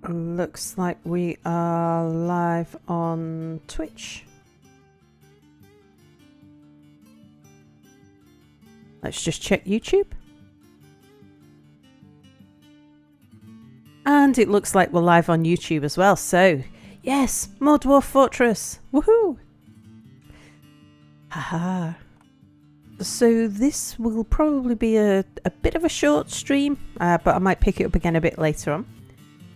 Looks like we are live on Twitch. Let's just check YouTube. And it looks like we're live on YouTube as well. So, yes, more Dwarf Fortress. Woohoo! Haha. So this will probably be a bit of a short stream, but I might pick it up again a bit later on.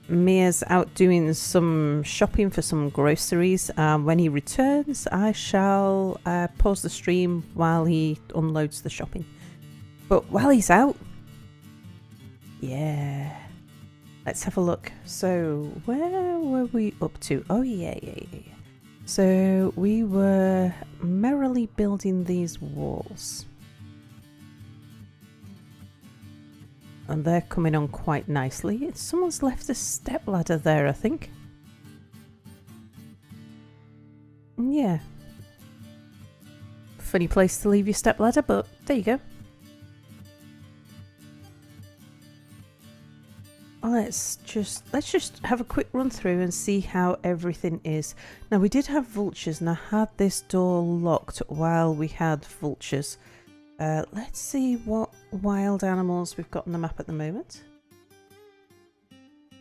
Mia's out doing some shopping for some groceries. When he returns, I shall pause the stream while he unloads the shopping. But while he's out, yeah, let's have a look. So where were we up to? Oh yeah. So we were merrily building these walls. And they're coming on quite nicely. Someone's left a step ladder there, I think. Yeah. Funny place to leave your step ladder, but there you go. Let's just have a quick run through and see how everything is. Now we did have vultures and I had this door locked while we had vultures. Let's see what wild animals we've got on the map at the moment.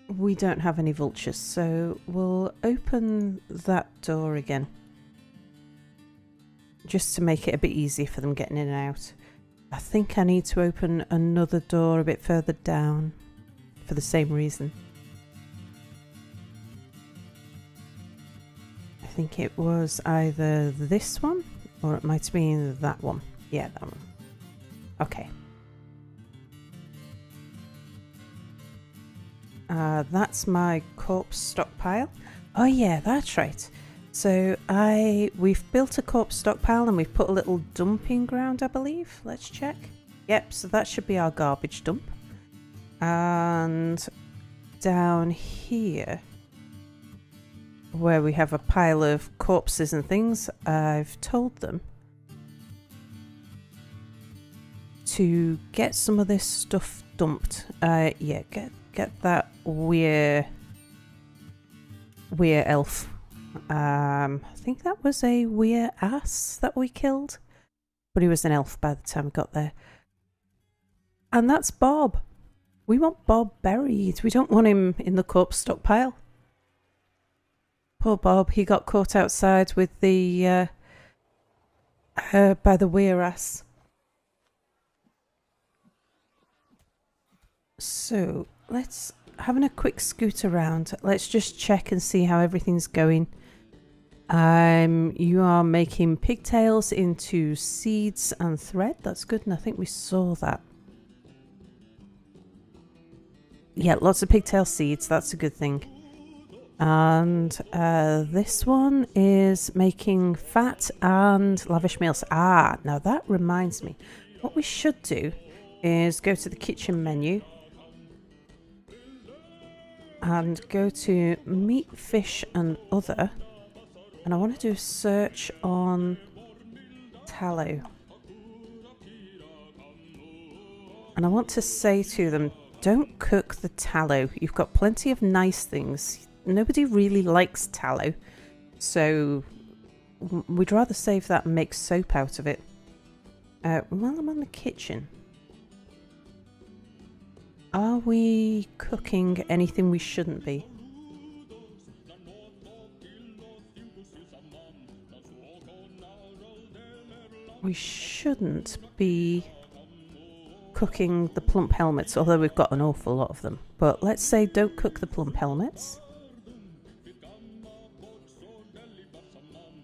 We don't have any vultures, so we'll open that door again. Just to make it a bit easier for them getting in and out. I think I need to open another door a bit further down for the same reason. I think it was either this one or it might have been that one. Yeah, that one. Okay. That's my corpse stockpile. Oh yeah, that's right. So we've built a corpse stockpile and we've put a little dumping ground, I believe. Let's check. Yep, so that should be our garbage dump. And down here, where we have a pile of corpses and things, I've told them to get some of this stuff dumped. Yeah, get that weird elf. I think that was a weird ass that we killed, but he was an elf by the time we got there. And that's Bob. We want Bob buried. We don't want him in the corpse stockpile. Poor Bob, he got caught outside with the by the weir ass. So let's having a quick scoot around. Let's just check and see how everything's going. You are making pigtails into seeds and thread. That's good, and I think we saw that. Yeah, lots of pigtail seeds. That's a good thing. And this one is making fat and lavish meals. Ah, now that reminds me. What we should do is go to the kitchen menu and go to meat, fish and other. And I want to do a search on tallow. And I want to say to them, don't cook the tallow. You've got plenty of nice things. Nobody really likes tallow. So we'd rather save that and make soap out of it. While I'm on the kitchen, are we cooking anything we shouldn't be? We shouldn't be cooking the plump helmets, although we've got an awful lot of them. But let's say don't cook the plump helmets.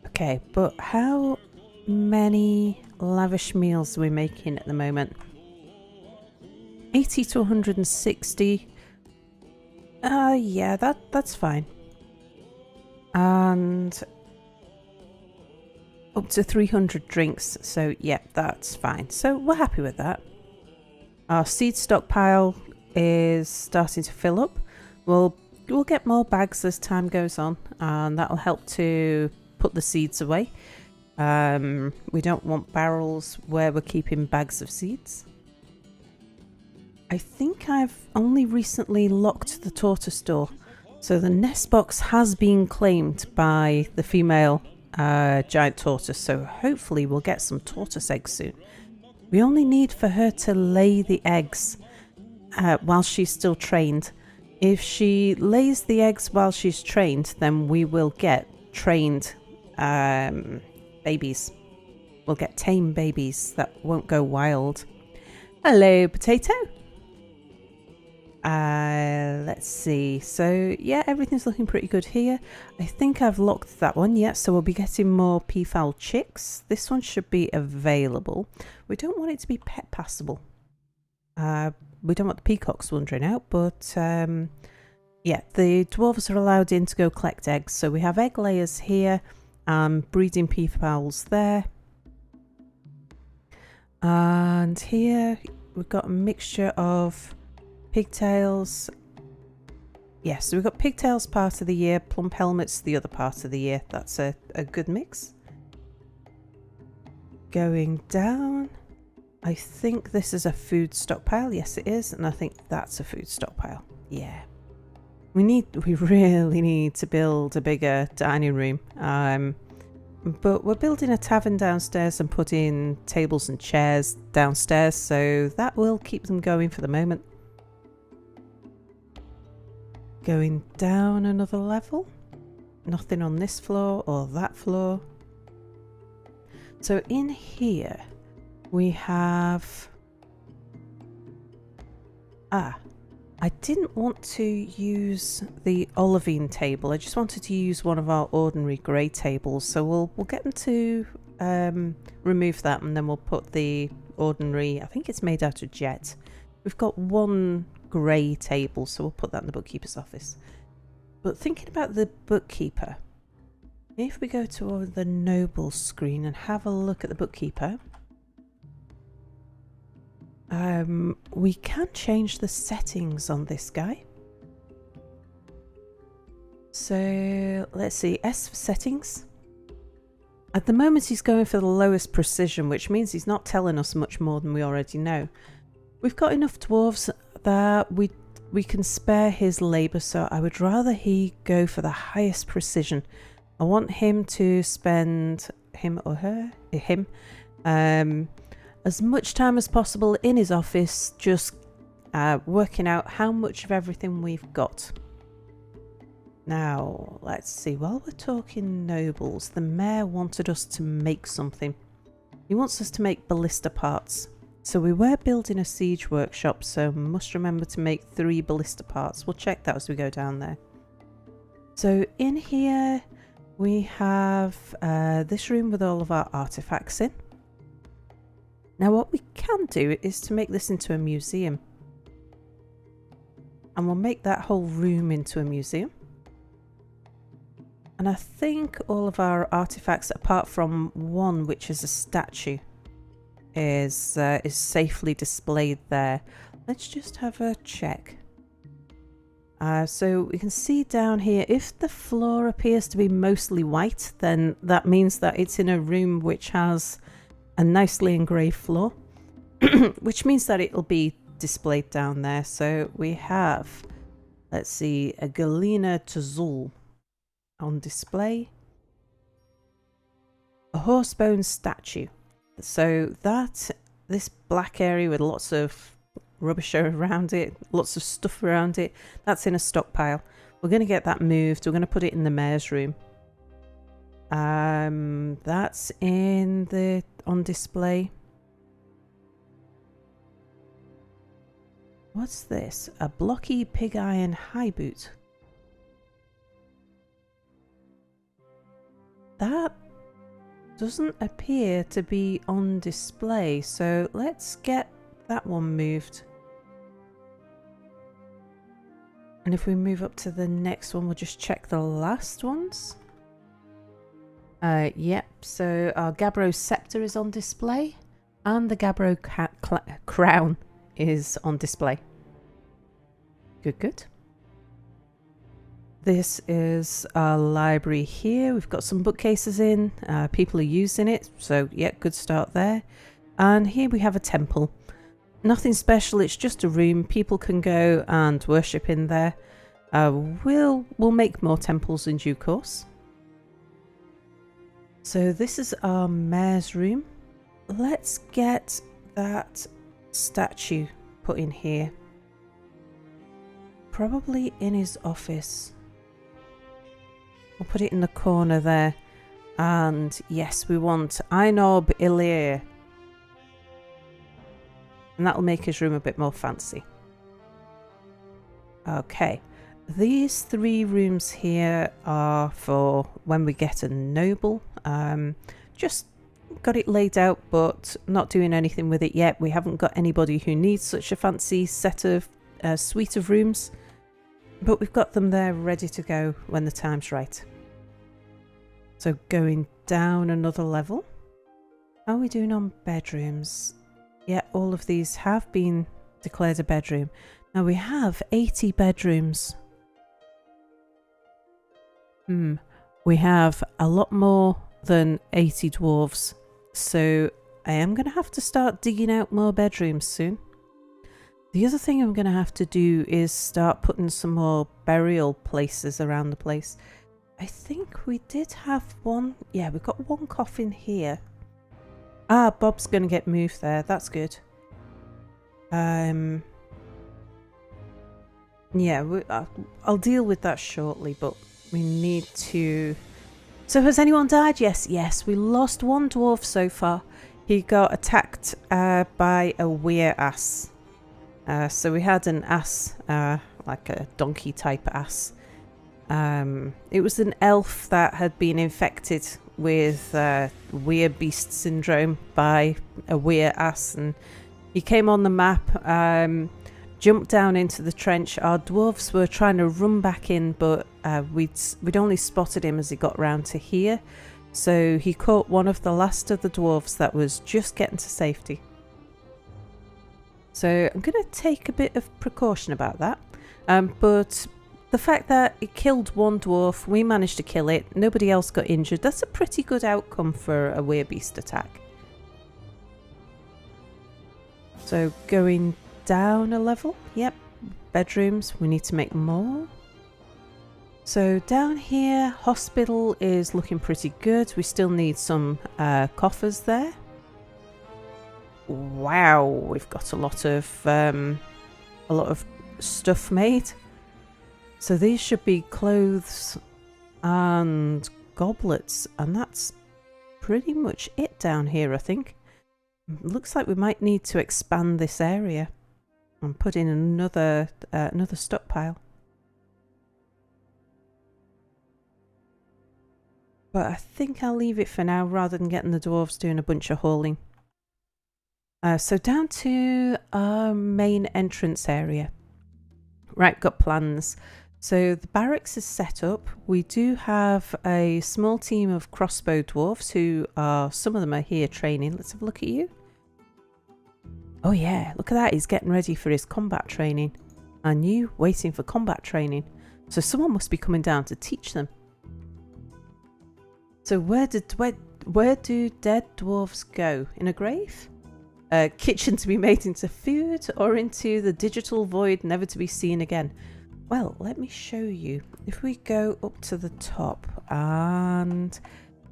Okay, but how many lavish meals are we making at the moment? 80 to 160. Yeah, that's fine. And up to 300 drinks, so yeah, that's fine. So we're happy with that. Our seed stockpile is starting to fill up. We'll get more bags as time goes on, and that'll help to put the seeds away. We don't want barrels where we're keeping bags of seeds. I think I've only recently locked the tortoise door. So the nest box has been claimed by the female giant tortoise, so hopefully we'll get some tortoise eggs soon. We only need for her to lay the eggs while she's still trained. If she lays the eggs while she's trained, then we will get trained babies. We'll get tame babies that won't go wild. Hello, potato. Let's see. So, yeah, everything's looking pretty good here. I think I've locked that one. Yeah, so we'll be getting more peafowl chicks. This one should be available. We don't want it to be pet passable. We don't want the peacocks wandering out, but yeah, the dwarves are allowed in to go collect eggs. So we have egg layers here, breeding peafowls there. And here we've got a mixture of pigtails. Yes, so we've got pigtails part of the year, plump helmets the other part of the year. That's a good mix. Going down, I think this is a food stockpile. Yes, it is. And I think that's a food stockpile. Yeah. We really need to build a bigger dining room. But we're building a tavern downstairs and putting tables and chairs downstairs, so that will keep them going for the moment. Going down another level. Nothing on this floor or that floor. So in here we have... I didn't want to use the olivine table. I just wanted to use one of our ordinary grey tables. So we'll get them to remove that, and then we'll put the ordinary, I think it's made out of jet. We've got one grey table, so we'll put that in the bookkeeper's office. But thinking about the bookkeeper, if we go to the noble screen and have a look at the bookkeeper, we can change the settings on this guy. So let's see, S for settings. At the moment he's going for the lowest precision, which means he's not telling us much more than we already know. We've got enough dwarves that we can spare his labour, so I would rather he go for the highest precision. I want him to spend, him or her, him, as much time as possible in his office, just working out how much of everything we've got. Now, let's see, while we're talking nobles, the mayor wanted us to make something. He wants us to make ballista parts. So we were building a siege workshop, so must remember to make 3 ballista parts. We'll check that as we go down there. So in here we have this room with all of our artifacts in. Now what we can do is to make this into a museum. And we'll make that whole room into a museum. And I think all of our artifacts, apart from one which is a statue, is safely displayed there. Let's just have a check. So we can see down here, if the floor appears to be mostly white, then that means that it's in a room which has a nicely engraved floor, which means that it'll be displayed down there. So we have, let's see, a Galena Tazul on display, a horsebone statue. So this black area with lots of rubbish around it, lots of stuff around it, that's in a stockpile. We're going to get that moved. We're going to put it in the mayor's room. That's on display. What's this? A blocky pig iron high boot. That doesn't appear to be on display, so let's get that one moved. And if we move up to the next one, we'll just check the last ones. Yep, so our Gabbro scepter is on display, and the Gabbro crown is on display. Good. This is our library here. We've got some bookcases in. People are using it, so yeah, good start there. And here we have a temple. Nothing special, it's just a room. People can go and worship in there. We'll make more temples in due course. So this is our mayor's room. Let's get that statue put in here. Probably in his office. We'll put it in the corner there. And yes, we want Einob Ilir. And that'll make his room a bit more fancy. Okay. These 3 rooms here are for when we get a noble. Just got it laid out, but not doing anything with it yet. We haven't got anybody who needs such a fancy set of suite of rooms, but we've got them there ready to go when the time's right. So going down another level. How are we doing on bedrooms? Yeah, all of these have been declared a bedroom. Now we have 80 bedrooms. We have a lot more than 80 dwarves, so I am going to have to start digging out more bedrooms soon. The other thing I'm going to have to do is start putting some more burial places around the place. I think we did have one. Yeah, we've got one coffin here. Ah, Bob's going to get moved there. That's good. Yeah, I'll deal with that shortly, but we need to... So has anyone died? Yes. We lost one dwarf so far. He got attacked by a weir ass. So we had an ass, like a donkey type ass. It was an elf that had been infected with weir beast syndrome by a weir ass, and he came on the map, jumped down into the trench. Our dwarves were trying to run back in, but we'd only spotted him as he got round to here. So he caught one of the last of the dwarves that was just getting to safety. So I'm going to take a bit of precaution about that. But the fact that it killed one dwarf, we managed to kill it, nobody else got injured, that's a pretty good outcome for a werebeast attack. So going down a level, yep, bedrooms, we need to make more. So down here, hospital is looking pretty good. We still need some coffers there. Wow, we've got a lot of stuff made. So these should be clothes and goblets, and that's pretty much it down here, I think. Looks like we might need to expand this area and put in another stockpile. But I think I'll leave it for now rather than getting the dwarves doing a bunch of hauling. So down to our main entrance area. Right, got plans. So the barracks is set up. We do have a small team of crossbow dwarves who are, some of them are here training. Let's have a look at you. Oh yeah, look at that. He's getting ready for his combat training. And you waiting for combat training. So someone must be coming down to teach them. So where do dead dwarves go? In a grave? Kitchen to be made into food, or into the digital void never to be seen again? Well, let me show you. If we go up to the top, and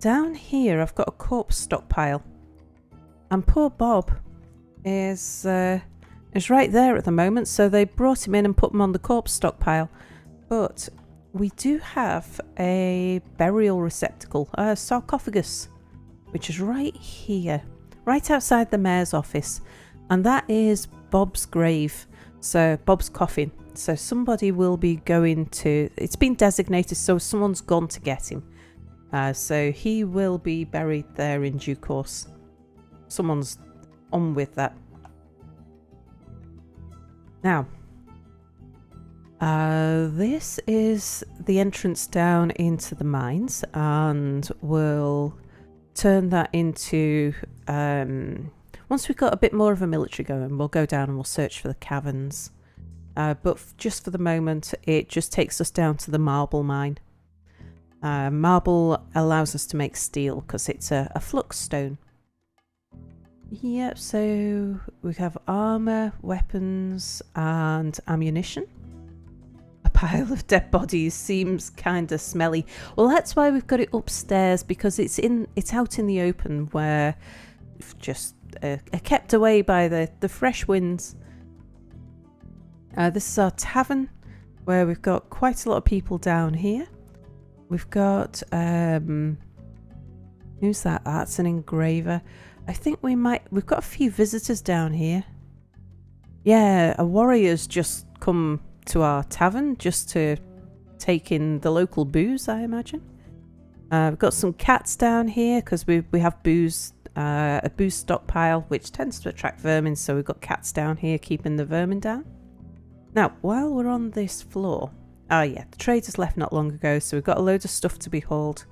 down here I've got a corpse stockpile, and poor Bob is right there at the moment, so they brought him in and put him on the corpse stockpile. But we do have a burial receptacle, a sarcophagus, which is right here, right outside the mayor's office, and that is Bob's grave, so Bob's coffin. So somebody will be going to, it's been designated, so someone's gone to get him. So he will be buried there in due course. Someone's on with that. Now, this is the entrance down into the mines, and we'll turn that into, once we've got a bit more of a military going, we'll go down and we'll search for the caverns. But just for the moment, it just takes us down to the marble mine. Marble allows us to make steel because it's a flux stone. Yep, so we have armor, weapons, and ammunition. pile of dead bodies seems kind of smelly. Well, that's why we've got it upstairs, because it's out in the open where we've just are kept away by the fresh winds. This is our tavern, where we've got quite a lot of people down here. We've got who's that? That's an engraver. I think we've got a few visitors down here. Yeah, a warrior's just come to our tavern just to take in the local booze, I imagine. We've got some cats down here because we have booze, a booze stockpile, which tends to attract vermin, so we've got cats down here keeping the vermin down. Now, while we're on this floor, the traders left not long ago, so we've got a load of stuff to be hauled.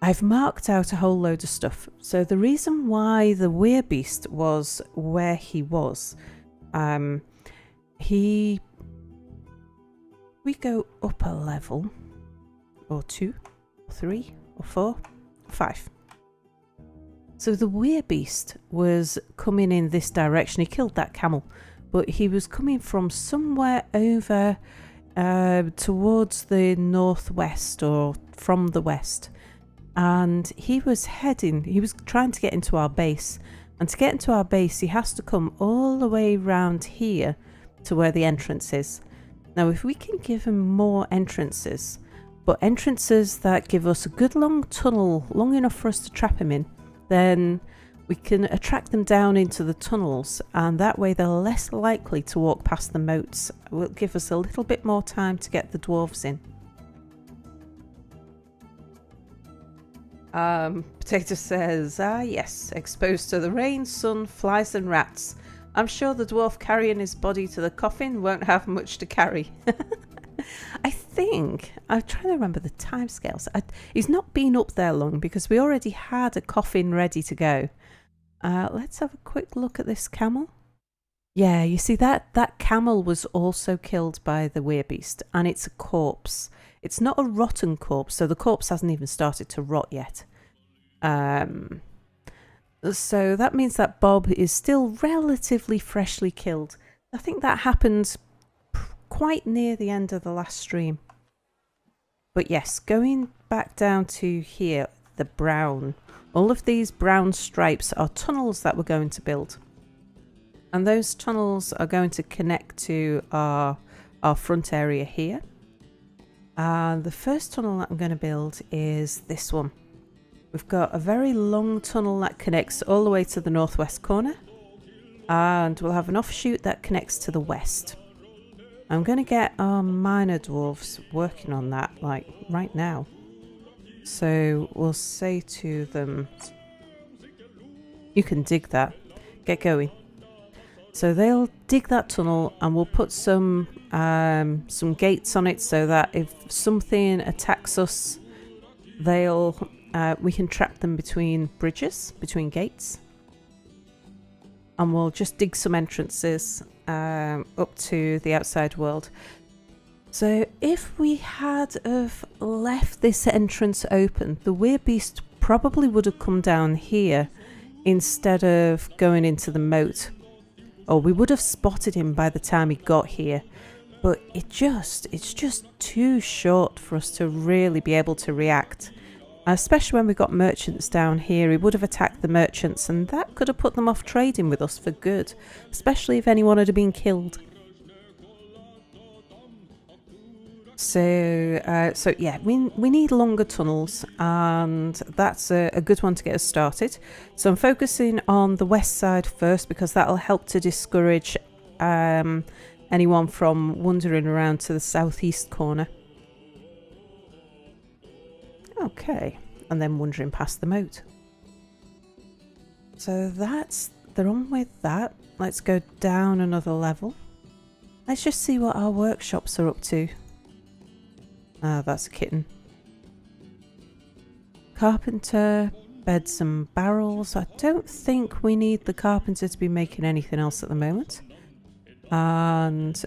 I've marked out a whole load of stuff. So the reason why the werebeast was where he was, we go up a level, or 2, or 3, or 4, or 5. So the werebeast was coming in this direction. He killed that camel, but he was coming from somewhere over towards the northwest, or from the west. And he was trying to get into our base. And to get into our base, he has to come all the way round here to where the entrance is. Now, if we can give him more entrances, but entrances that give us a good long tunnel, long enough for us to trap him in, then we can attract them down into the tunnels, and that way they're less likely to walk past the moats. It will give us a little bit more time to get the dwarves in. Potato says, yes, exposed to the rain, sun, flies and rats. I'm sure the dwarf carrying his body to the coffin won't have much to carry. I think, I'm trying to remember the timescales. He's not been up there long because we already had a coffin ready to go. Let's have a quick look at this camel. Yeah, you see that camel was also killed by the werebeast, and it's a corpse. It's not a rotten corpse, so the corpse hasn't even started to rot yet. So that means that Bob is still relatively freshly killed. I think that happened quite near the end of the last stream. But yes, going back down to here, the brown. All of these brown stripes are tunnels that we're going to build. And those tunnels are going to connect to our front area here. The first tunnel that I'm going to build is this one. We've got a very long tunnel that connects all the way to the northwest corner, and we'll have an offshoot that connects to the west. I'm going to get our minor dwarves working on that like right now. So we'll say to them, you can dig that, get going. So they'll dig that tunnel, and we'll put some gates on it so that if something attacks us, we can trap them between bridges, between gates. And we'll just dig some entrances up to the outside world. So if we had have left this entrance open, the werebeast probably would have come down here instead of going into the moat. Or we would have spotted him by the time he got here. But it's just too short for us to really be able to react. Especially when we got merchants down here, he would have attacked the merchants, and that could have put them off trading with us for good. Especially if anyone had been killed. So yeah, we need longer tunnels, and that's a good one to get us started. So I'm focusing on the west side first because that'll help to discourage anyone from wandering around to the southeast corner. Okay, and then wandering past the moat. So they're on with that. Let's go down another level. Let's just see what our workshops are up to. That's a kitten. Carpenter, beds and barrels. I don't think we need the carpenter to be making anything else at the moment. And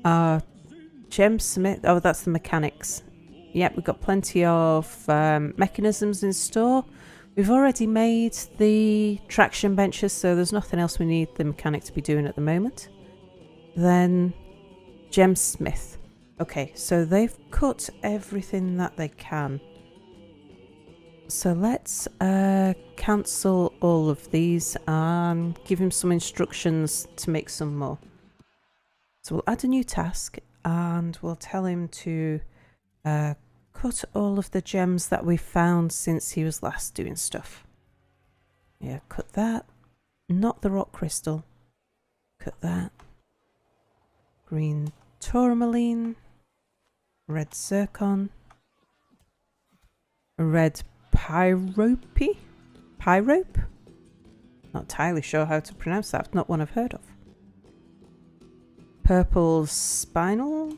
gemsmith. Oh, that's the mechanics. Yep, we've got plenty of mechanisms in store. We've already made the traction benches, so there's nothing else we need the mechanic to be doing at the moment. Then gemsmith. Okay, so they've cut everything that they can. So let's cancel all of these and give him some instructions to make some more. So we'll add a new task and we'll tell him to cut all of the gems that we found since he was last doing stuff. Yeah, cut that. Not the rock crystal. Cut that. Green tourmaline. Red zircon. Red pyrope? Pyrope? Not entirely sure how to pronounce that. Not one I've heard of. Purple spinal.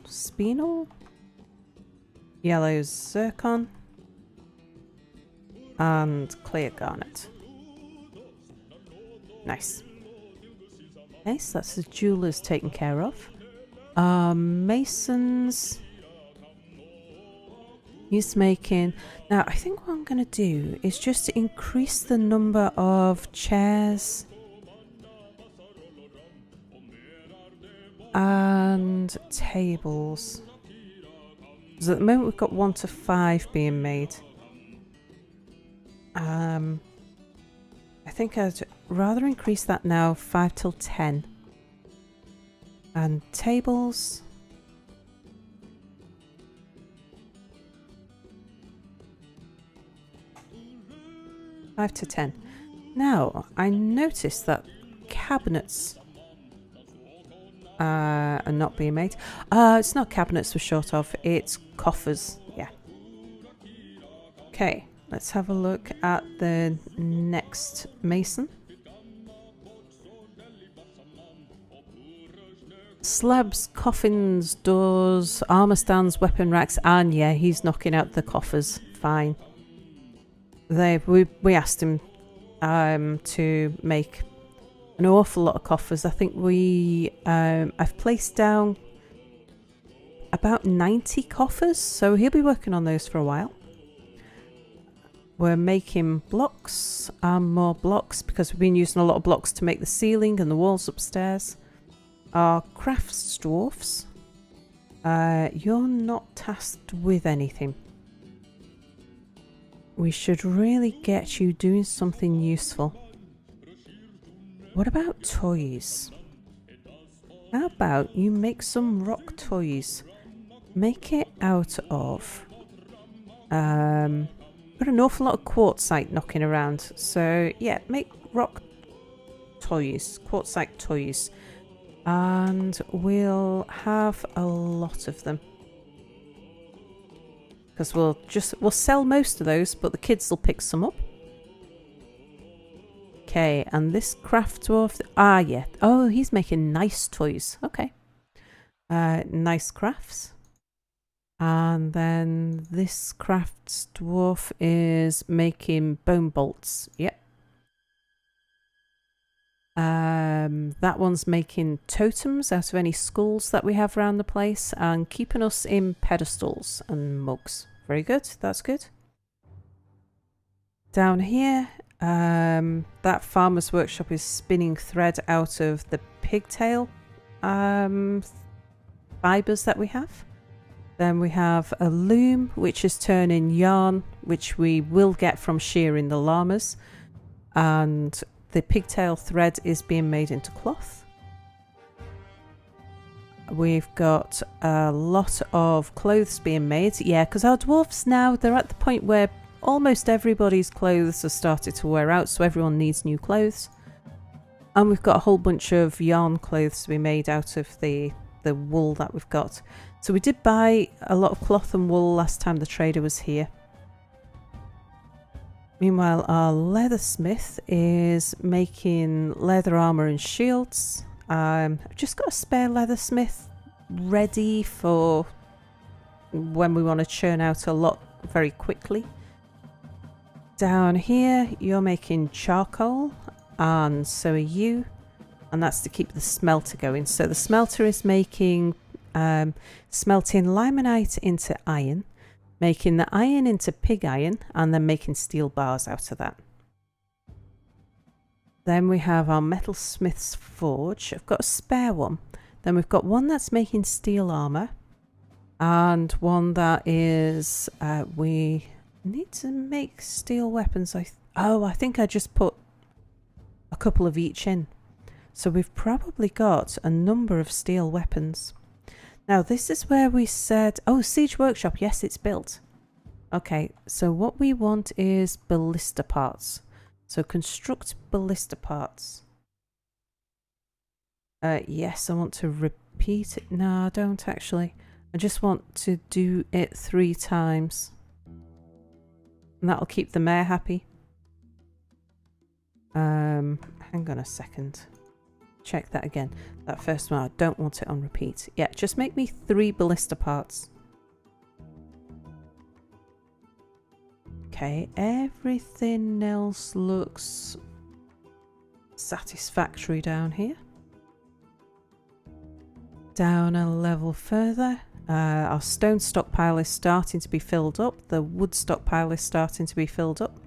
Yellow zircon. And clear garnet. Nice. Nice, that's the jewelers taken care of. Masons. He's making... Now, I think what I'm going to do is just to increase the number of chairs and tables. Because at the moment we've got 1 to 5 being made. I think I'd rather increase that now, 5 till 10. And tables... 5 to 10. Now, I noticed that cabinets are not being made. It's not cabinets we're short of, it's coffers. Yeah. Okay, let's have a look at the next mason. Slabs, coffins, doors, armor stands, weapon racks, and yeah, he's knocking out the coffers. Fine. We asked him to make an awful lot of coffers. I think I've placed down about 90 coffers, so he'll be working on those for a while. We're making blocks and more blocks because we've been using a lot of blocks to make the ceiling and the walls upstairs. Our crafts dwarfs, you're not tasked with anything. We should really get you doing something useful. What about toys? How about you make some rock toys? Make it out of... got an awful lot of quartzite knocking around. So yeah, make rock toys, quartzite toys. And we'll have a lot of them. Because we'll sell most of those, but the kids will pick some up. Okay, and this craft dwarf... yeah. Oh, he's making nice toys. Okay. Nice crafts. And then this crafts dwarf is making bone bolts. Yep. That one's making totems out of any skulls that we have around the place and keeping us in pedestals and mugs. Very good, that's good. Down here, that farmer's workshop is spinning thread out of the pigtail fibres that we have. Then we have a loom, which is turning yarn, which we will get from shearing the llamas. And the pigtail thread is being made into cloth. We've got a lot of clothes being made. Yeah, because our dwarfs now, they're at the point where almost everybody's clothes have started to wear out, so everyone needs new clothes. And we've got a whole bunch of yarn clothes to be made out of the wool that we've got. So we did buy a lot of cloth and wool last time the trader was here. Meanwhile, our leathersmith is making leather armor and shields. I've just got a spare leathersmith ready for when we want to churn out a lot very quickly. Down here, you're making charcoal, and so are you. And that's to keep the smelter going. So the smelter is making smelting limonite into iron, making the iron into pig iron, and then making steel bars out of that. Then we have our metalsmith's forge. I've got a spare one. Then we've got one that's making steel armor, And one that is, we need to make steel weapons. I think I just put a couple of each in. So we've probably got a number of steel weapons. Now this is where we said, oh, Siege Workshop, yes, it's built. Okay, so what we want is ballista parts. So construct ballista parts. Yes, I want to repeat it. No, I don't actually. I just want to do it 3 times. And that'll keep the mayor happy. Hang on a second. Check that again. That first one, I don't want it on repeat. Yeah, just make me 3 ballista parts. Okay, everything else looks satisfactory down here. Down a level further. Our stone stockpile is starting to be filled up. The wood stockpile is starting to be filled up.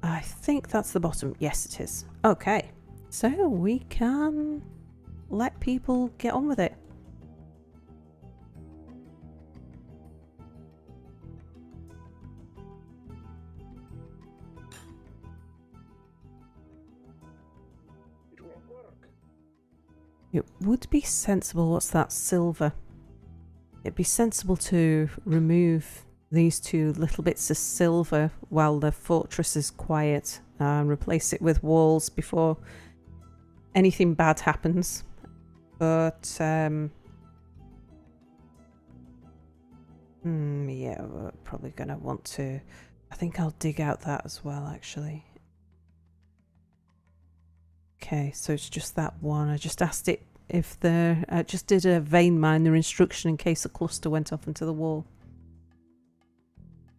I think that's the bottom. Yes, it is. Okay, so we can let people get on with it. It would be sensible. What's that? Silver. It'd be sensible to remove these 2 little bits of silver while the fortress is quiet and replace it with walls before anything bad happens. But yeah, we're probably going to want to. I think I'll dig out that as well, actually. Okay, so it's just that one. I just asked it if there... I just did a vein miner instruction in case a cluster went off into the wall.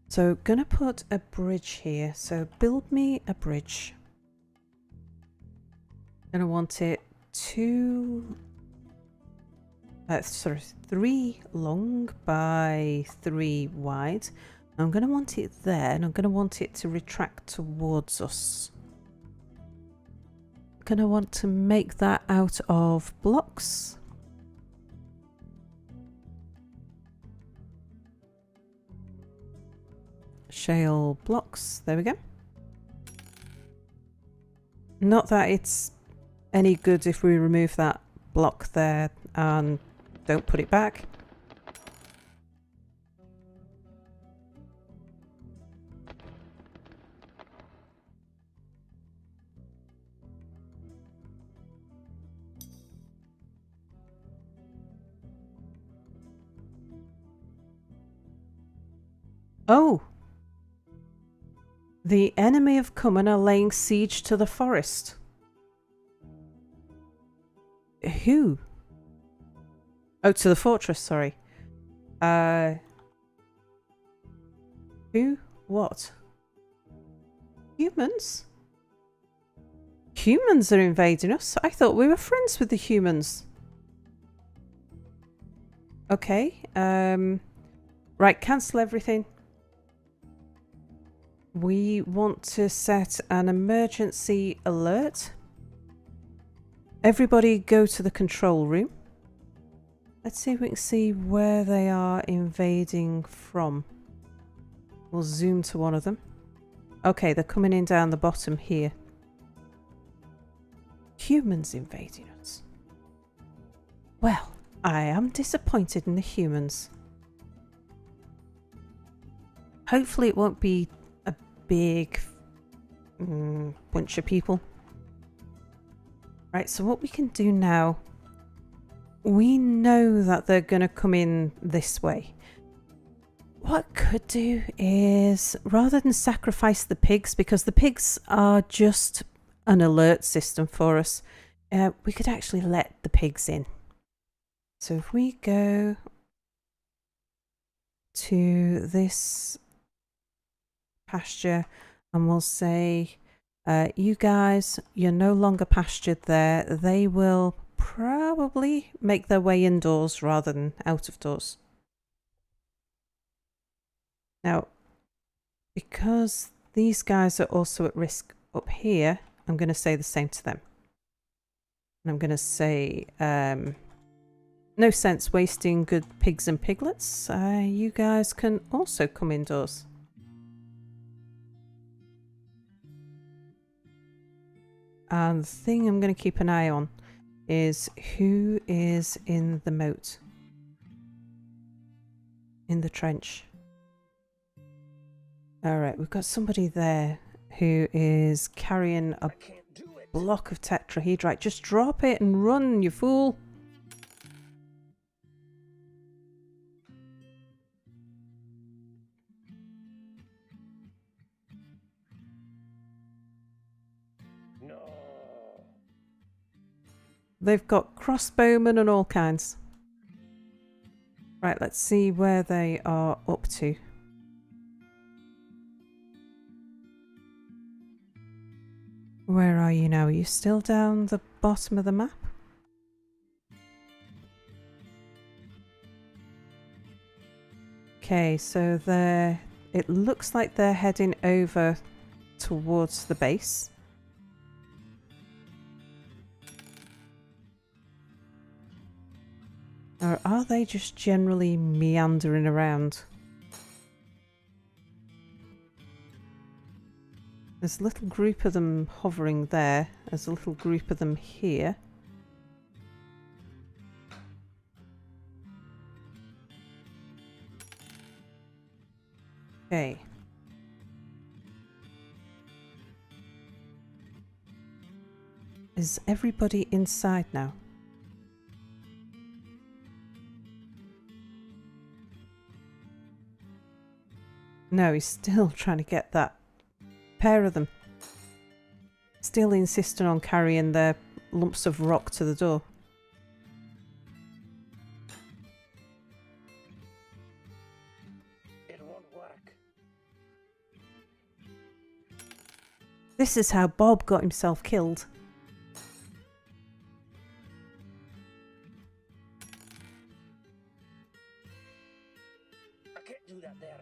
So, gonna put a bridge here. So, build me a bridge. Gonna want it 3 long by 3 wide. I'm gonna want it there, and I'm gonna want it to retract towards us. Gonna want to make that out of blocks. Shale blocks. There we go. Not that it's any good if we remove that block there and don't put it back. Oh! The enemy have come and are laying siege to the forest. Who? Oh, to the fortress, sorry. Who? What? Humans? Humans are invading us? I thought we were friends with the humans. Okay, right, cancel everything. We want to set an emergency alert. Everybody go to the control room. Let's see if we can see where they are invading from. We'll zoom to one of them. Okay, they're coming in down the bottom here. Humans invading us. Well, I am disappointed in the humans. Hopefully it won't be a big bunch of people. Right, so what we can do now, we know that they're going to come in this way. What I could do is, rather than sacrifice the pigs, because the pigs are just an alert system for us, we could actually let the pigs in. So if we go to this pasture and we'll say, you guys, you're no longer pastured there. They will probably make their way indoors rather than out of doors. Now, because these guys are also at risk up here, I'm going to say the same to them. And I'm going to say, no sense wasting good pigs and piglets. You guys can also come indoors. And the thing I'm going to keep an eye on is who is in the moat. In the trench. Alright, we've got somebody there who is carrying a block of tetrahedrite. Just drop it and run, you fool! No. They've got crossbowmen and all kinds. Right, let's see where they are up to. Where are you now? Are you still down the bottom of the map? Okay, so it looks like they're heading over towards the base. Or are they just generally meandering around? There's a little group of them hovering there. There's a little group of them here. Okay. Is everybody inside now? No, he's still trying to get that pair of them. Still insisting on carrying their lumps of rock to the door. It won't work. This is how Bob got himself killed. I can't do that there.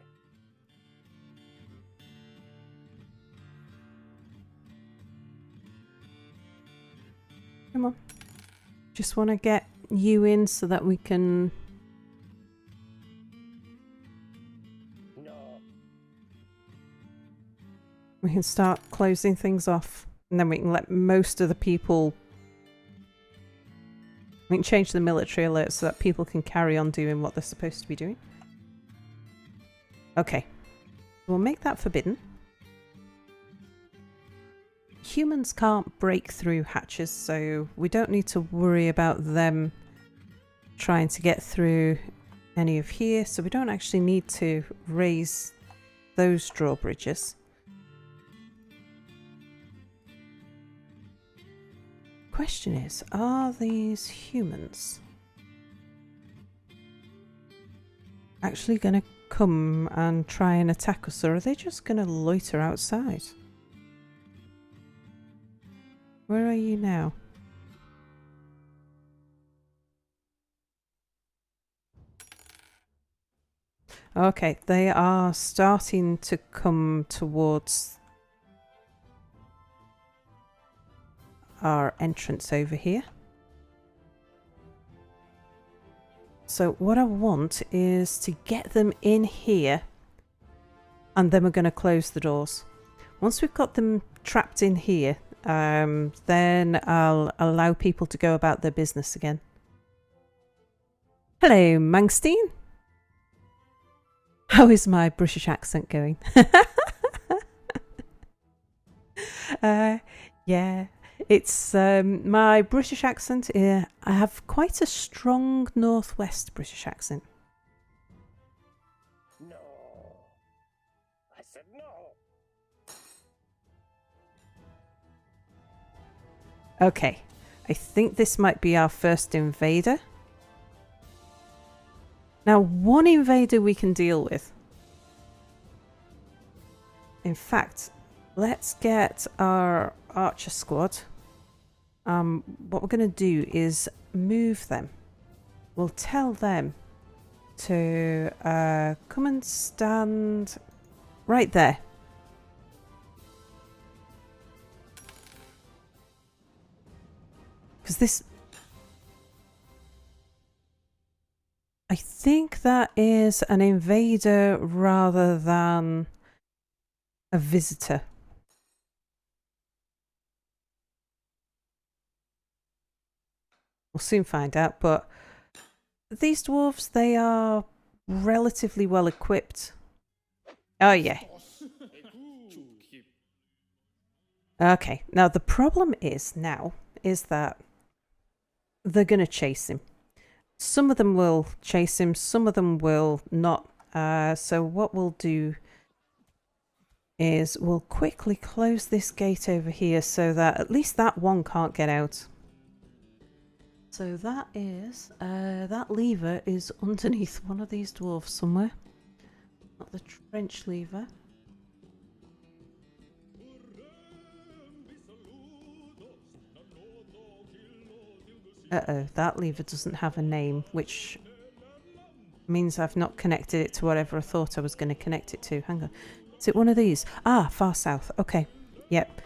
Come on. Just want to get you in so that we can... No. We can start closing things off. And then we can let most of the people... We can change the military alert so that people can carry on doing what they're supposed to be doing. Okay. We'll make that forbidden. Humans can't break through hatches, so we don't need to worry about them trying to get through any of here, so we don't actually need to raise those drawbridges. Question is, are these humans actually going to come and try and attack us, or are they just going to loiter outside? Where are you now? Okay, they are starting to come towards our entrance over here. So what I want is to get them in here, and then we're going to close the doors. Once we've got them trapped in here, then I'll allow people to go about their business again. Hello, Mangstein. How is my British accent going? Yeah, it's my British accent. I have quite a strong northwest British accent. No. I said no. Okay, I think this might be our first invader. Now, one invader we can deal with. In fact, let's get our archer squad. What we're going to do is move them. We'll tell them to come and stand right there. Because Does this... I think that is an invader rather than a visitor. We'll soon find out, but these dwarves, they are relatively well equipped. Oh yeah. Okay, now the problem is that they're going to chase him. Some of them will chase him, some of them will not. So what we'll do is we'll quickly close this gate over here so that at least that one can't get out. So that is, that lever is underneath one of these dwarfs somewhere. Not the trench lever. Uh-oh, that lever doesn't have a name, which means I've not connected it to whatever I thought I was going to connect it to. Hang on. Is it one of these? Ah, far south. Okay. Yep.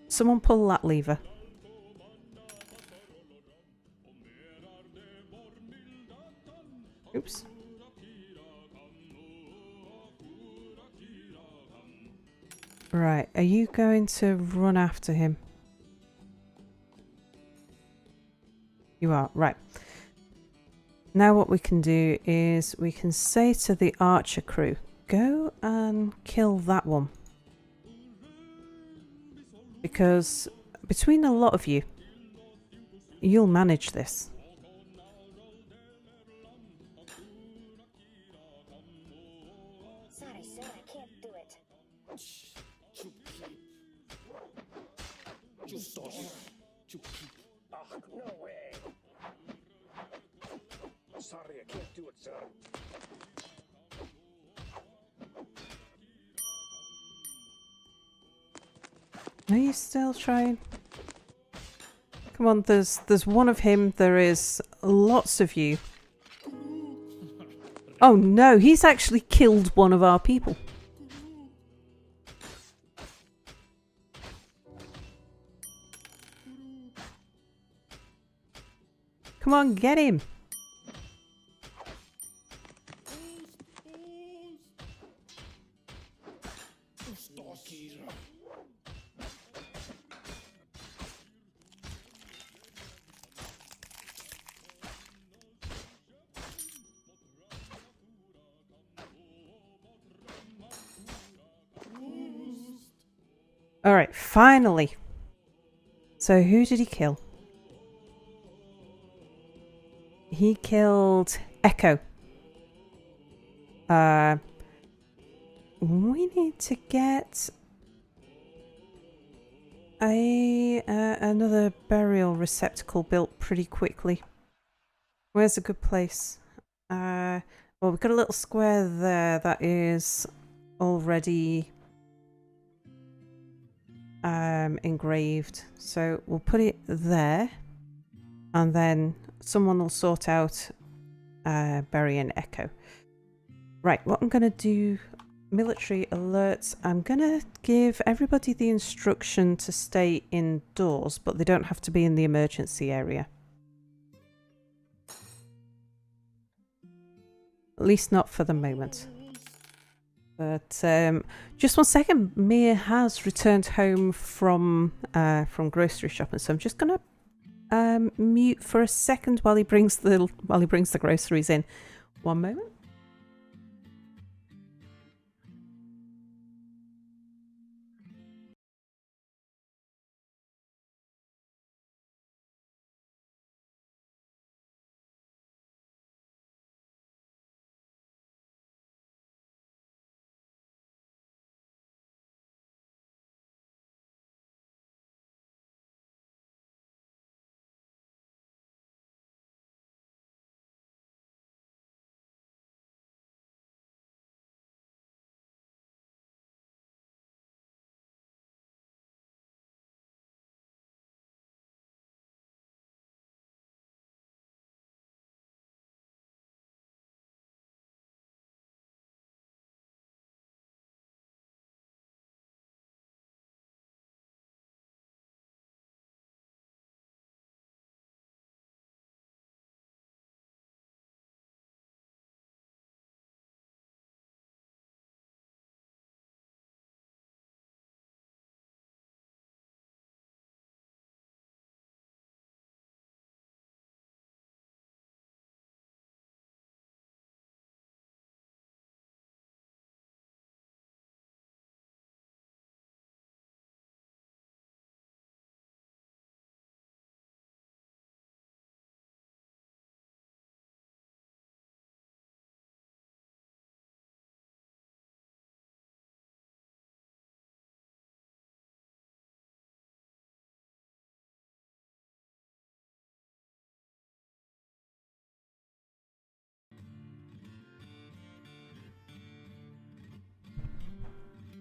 Someone pull that lever. Oops. Right, are you going to run after him? You are, right. Now what we can do is we can say to the archer crew, go and kill that one. Because between a lot of you, you'll manage this. Sorry, sir, I can't do it. Oh, no way. Sorry, I can't do it, sir. Are you still trying? Come on, there's one of him, there is lots of you. Oh no, he's actually killed one of our people. Come on, get him. Alright, finally. So who did he kill? He killed Echo. We need to get another burial receptacle built pretty quickly. Where's a good place? Well, we've got a little square there that is already engraved. So we'll put it there. And then someone will sort out burying Echo. Right, what I'm going to do... Military alerts. I'm going to give everybody the instruction to stay indoors, but they don't have to be in the emergency area. At least not for the moment. But just one second. Mia has returned home from grocery shopping, so I'm just going to mute for a second while he brings the groceries in. One moment.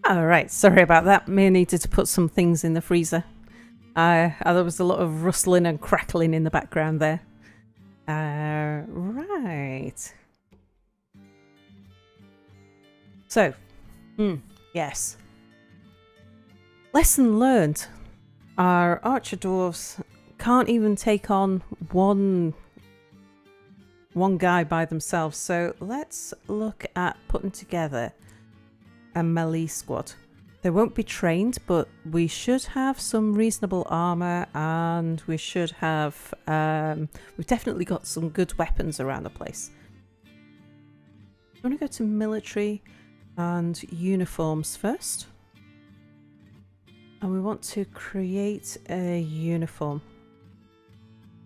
All right, sorry about that. May needed to put some things in the freezer. There was a lot of rustling and crackling in the background there. Right. So, yes. Lesson learned. Our archer dwarves can't even take on one guy by themselves. So let's look at putting together a melee squad. They won't be trained, but we should have some reasonable armor, and we should have we've definitely got some good weapons around the place. I'm going to go to military and uniforms first, and we want to create a uniform.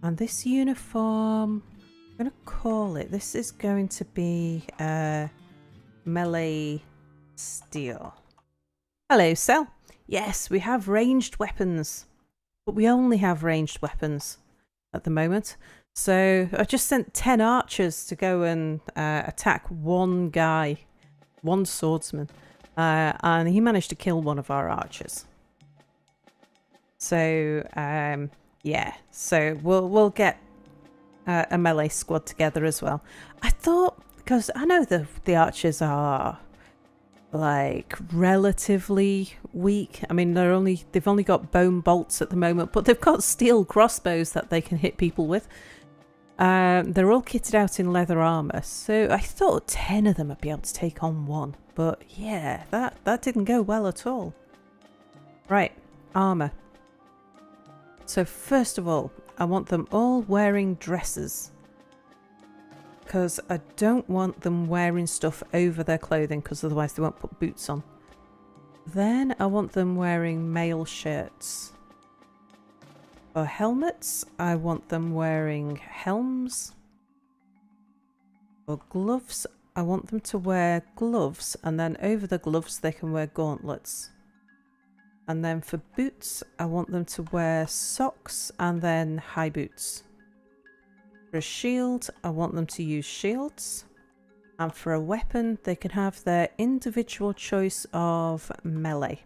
And this uniform, I'm going to call it, this is going to be melee steel. Hello, Cell. Yes, we have ranged weapons, but we only have ranged weapons at the moment. So I just sent 10 archers to go and attack one guy, one swordsman, and he managed to kill one of our archers. So yeah, so we'll get a melee squad together as well. I thought, because I know the archers are like relatively weak. I mean, they've only got bone bolts at the moment, but they've got steel crossbows that they can hit people with. They're all kitted out in leather armor, so I thought 10 of them would be able to take on one. But yeah, that didn't go well at all. Right, armor. So first of all, I want them all wearing dresses, because I don't want them wearing stuff over their clothing, because otherwise they won't put boots on. Then I want them wearing mail shirts. For helmets, I want them wearing helms. For gloves, I want them to wear gloves, and then over the gloves they can wear gauntlets. And then for boots, I want them to wear socks and then high boots. For a shield, I want them to use shields. And for a weapon, they can have their individual choice of melee.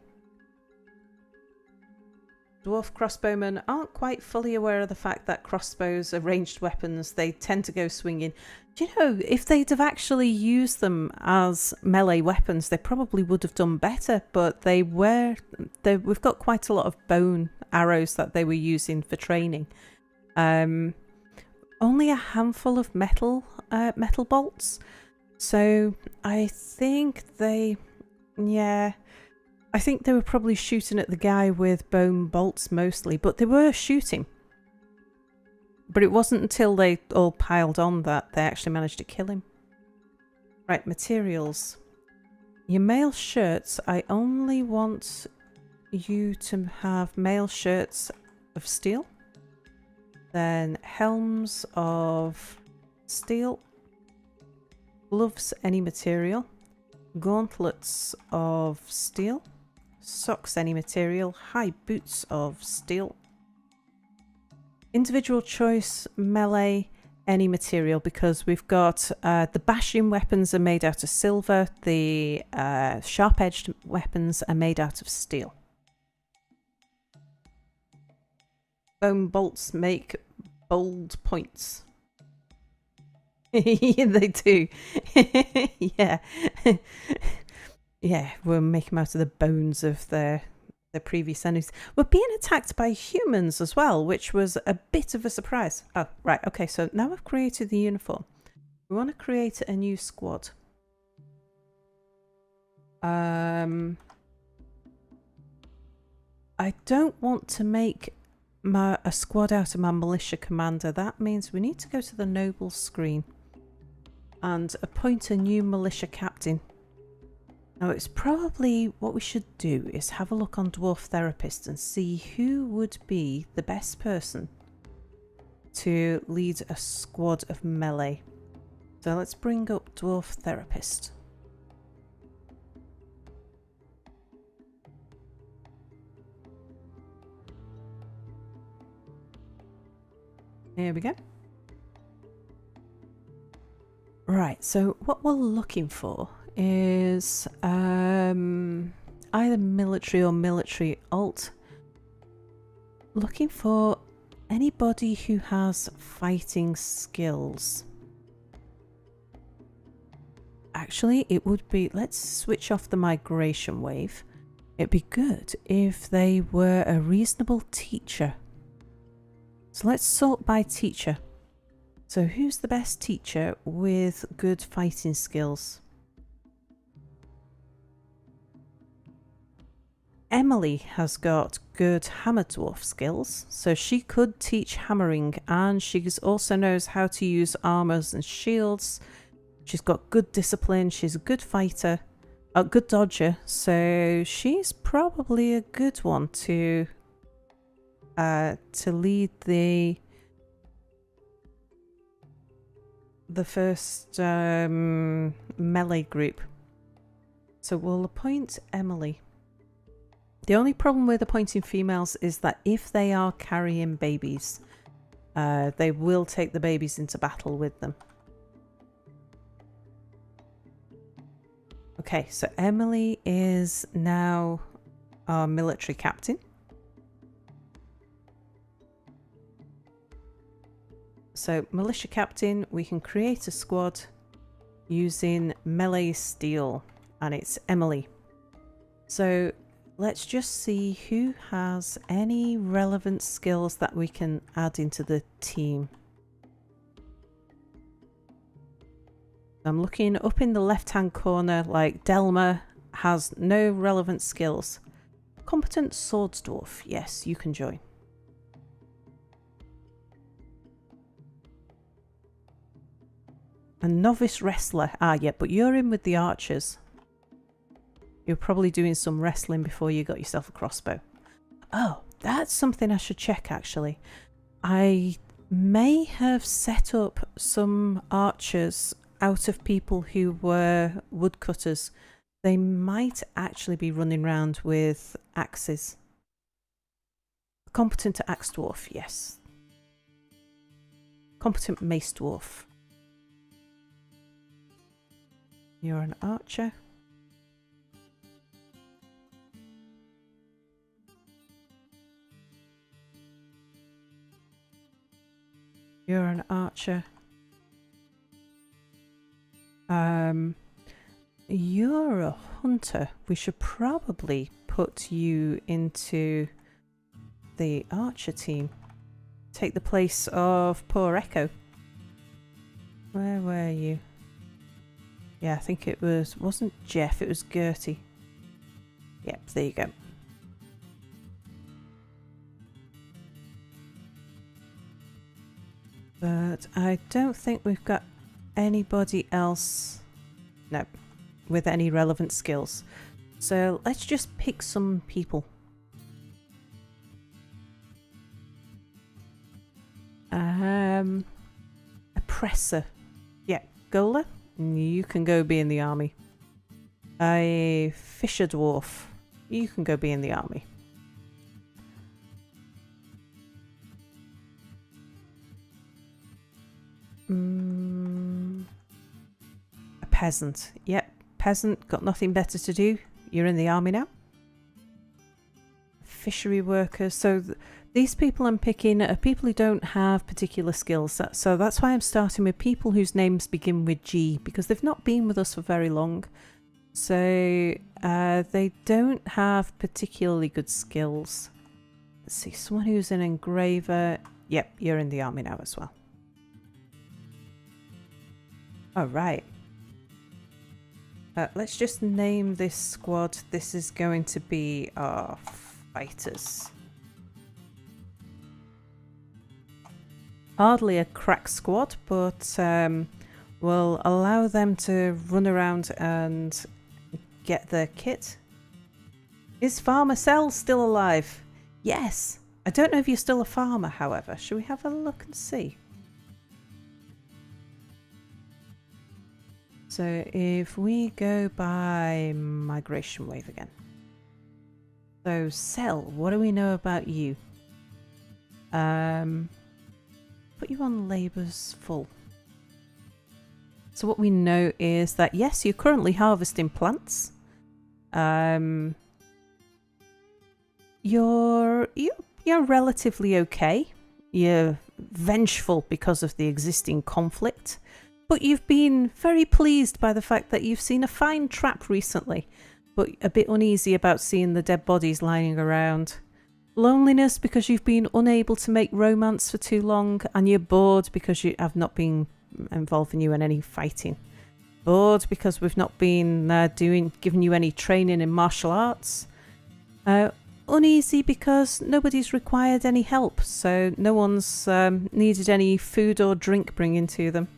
Dwarf crossbowmen aren't quite fully aware of the fact that crossbows are ranged weapons. They tend to go swinging. Do you know, if they'd have actually used them as melee weapons, they probably would have done better. But we've got quite a lot of bone arrows that they were using for training. Only a handful of metal bolts. So I think they were probably shooting at the guy with bone bolts mostly, but they were shooting. But it wasn't until they all piled on that they actually managed to kill him. Right, materials. Your mail shirts, I only want you to have mail shirts of steel. Then helms of steel. Gloves, any material. Gauntlets of steel. Socks, any material. High boots of steel. Individual choice melee, any material, because we've got the bashing weapons are made out of silver. The sharp-edged weapons are made out of steel. Bone bolts make bold points. Yeah, they do. Yeah. Yeah, we'll make them out of the bones of their previous enemies. We're being attacked by humans as well, which was a bit of a surprise. Oh, right. Okay, so now I've created the uniform. We want to create a new squad. I don't want to make a squad out of my militia commander. That means we need to go to the nobles screen and appoint a new militia captain. Now, it's probably what we should do is have a look on Dwarf Therapist and see who would be the best person to lead a squad of melee. So let's bring up Dwarf Therapist. Here we go. Right, so what we're looking for is either military or military alt. Looking for anybody who has fighting skills. Actually, it would be, let's switch off the migration wave. It'd be good if they were a reasonable teacher. So let's sort by teacher. So who's the best teacher with good fighting skills? Emily has got good hammer dwarf skills, so she could teach hammering, and she also knows how to use armors and shields. She's got good discipline, she's a good fighter, a good dodger, so she's probably a good one to lead the first melee group. So we'll appoint Emily. The only problem with appointing females is that if they are carrying babies, they will take the babies into battle with them. Okay, so Emily is now our military captain. So militia captain, we can create a squad using melee steel, and it's Emily. So let's just see who has any relevant skills that we can add into the team. I'm looking up in the left-hand corner, like Delma has no relevant skills. Competent swords dwarf, yes, you can join. A novice wrestler, yeah, but you're in with the archers. You're probably doing some wrestling before you got yourself a crossbow. Oh, that's something I should check actually. I may have set up some archers out of people who were woodcutters. They might actually be running around with axes. Competent axe dwarf, yes. Competent mace dwarf. You're an archer. You're an archer. You're a hunter. We should probably put you into the archer team. Take the place of poor Echo. Where were you? Yeah, I think it wasn't Jeff, it was Gertie. Yep, there you go. But I don't think we've got anybody else, no, with any relevant skills. So let's just pick some people. Oppressor. Yeah, Gola, you can go be in the army. A fisher dwarf, you can go be in the army. A peasant. Yep, peasant, got nothing better to do. You're in the army now. Fishery workers. So these people I'm picking are people who don't have particular skills. So that's why I'm starting with people whose names begin with G, because they've not been with us for very long. So they don't have particularly good skills. Let's see, someone who's an engraver. Yep, you're in the army now as well. All right. Let's just name this squad. This is going to be our fighters. Hardly a crack squad, but we'll allow them to run around and get their kit. Is Farmer Cell still alive? Yes. I don't know if you're still a farmer, however. Shall we have a look and see? So if we go by migration wave again. So Cell, what do we know about you? Put you on labours full. So what we know is that yes, you're currently harvesting plants. you're relatively okay. You're vengeful because of the existing conflict, but you've been very pleased by the fact that you've seen a fine trap recently, but a bit uneasy about seeing the dead bodies lying around. Loneliness because you've been unable to make romance for too long, and you're bored because you have not been involving you in any fighting. Bored because we've not been giving you any training in martial arts. Uneasy because nobody's required any help, so no one's needed any food or drink bringing to them.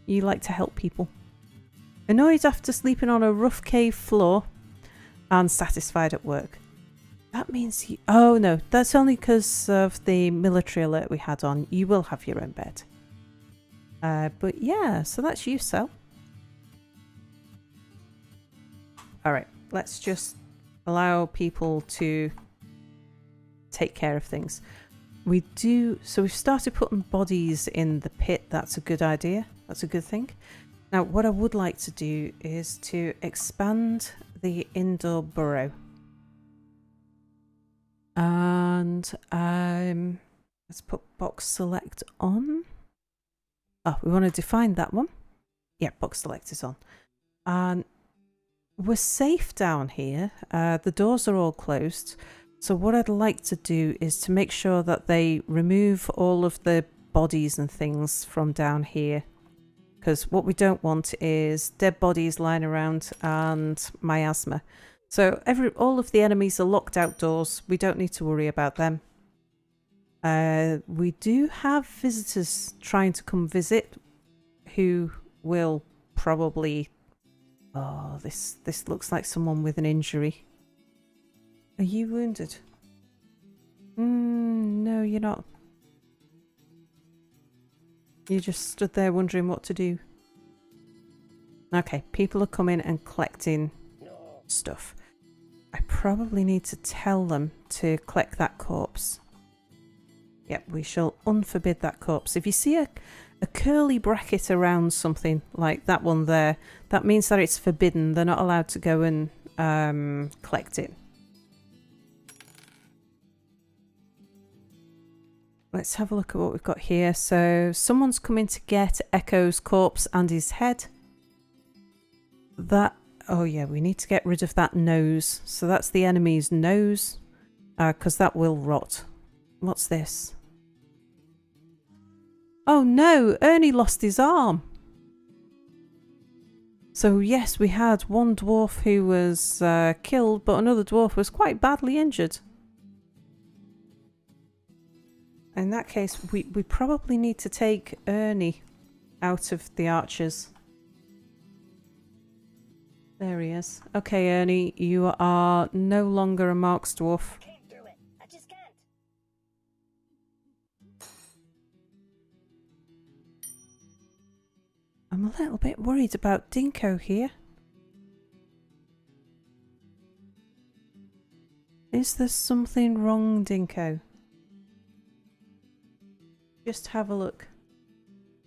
You like to help people. Annoyed after sleeping on a rough cave floor, and satisfied at work. That means you... Oh no, that's only because of the military alert we had on. You will have your own bed. But yeah, so that's you, Sel. Alright, let's just allow people to take care of things. So we've started putting bodies in the pit. That's a good idea. That's a good thing. Now, what I would like to do is to expand the indoor burrow. And let's put box select on. Oh, we want to define that one. Yeah, box select is on. And we're safe down here. The doors are all closed. So what I'd like to do is to make sure that they remove all of the bodies and things from down here. Because what we don't want is dead bodies lying around and miasma. So all of the enemies are locked outdoors. We don't need to worry about them. We do have visitors trying to come visit who will probably... Oh, this looks like someone with an injury. Are you wounded? No, you're not. You just stood there wondering what to do. Okay, people are coming and collecting stuff. I probably need to tell them to collect that corpse. Yep, we shall unforbid that corpse. If you see a curly bracket around something like that one there, that means that it's forbidden. They're not allowed to go and collect it. Let's have a look at what we've got here. So someone's coming to get Echo's corpse and his head. Oh yeah, we need to get rid of that nose. So that's the enemy's nose, because that will rot. What's this? Oh no, Ernie lost his arm. So yes, we had one dwarf who was killed, but another dwarf was quite badly injured. In that case, we probably need to take Ernie out of the archers. There he is. Okay, Ernie, you are no longer a Marks dwarf. I can't do it. I just can't. I'm a little bit worried about Dinko here. Is there something wrong, Dinko? Just have a look.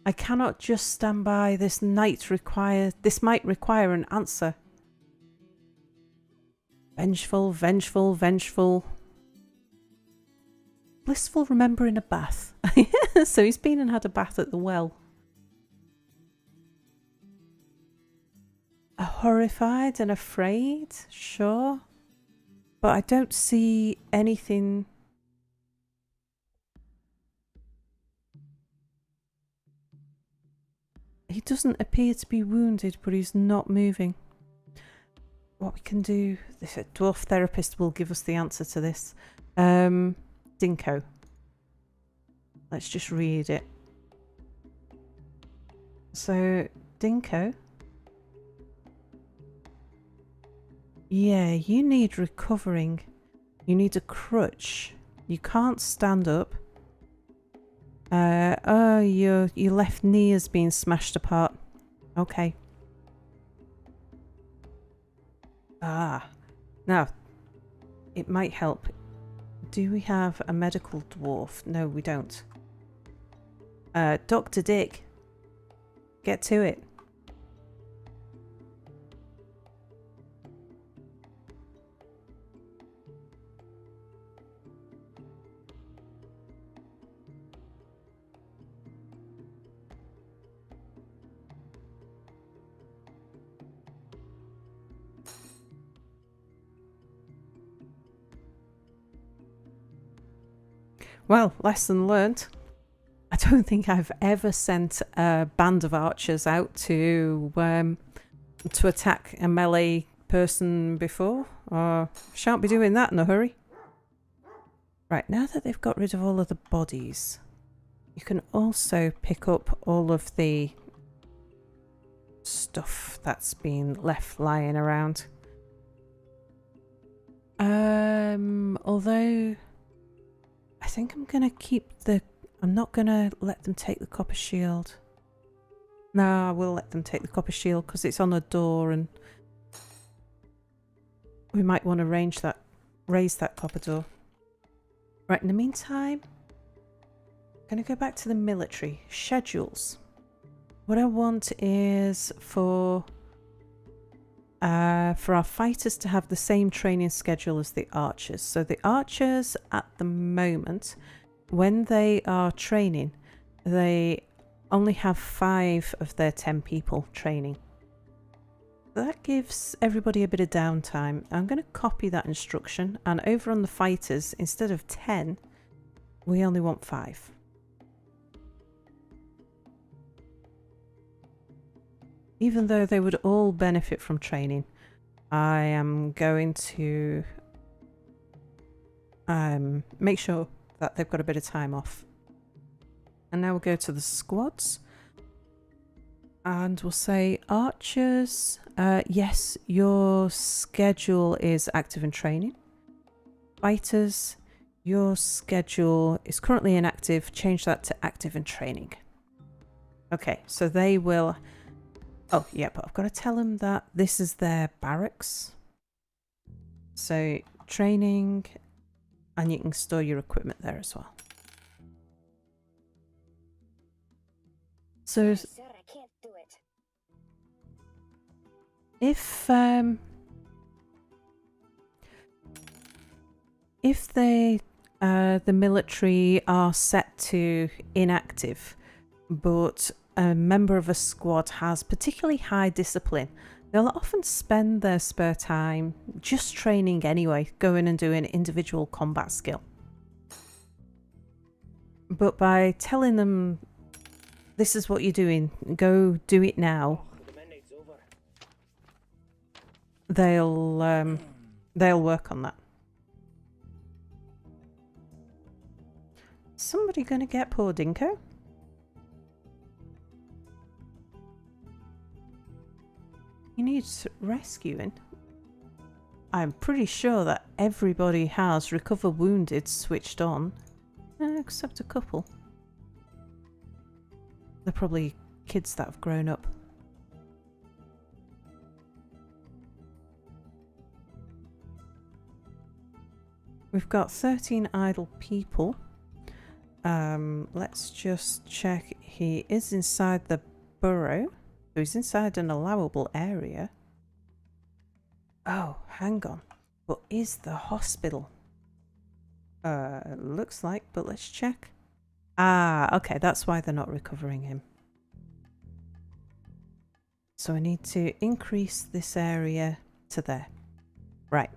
I cannot just stand by. This might require an answer. Vengeful, vengeful, vengeful. Blissful remembering a bath. So he's been and had a bath at the well. Horrified and afraid, sure. But I don't see anything. He doesn't appear to be wounded, but he's not moving. What we can do, the dwarf therapist will give us the answer to this. Dinko. Let's just read it. So, Dinko. Yeah, you need recovering. You need a crutch. You can't stand up. Oh, your left knee has been smashed apart. Okay. Now, it might help. Do we have a medical dwarf? No, we don't. Dr. Dick. Get to it. Well, lesson learned. I don't think I've ever sent a band of archers out to attack a melee person before. Shan't be doing that in a hurry. Right, now that they've got rid of all of the bodies, you can also pick up all of the stuff that's been left lying around. Although I think I'm gonna keep the... I'm not gonna let them take the copper shield. No, I will let them take the copper shield because it's on a door and we might want to raise that copper door. Right, in the meantime, I'm going to go back to the military schedules. What I want is for our fighters to have the same training schedule as the archers. So the archers at the moment, when they are training, they only have 5 of their 10 people training. That gives everybody a bit of downtime. I'm going to copy that instruction, and over on the fighters, instead of 10, we only want 5. Even though they would all benefit from training, I am going to make sure that they've got a bit of time off. And now we'll go to the squads. And we'll say, archers, yes, your schedule is active in training. Fighters, your schedule is currently inactive. Change that to active in training. Okay, so they will... Oh, yeah, but I've got to tell them that this is their barracks. So, training, and you can store your equipment there as well. So... Sir, I can't do it. If the military are set to inactive, but a member of a squad has particularly high discipline, they'll often spend their spare time just training anyway, going and doing individual combat skill. But by telling them, this is what you're doing, go do it now, they'll work on that. Somebody gonna get poor Dinko? He needs rescuing. I'm pretty sure that everybody has recover wounded switched on, except a couple. They're probably kids that have grown up. We've got 13 idle people. Let's just check. He is inside the burrow. So he's inside an allowable area. Oh, hang on. But is the hospital? Looks like, but let's check. Ah, okay, that's why they're not recovering him. So I need to increase this area to there. Right.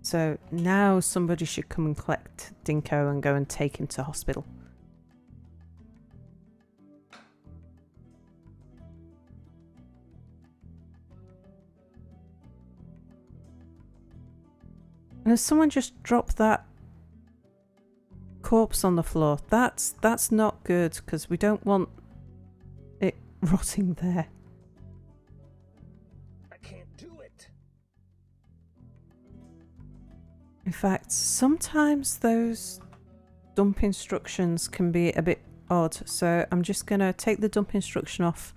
So now somebody should come and collect Dinko and go and take him to hospital. And has someone just dropped that corpse on the floor? That's not good, because we don't want it rotting there. I can't do it. In fact, sometimes those dump instructions can be a bit odd, so I'm just going to take the dump instruction off,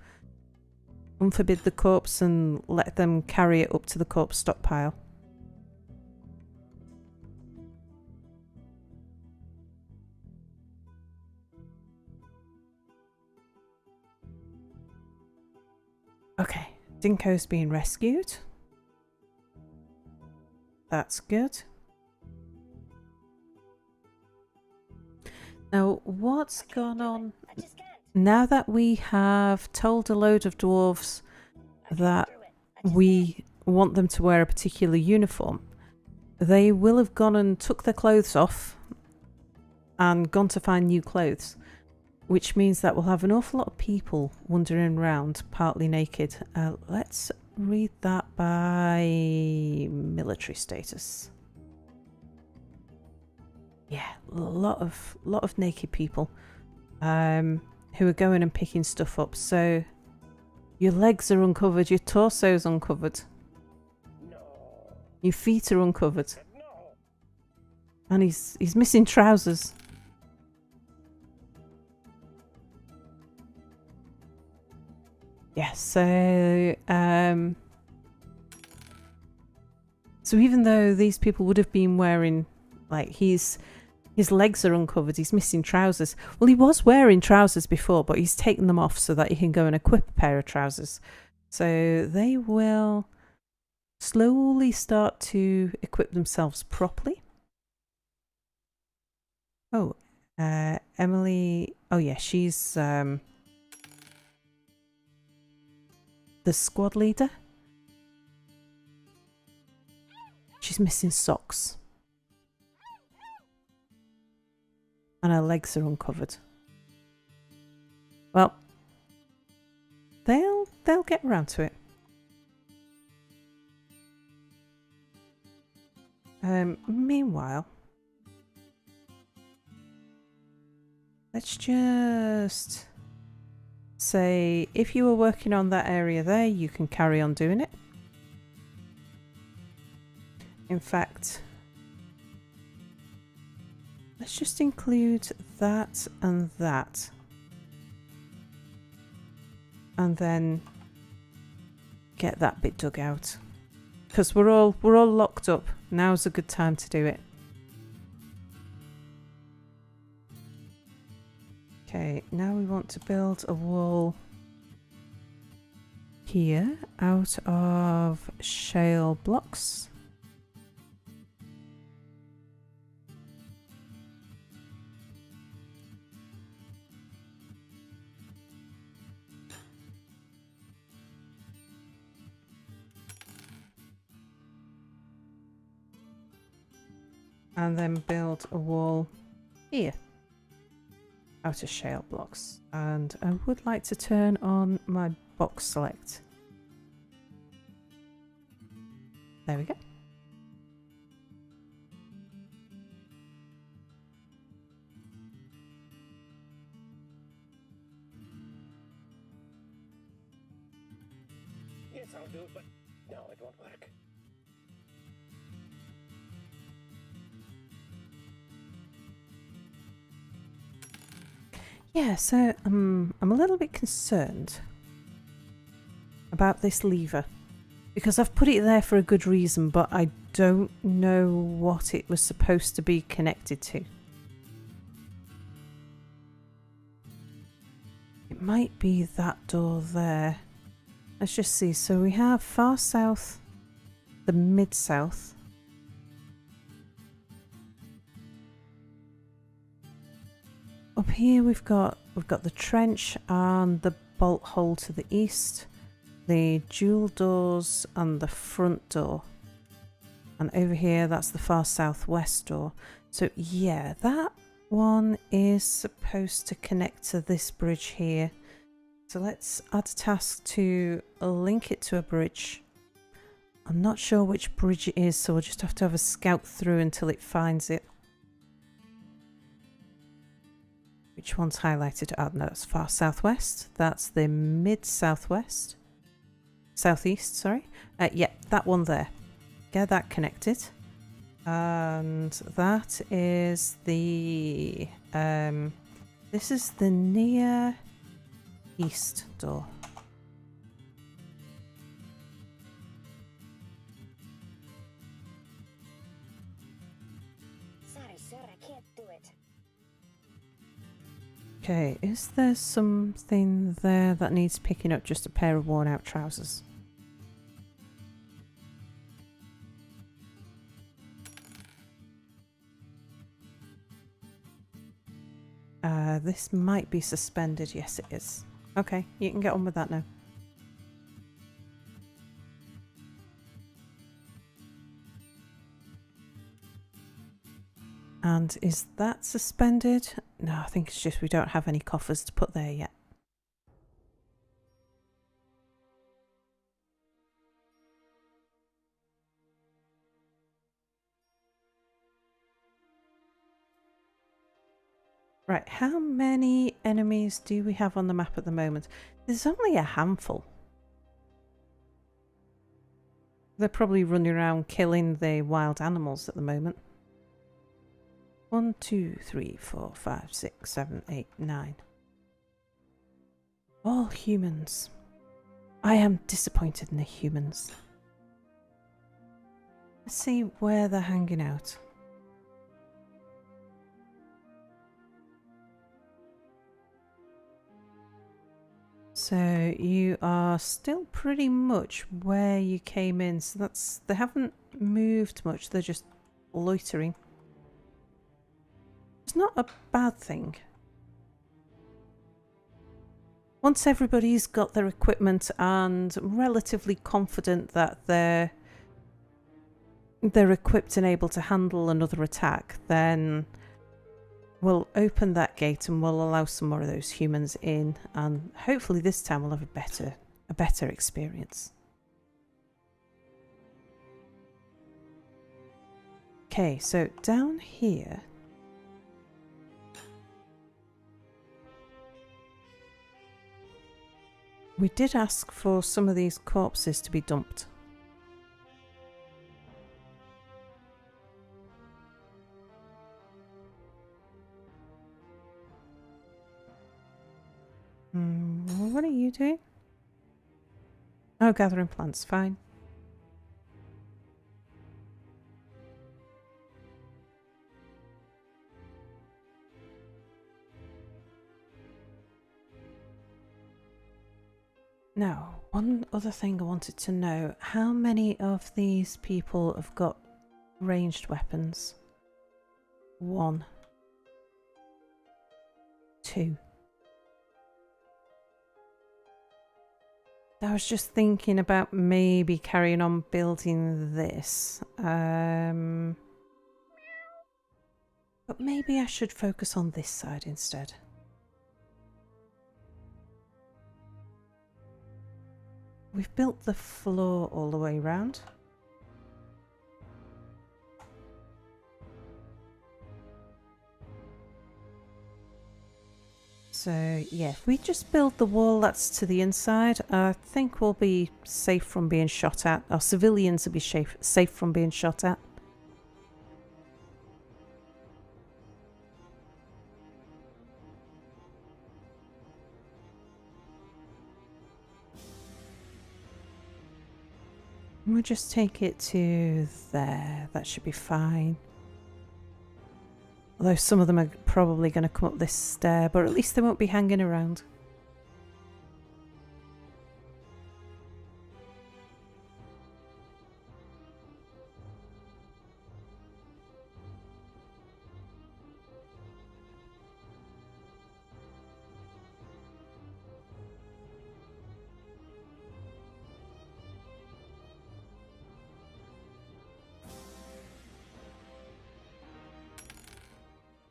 unforbid the corpse, and let them carry it up to the corpse stockpile. Okay, Dinko's being rescued. That's good. Now, what's gone on? Now that we have told a load of dwarves that we want them to wear a particular uniform, they will have gone and took their clothes off and gone to find new clothes, which means that we'll have an awful lot of people wandering around partly naked. Let's read that by military status. Yeah, a lot of naked people who are going and picking stuff up. So your legs are uncovered, your torso's uncovered, No. your feet are uncovered, No. and he's missing trousers. Yeah, so even though these people would have been wearing, like, his legs are uncovered, he's missing trousers. Well, he was wearing trousers before, but he's taken them off so that he can go and equip a pair of trousers. So they will slowly start to equip themselves properly. Oh, Emily. Oh yeah, she's the squad leader. She's missing socks. And her legs are uncovered. Well, they'll get around to it. Meanwhile, let's just say if you were working on that area there, you can carry on doing it. In fact, let's just include that and that. And then get that bit dug out. Because we're all locked up. Now's a good time to do it. Okay, now we want to build a wall here out of shale blocks. And then build a wall here out of shale blocks. And I would like to turn on my box select. There we go. Yes, I'll do it, but no, it won't work. Yeah, so I'm a little bit concerned about this lever because I've put it there for a good reason, but I don't know what it was supposed to be connected to. It might be that door there. Let's just see. So we have far south, the mid-south. Up here we've got the trench and the bolt hole to the east, the dual doors and the front door. And over here that's the far southwest door. So yeah, that one is supposed to connect to this bridge here. So let's add a task to link it to a bridge. I'm not sure which bridge it is, so we'll just have to have a scout through until it finds it. Which one's highlighted? Oh no, that's far southwest. That's the mid-southwest. Southeast, sorry. Yeah, that one there. Get that connected. And that is the... this is the near east door. Sorry, sir, I can't do it. Okay, is there something there that needs picking up? Just a pair of worn out trousers. This might be suspended. Yes, it is. Okay, you can get on with that now. And is that suspended? No, I think it's just we don't have any coffers to put there yet. Right, how many enemies do we have on the map at the moment? There's only a handful. They're probably running around killing the wild animals at the moment. 1, 2, 3, 4, 5, 6, 7, 8, 9. All humans. I am disappointed in the humans. Let's see where they're hanging out. So you are still pretty much where you came in. So that's, they haven't moved much. They're just loitering. It's not a bad thing. Once everybody's got their equipment and relatively confident that they're equipped and able to handle another attack, then we'll open that gate and we'll allow some more of those humans in, and hopefully this time we'll have a better experience. Okay, so down here we did ask for some of these corpses to be dumped. What are you doing? Oh, gathering plants, fine. Now, one other thing I wanted to know, how many of these people have got ranged weapons? 1, 2. I was just thinking about maybe carrying on building this. But maybe I should focus on this side instead. We've built the floor all the way around. So yeah, if we just build the wall that's to the inside, I think we'll be safe from being shot at. Our civilians will be safe from being shot at. We'll just take it to there. That should be fine. Although some of them are probably going to come up this stair, but at least they won't be hanging around.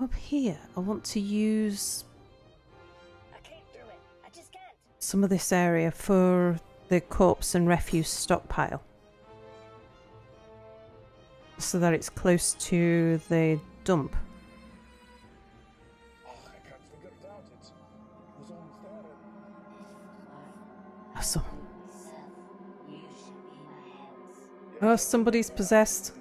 Up here, I want to use I can't do it. I just can't. some of this area for the corpse and refuse stockpile, so that it's close to the dump. Oh, I can't figure it out. It was almost there. So, oh, somebody's possessed.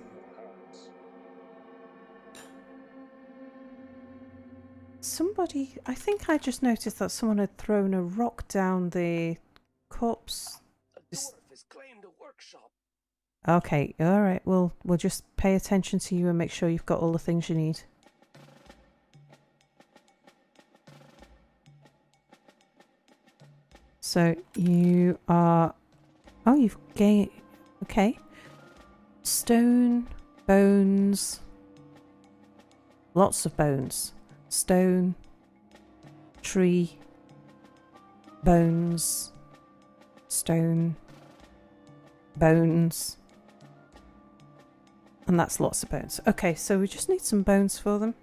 Somebody, I think I just noticed that someone had thrown a rock down the corpse. A dwarf has claimed a workshop. Okay, alright, we'll just pay attention to you and make sure you've got all the things you need. So you are, oh, you've gained, okay. Stone, bones, lots of bones. Stone, tree, bones, stone, bones. And that's lots of bones. Okay, so we just need some bones for them.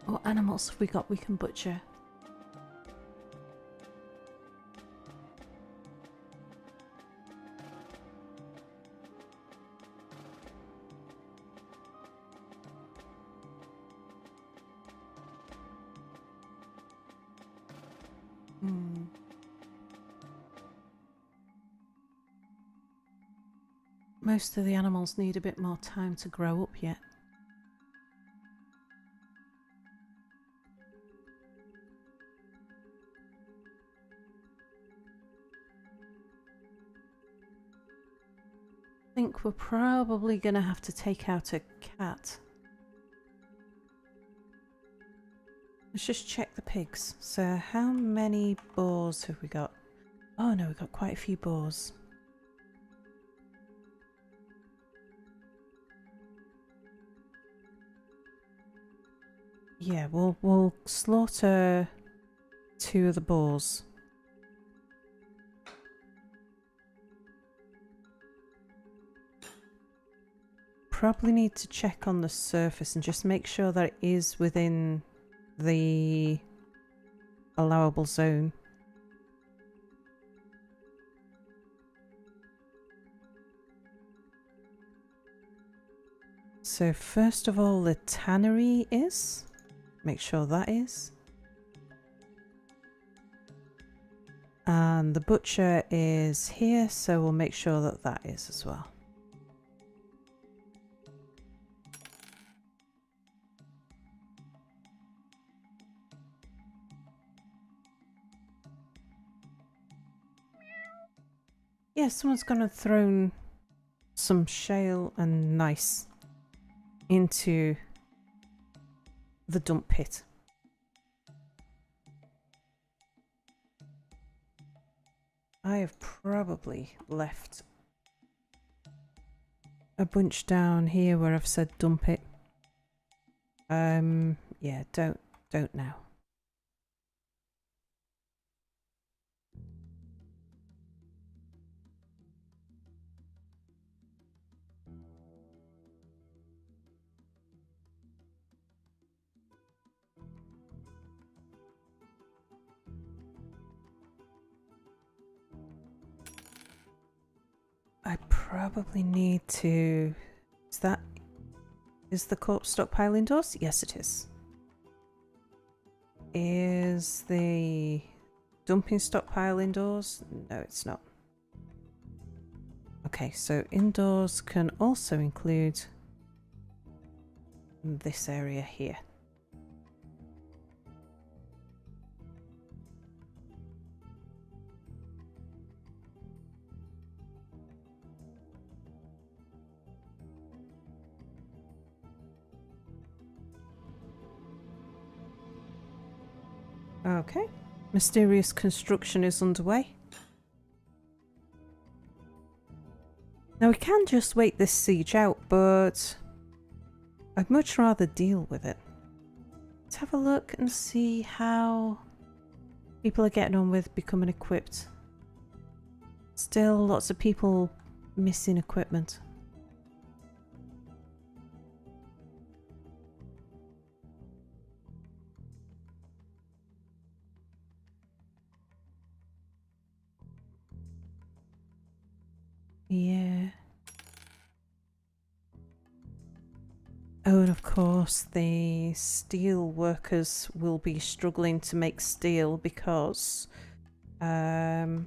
What animals have we got we can butcher? Most of the animals need a bit more time to grow up yet. I think we're probably going to have to take out a cat. Let's just check the pigs. So how many boars have we got? Oh no, we've got quite a few boars. Yeah, we'll slaughter 2 of the boars. Probably need to check on the surface and just make sure that it is within the allowable zone. So first of all, the tannery is. Make sure that is. And the butcher is here, so we'll make sure that that is as well. Yeah, someone's gonna throw some shale and gneiss into the dump pit. I have probably left a bunch down here where I've said dump it. Yeah, don't now. I probably need to... Is the corpse stockpile indoors? Yes, it is. Is the dumping stockpile indoors? No, it's not. Okay, so indoors can also include this area here. Okay, mysterious construction is underway. Now we can just wait this siege out, but I'd much rather deal with it. Let's have a look and see how people are getting on with becoming equipped. Still lots of people missing equipment. Yeah. Oh, and of course the steel workers will be struggling to make steel because... because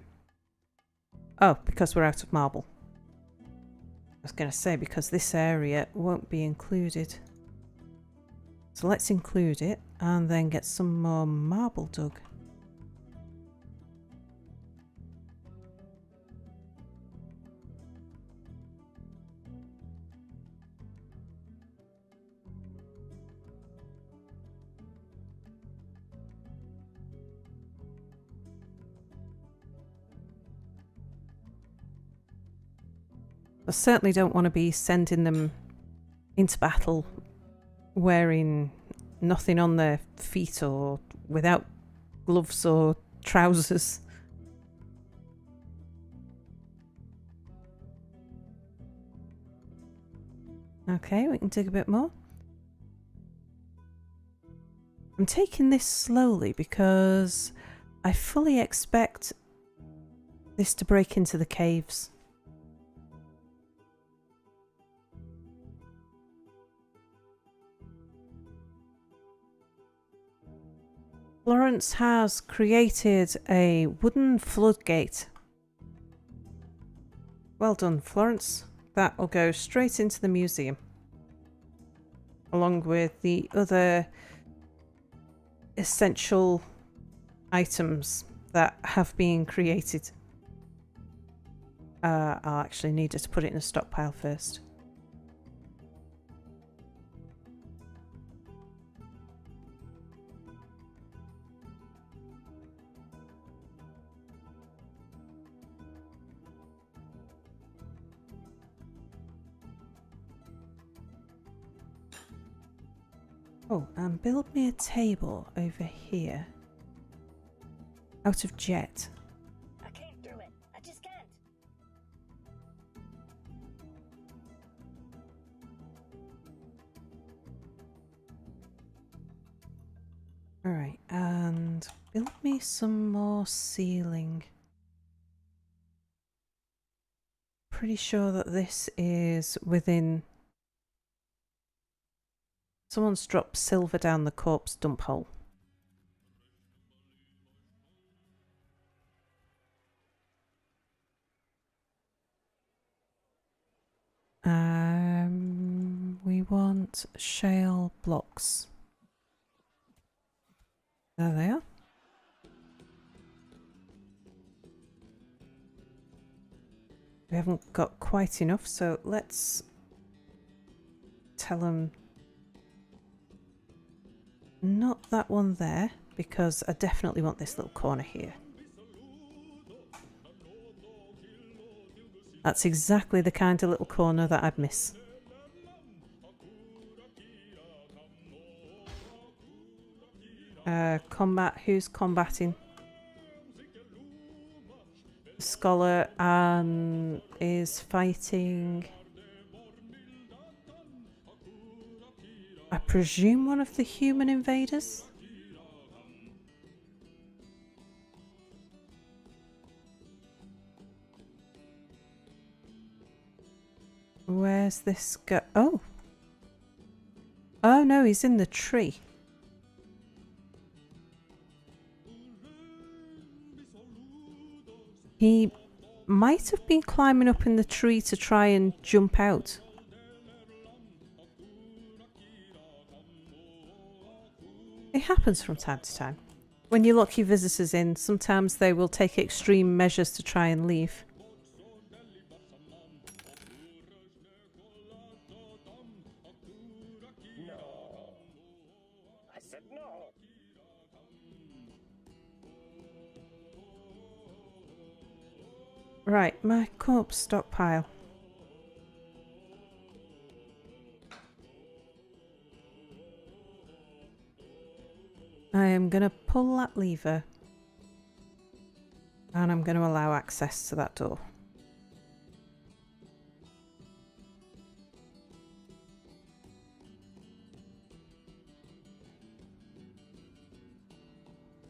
we're out of marble. I was going to say because this area won't be included. So let's include it and then get some more marble dug. I certainly don't want to be sending them into battle wearing nothing on their feet or without gloves or trousers. Okay, we can dig a bit more. I'm taking this slowly because I fully expect this to break into the caves. Florence has created a wooden floodgate. Well done, Florence. That will go straight into the museum, along with the other essential items that have been created. I'll actually need her to put it in a stockpile first. Oh, and build me a table over here. Out of jet. I can't do it. I just can't. Alright, and build me some more ceiling. Pretty sure that this is within... Someone's dropped silver down the corpse dump hole. We want shale blocks. There they are. We haven't got quite enough, so let's tell them not that one there, because I definitely want this little corner here. That's exactly the kind of little corner that I'd miss. Combat, who's combating? Scholar is fighting... I presume one of the human invaders? Where's this go? Oh! Oh no, he's in the tree. He might have been climbing up in the tree to try and jump out. It happens from time to time. When you lock your visitors in, sometimes they will take extreme measures to try and leave. No. I said no. Right, my corpse stockpile. I am going to pull that lever and I'm going to allow access to that door.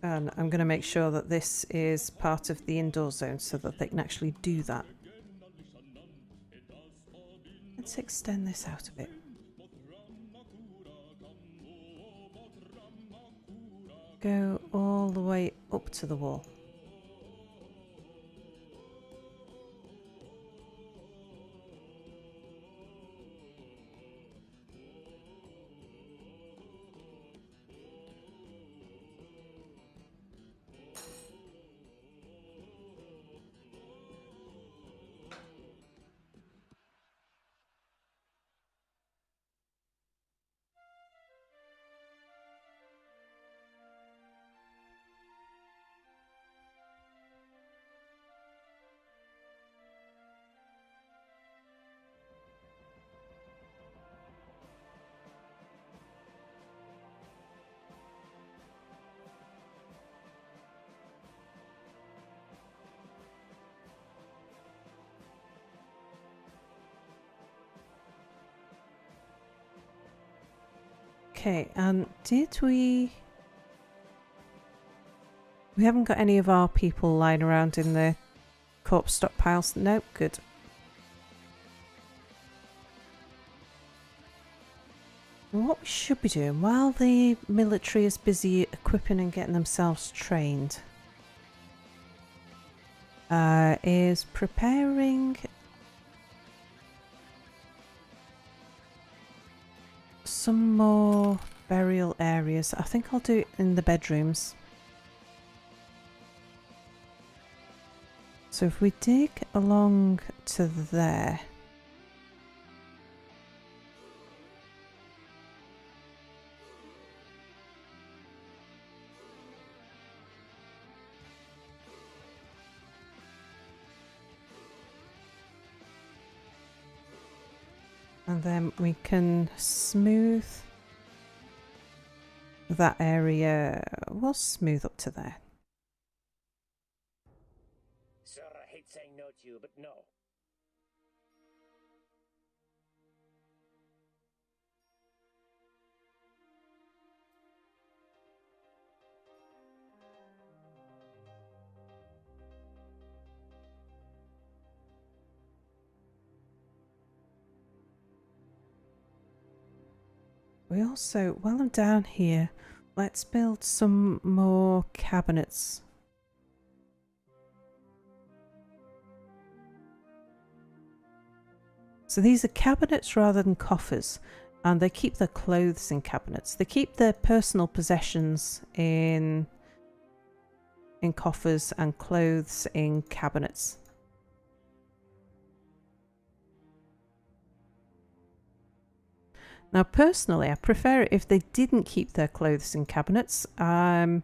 And I'm going to make sure that this is part of the indoor zone so that they can actually do that. Let's extend this out a bit. Go all the way up to the wall. Okay, and did we... We haven't got any of our people lying around in the corpse stockpiles? No, good. What we should be doing while the military is busy equipping and getting themselves trained is preparing some more burial areas. I think I'll do it in the bedrooms. So if we dig along to there, and then we can smooth that area. We'll smooth up to there. Sir, I hate saying no to you, but no. We also, while I'm down here, let's build some more cabinets. So these are cabinets rather than coffers, and they keep their clothes in cabinets. They keep their personal possessions in coffers and clothes in cabinets. Now personally I prefer it if they didn't keep their clothes in cabinets and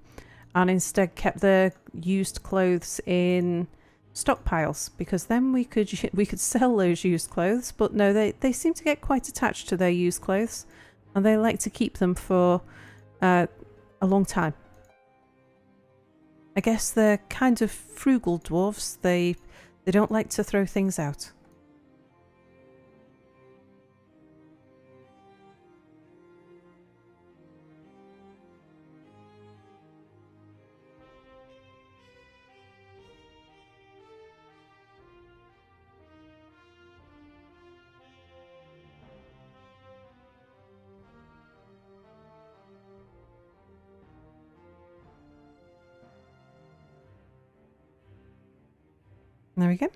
instead kept their used clothes in stockpiles, because then we could sell those used clothes. But no, they seem to get quite attached to their used clothes and they like to keep them for a long time. I guess they're kind of frugal dwarves. They don't like to throw things out. There we go.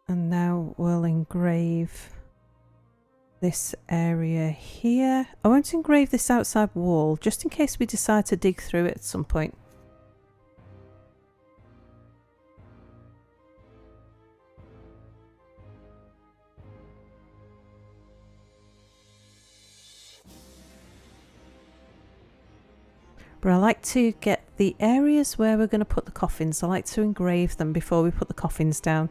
And now we'll engrave this area here. I won't engrave this outside wall, just in case we decide to dig through it at some point. But I like to get the areas where we're going to put the coffins. I like to engrave them before we put the coffins down.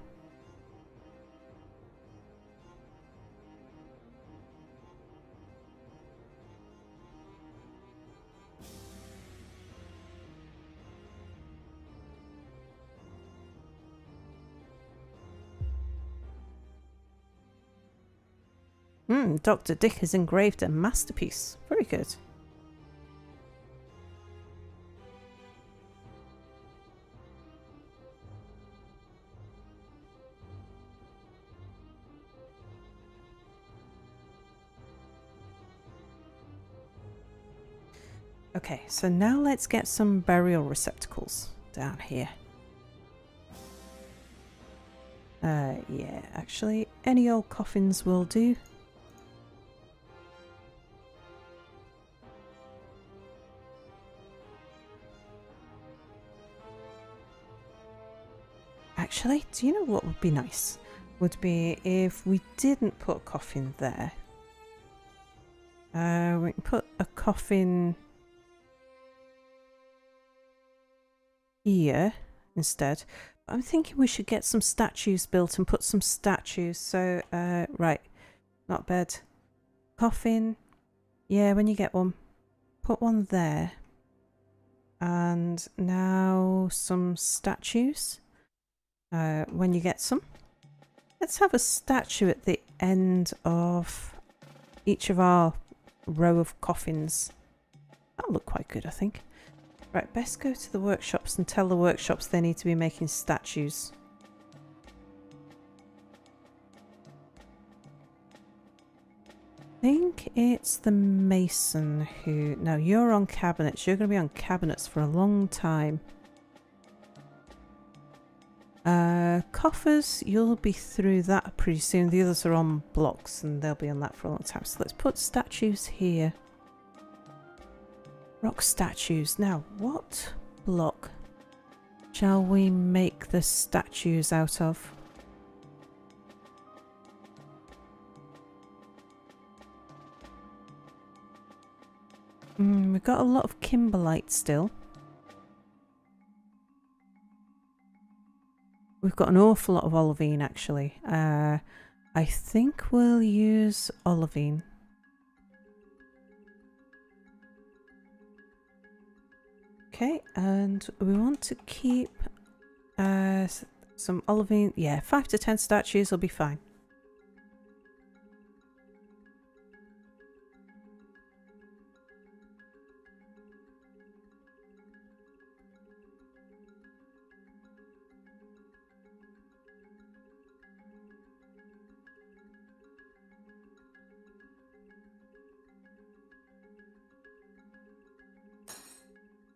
Dr. Dick has engraved a masterpiece. Very good. Okay, so now let's get some burial receptacles down here. Yeah, actually, any old coffins will do. Actually, do you know what would be nice? would be if we didn't put a coffin there. We can put a coffin here instead. I'm thinking we should get some statues built and put some statues. So, right, not bed. Coffin. Yeah, when you get one, put one there. And now some statues. When you get some. Let's have a statue at the end of each of our row of coffins. That'll look quite good, I think. Right, best go to the workshops and tell the workshops they need to be making statues. I think it's the mason who... No, you're on cabinets. You're going to be on cabinets for a long time. Coffers, you'll be through that pretty soon. The others are on blocks and they'll be on that for a long time. So let's put statues here. Rock statues. Now, what block shall we make the statues out of? We've got a lot of kimberlite still. We've got an awful lot of olivine actually. I think we'll use olivine. Okay, and we want to keep some olivine. Yeah, 5 to 10 statues will be fine.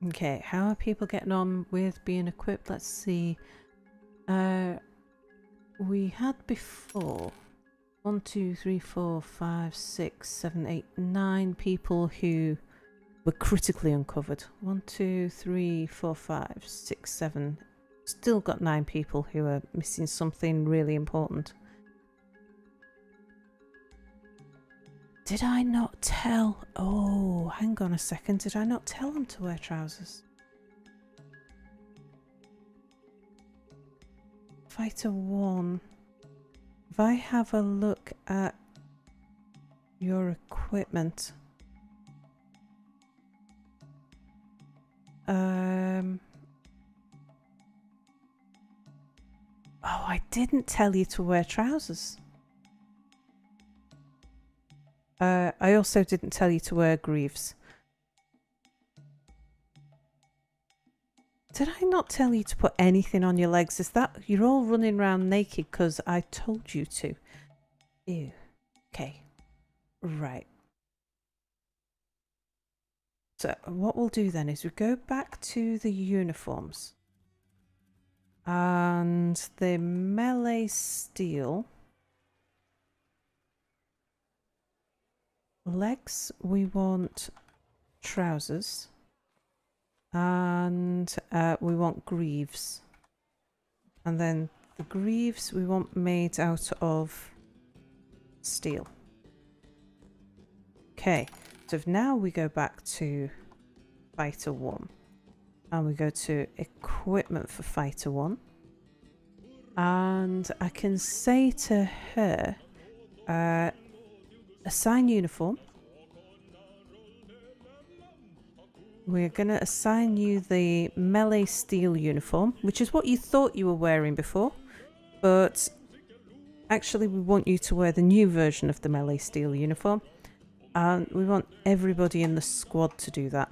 Okay, how are people getting on with being equipped? Let's see. We had before 1, 2, 3, 4, 5, 6, 7, 8, 9 people who were critically uncovered. 1, 2, 3, 4, 5, 6, 7. Still got 9 people who are missing something really important. Did I not tell? Oh, hang on a second. Did I not tell them to wear trousers? Fighter 1. If I have a look at your equipment. Oh, I didn't tell you to wear trousers. I also didn't tell you to wear greaves. Did I not tell you to put anything on your legs? Is that you're all running around naked because I told you to? Ew. Okay. Right. So what we'll do then is we go back to the uniforms. And the melee steel. Legs, we want trousers. And we want greaves. And then the greaves we want made out of steel. Okay, so if now we go back to Fighter 1 and we go to equipment for Fighter 1 and I can say to her assign uniform. We're going to assign you the melee steel uniform, which is what you thought you were wearing before, but actually we want you to wear the new version of the melee steel uniform, and we want everybody in the squad to do that.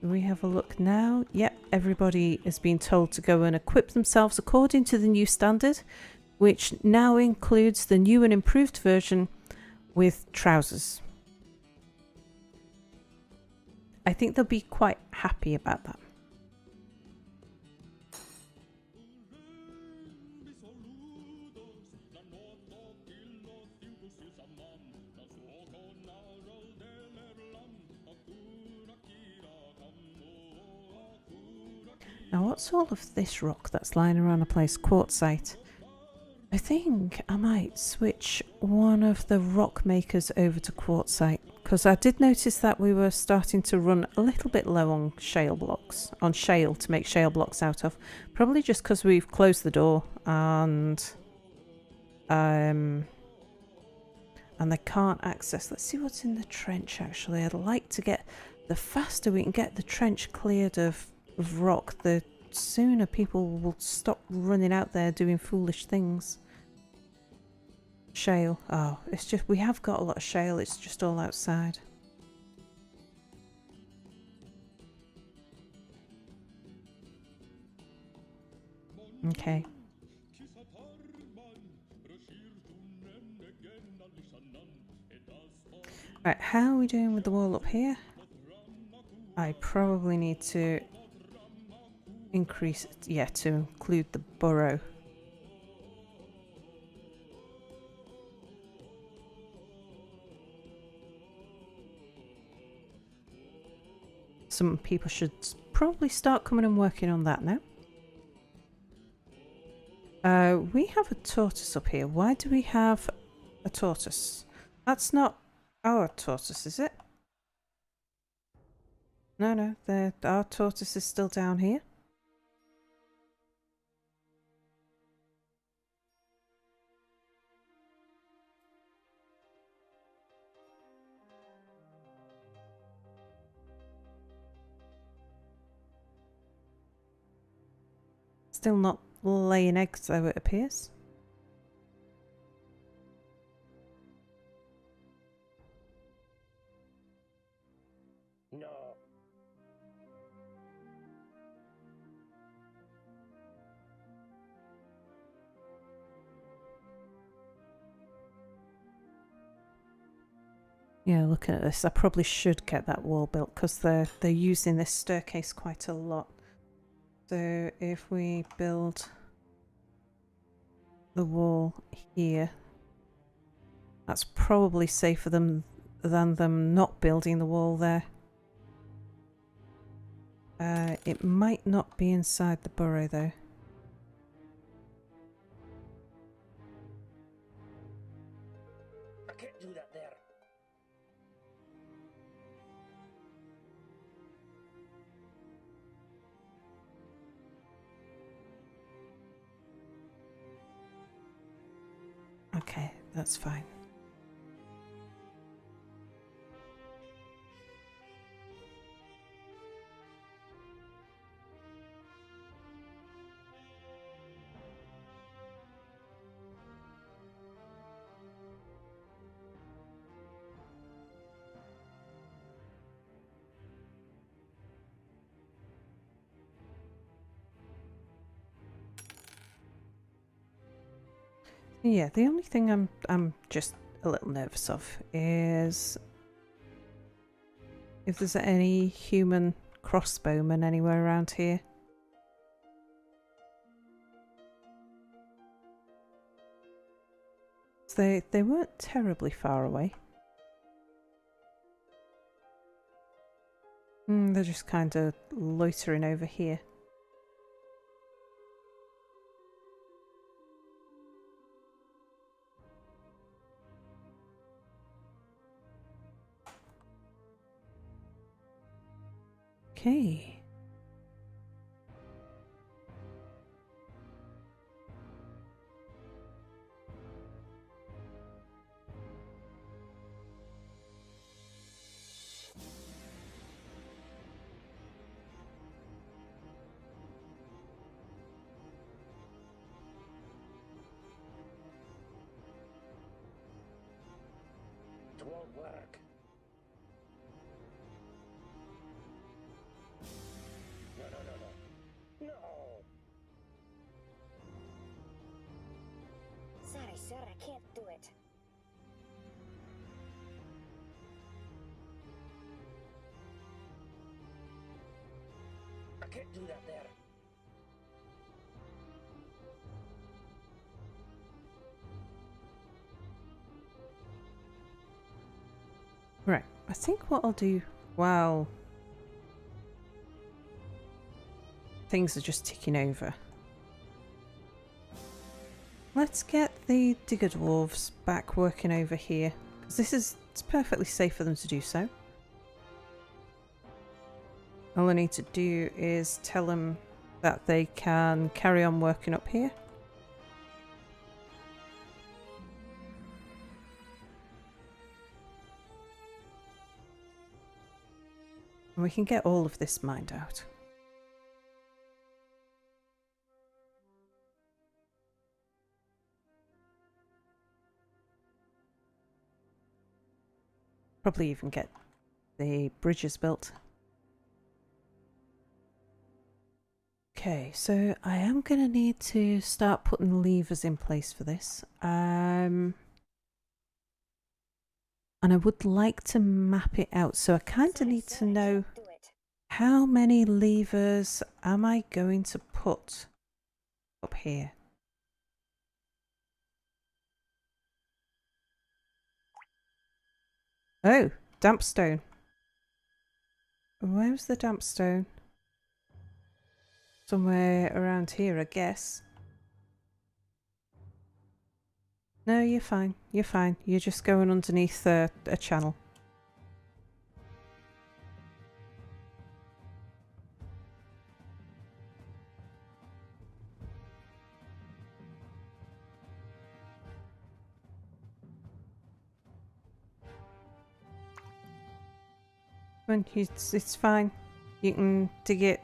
We have a look now. Yep, everybody has been told to go and equip themselves according to the new standard, which now includes the new and improved version with trousers. I think they'll be quite happy about that. Now what's all of this rock that's lying around the place? Quartzite. I think I might switch one of the rock makers over to quartzite, because I did notice that we were starting to run a little bit low on shale blocks, on shale to make shale blocks out of. Probably just because we've closed the door and they can't access. Let's see what's in the trench actually. I'd like to get, the faster we can get the trench cleared of rock, the sooner people will stop running out there doing foolish things. Shale. Oh, it's just, we have got a lot of shale, it's just all outside. Okay. Right, how are we doing with the wall up here? I probably need to increase it, yeah, to include the burrow. Some people should probably start coming and working on that now. We have a tortoise up here. Why do we have a tortoise? That's not our tortoise, is it? No, our tortoise is still down here. Still not laying eggs, though, it appears. No. Yeah, looking at this, I probably should get that wall built because they're using this staircase quite a lot. So if we build the wall here, that's probably safer than them not building the wall there. It might not be inside the burrow though. I can't do that there. Okay, that's fine. Yeah, the only thing I'm just a little nervous of is if there's any human crossbowmen anywhere around here. They weren't terribly far away. They're just kind of loitering over here. Okay. It won't work. No. Sorry, sir, I can't do it. I can't do that there. Right, I think what I'll do while things are just ticking over let's get the digger dwarves back working over here. Because it's perfectly safe for them to do so. All I need to do is tell them that they can carry on working up here. And we can get all of this mined out. Probably even get the bridges built. Okay, so I am going to need to start putting levers in place for this. And I would like to map it out. So I kind of need to know how many levers am I going to put up here. Oh, damp stone. Where's the damp stone? Somewhere around here, I guess. No, you're fine. You're fine. You're just going underneath a channel. When it's fine. You can dig it.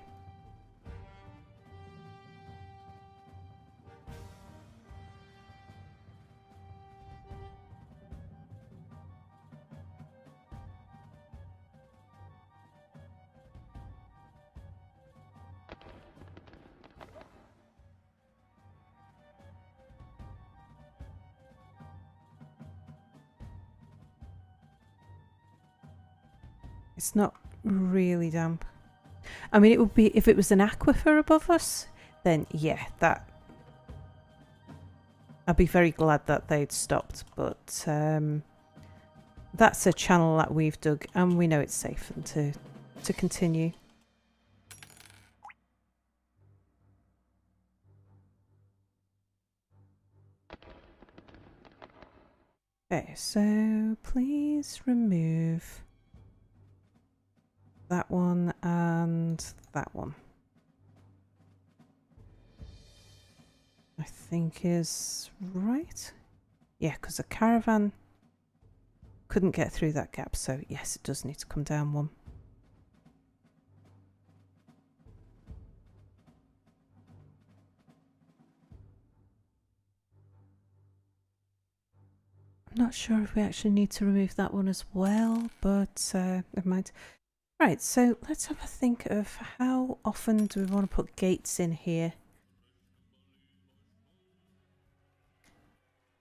It's not really damp. I mean, it would be if it was an aquifer above us, then yeah, that I'd be very glad that they'd stopped. But that's a channel that we've dug, and we know it's safe for them to continue. Okay, so please remove that one and that one. I think is right. Yeah, because the caravan couldn't get through that gap, so yes, it does need to come down one. I'm not sure if we actually need to remove that one as well, but never mind. Right, so let's have a think of how often do we want to put gates in here.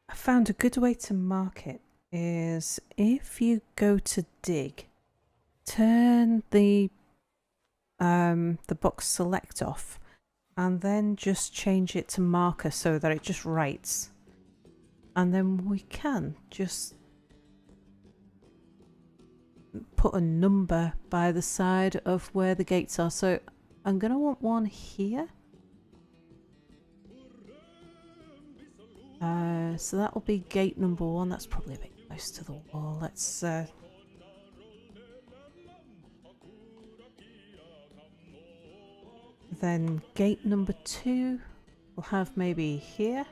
I found a good way to mark it is if you go to dig, turn the box select off, and then just change it to marker so that it just writes. And then we can just put a number by the side of where the gates are. So I'm going to want one here. So that will be gate number 1. That's probably a bit close to the wall. Let's then gate number 2 we'll have maybe here.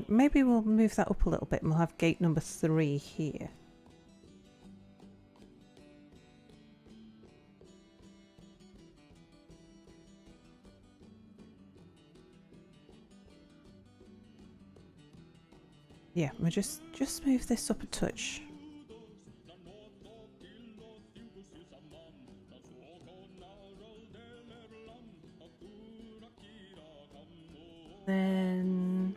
Maybe we'll move that up a little bit and we'll have gate number 3 here. Yeah, we'll just move this up a touch. Then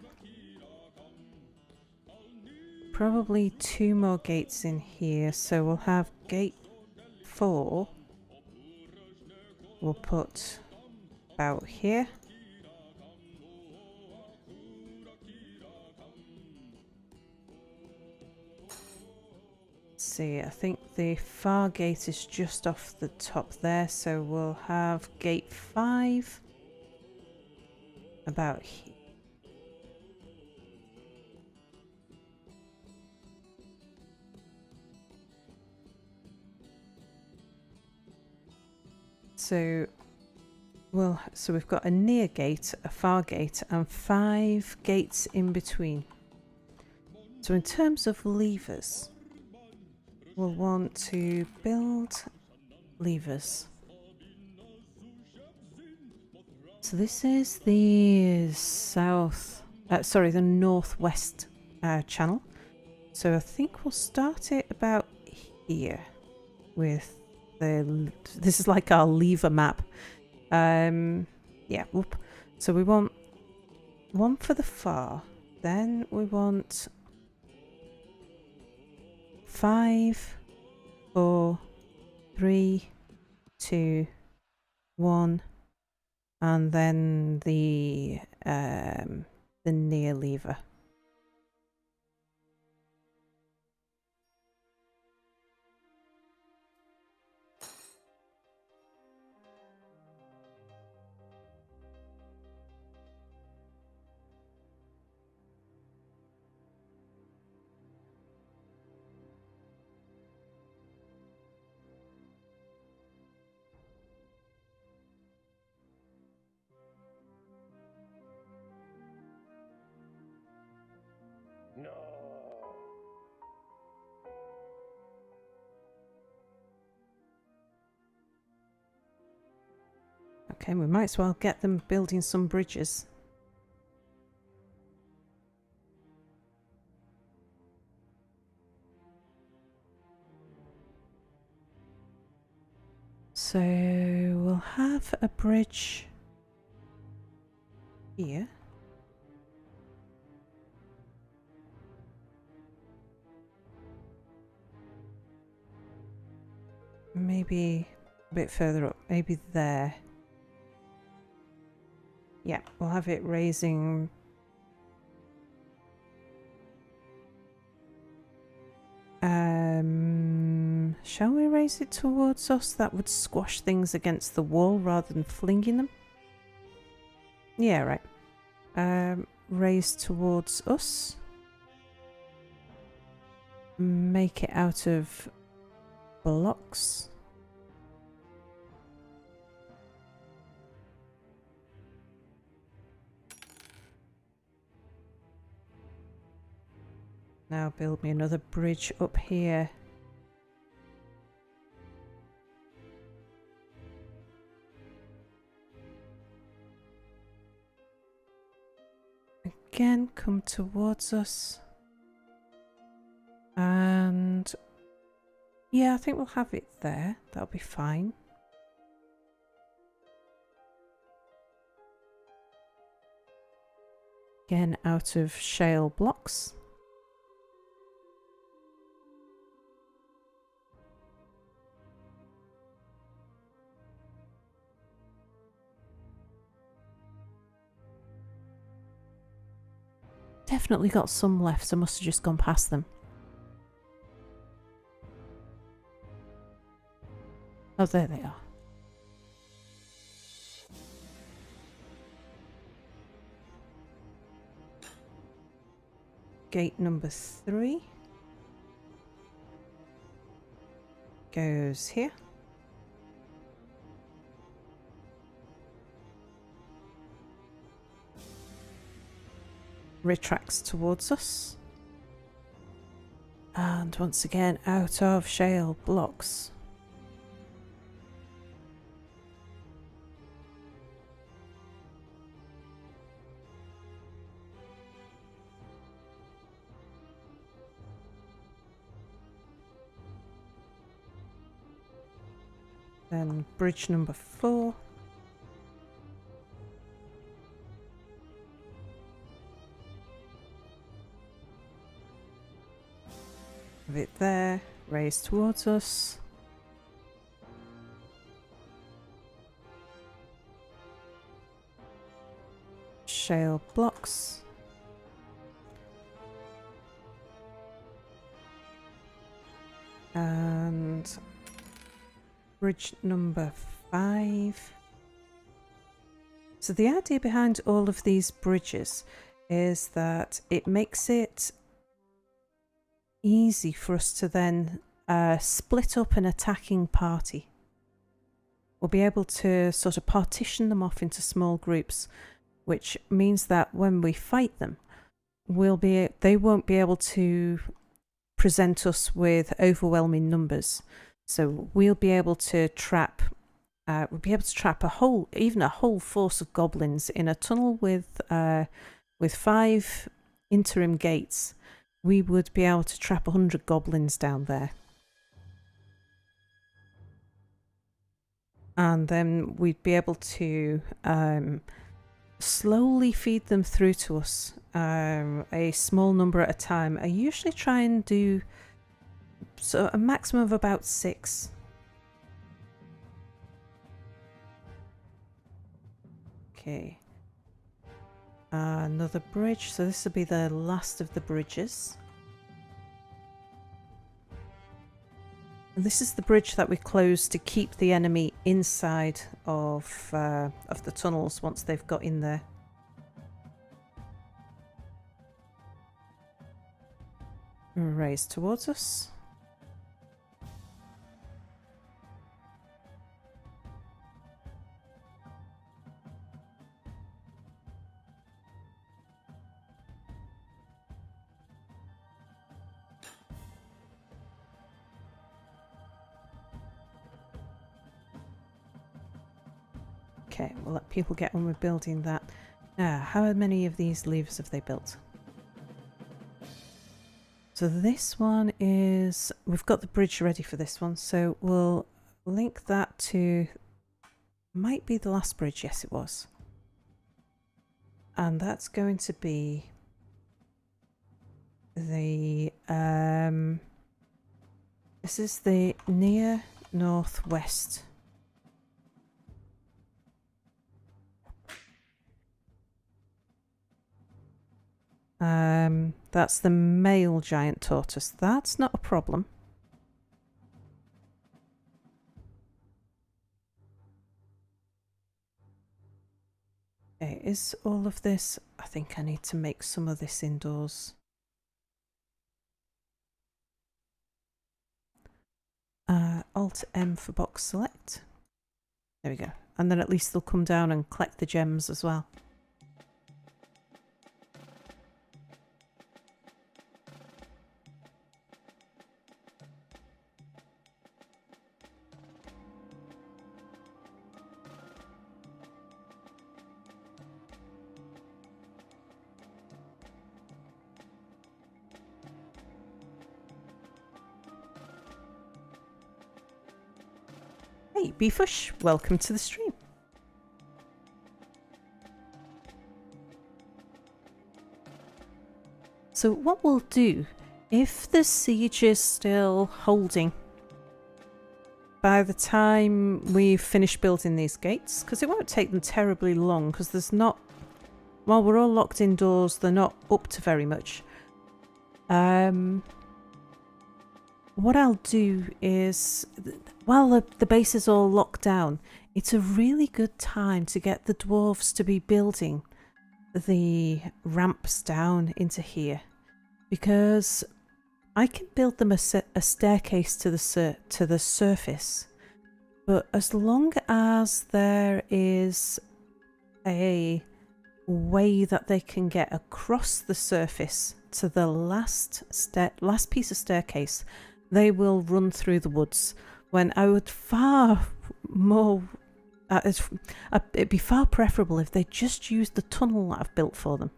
probably 2 more gates in here, so we'll have gate 4 we'll put about here. see, I think the far gate is just off the top there, so we'll have gate 5 about here. So we've got a near gate, a far gate, and 5 gates in between. So in terms of levers, we'll want to build levers. So this is the the northwest channel. So I think we'll start it about here with this is like our lever map. Yeah, whoop. So we want one for the far, then we want 5, 4, 3, 2, 1, and then the near lever. No. Okay, we might as well get them building some bridges. So we'll have a bridge here. Maybe a bit further up, maybe there. Yeah, we'll have it raising. Shall we raise it towards us? That would squash things against the wall rather than flinging them. Yeah, right. Raise towards us. Make it out of blocks. Now build me another bridge up here. Again, come towards us. And yeah, I think we'll have it there. That'll be fine. Again, out of shale blocks. Definitely got some left, I must have just gone past them. Oh, there they are. Gate number 3 goes here. Retracts towards us. And once again, out of shale blocks. Then bridge number 4. Have it there, raise towards us. Shale blocks. And bridge number 5. So the idea behind all of these bridges is that it makes it easy for us to then split up an attacking party. We'll be able to sort of partition them off into small groups, which means that when we fight them, they won't be able to present us with overwhelming numbers. So we'll be able to trap even a whole force of goblins in a tunnel with 5 interim gates. We would be able to trap 100 goblins down there. And then we'd be able to slowly feed them through to us, a small number at a time. I usually try and do a maximum of about 6. Okay. Another bridge. So this will be the last of the bridges. And this is the bridge that we close to keep the enemy inside of the tunnels once they've got in there. Raise towards us. Okay, we'll let people get on with building that. How many of these levers have they built? So this one is... We've got the bridge ready for this one, so we'll link that to... Might be the last bridge, yes it was. And that's going to be the... This is the near northwest. That's the male giant tortoise. That's not a problem. Okay, is all of this... I think I need to make some of this indoors. Alt M for box select. There we go. And then at least they'll come down and collect the gems as well. Hey, Beefush, welcome to the stream. So what we'll do, if the siege is still holding by the time we've finished building these gates, because it won't take them terribly long, because there's not... While we're all locked indoors, they're not up to very much. What I'll do is, while the base is all locked down, it's a really good time to get the dwarves to be building the ramps down into here, because I can build them a staircase to the surface, but as long as there is a way that they can get across the surface to the last piece of staircase, they will run through the woods. When I would far more... it'd be far preferable if they just used the tunnel that I've built for them.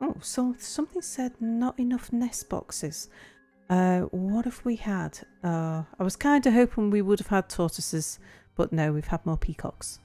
Oh, so something said not enough nest boxes. What have we had? I was kind of hoping we would have had tortoises, but no, we've had more peacocks.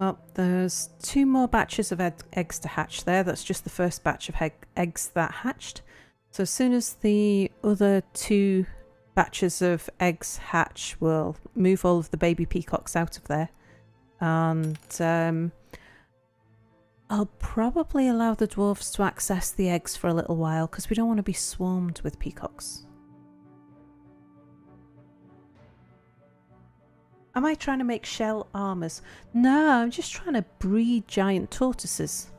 Well, there's 2 more batches of eggs to hatch there. That's just the first batch of eggs that hatched. So as soon as the other 2 batches of eggs hatch, we'll move all of the baby peacocks out of there. And I'll probably allow the dwarves to access the eggs for a little while because we don't want to be swarmed with peacocks. Am I trying to make shell armors? No, I'm just trying to breed giant tortoises.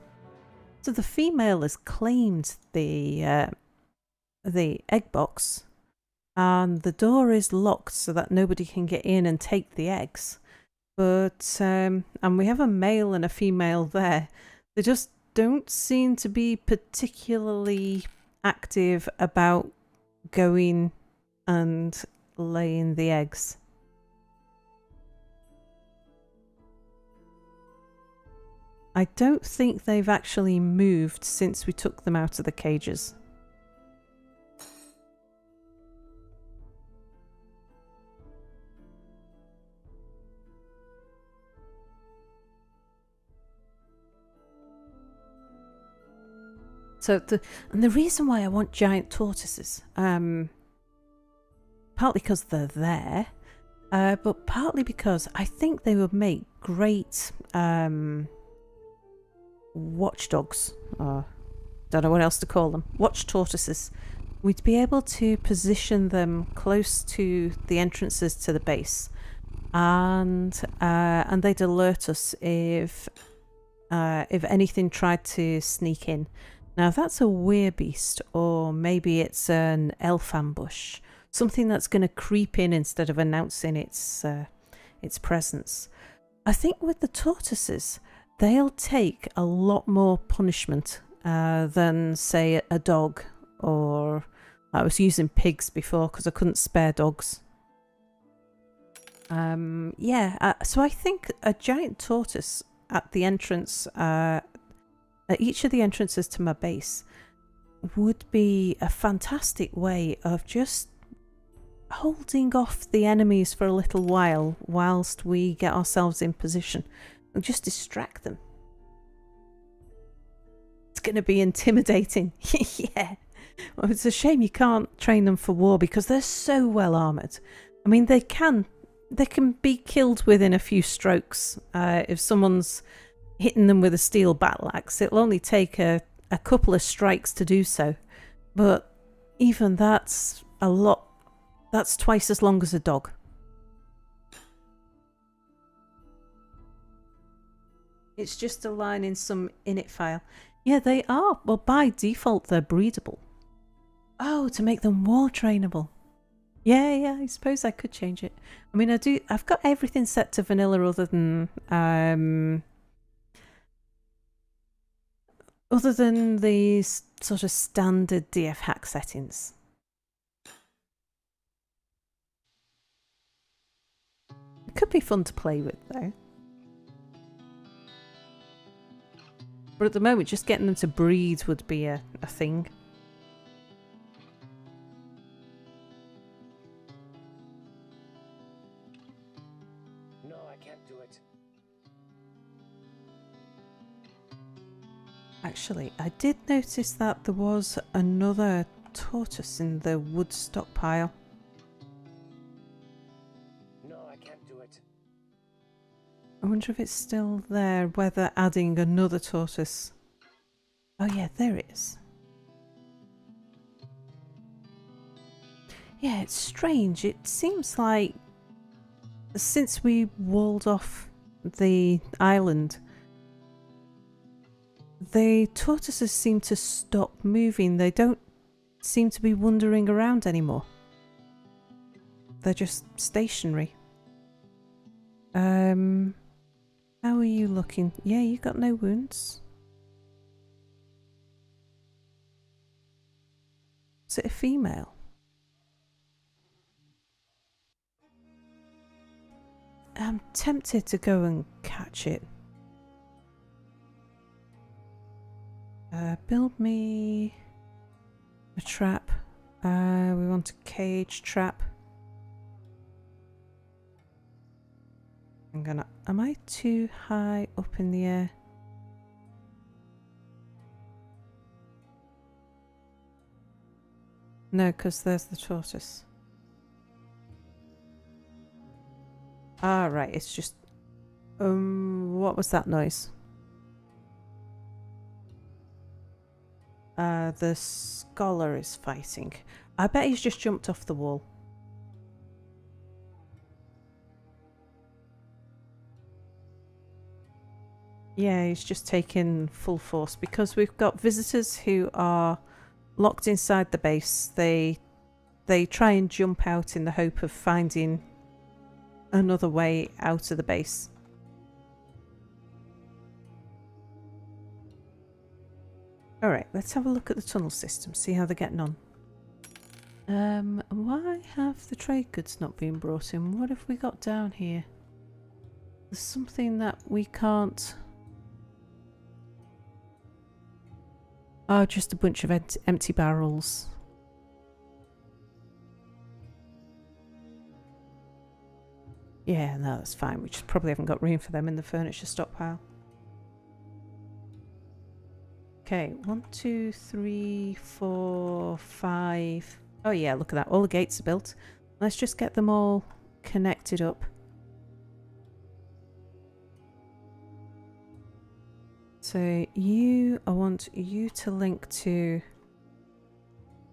So the female has claimed the egg box, and the door is locked so that nobody can get in and take the eggs. But and we have a male and a female there. They just don't seem to be particularly active about going and laying the eggs. I don't think they've actually moved since we took them out of the cages. So the reason why I want giant tortoises, partly because they're there, but partly because I think they would make great watchdogs, or don't know what else to call them, watch tortoises. We'd be able to position them close to the entrances to the base, and they'd alert us if anything tried to sneak in. Now if that's a werebeast, or maybe it's an elf ambush, something that's going to creep in instead of announcing its presence. I think with the tortoises, they'll take a lot more punishment than, say, a dog, or I was using pigs before because I couldn't spare dogs. So I think a giant tortoise at the entrance, at each of the entrances to my base, would be a fantastic way of just holding off the enemies for a little while whilst we get ourselves in position. And just distract them. It's going to be intimidating. Yeah. Well, it's a shame you can't train them for war because they're so well armoured. I mean, they can be killed within a few strokes. If someone's hitting them with a steel battle axe, it'll only take a couple of strikes to do so. But even that's a lot. That's twice as long as a dog. It's just a line in some init file. Yeah, they are. Well, by default, they're breedable. Oh, to make them war trainable. Yeah, I suppose I could change it. I mean, I've got everything set to vanilla other than these sort of standard DF hack settings. It could be fun to play with, though. But at the moment, just getting them to breed would be a thing. No, I can't do it. Actually, I did notice that there was another tortoise in the wood stockpile. No, I can't do it. I wonder if it's still there, whether adding another tortoise... Oh yeah, there it is. Yeah, it's strange. It seems like since we walled off the island, the tortoises seem to stop moving. They don't seem to be wandering around anymore. They're just stationary. How are you looking? Yeah, you got no wounds. Is it a female? I'm tempted to go and catch it. Build me a trap. We want a cage trap. Am I too high up in the air? No, because there's the tortoise. Ah, right, it's just... what was that noise? The scholar is fighting. I bet he's just jumped off the wall. Yeah, he's just taken full force because we've got visitors who are locked inside the base. They try and jump out in the hope of finding another way out of the base. Alright, let's have a look at the tunnel system, see how they're getting on. Why have the trade goods not been brought in? What have we got down here? There's something that we can't... Oh, just a bunch of empty barrels. Yeah, no, that's fine. We just probably haven't got room for them in the furniture stockpile. Okay, 1, 2, 3, 4, 5. Oh yeah, look at that. All the gates are built. Let's just get them all connected up. So I want you to link to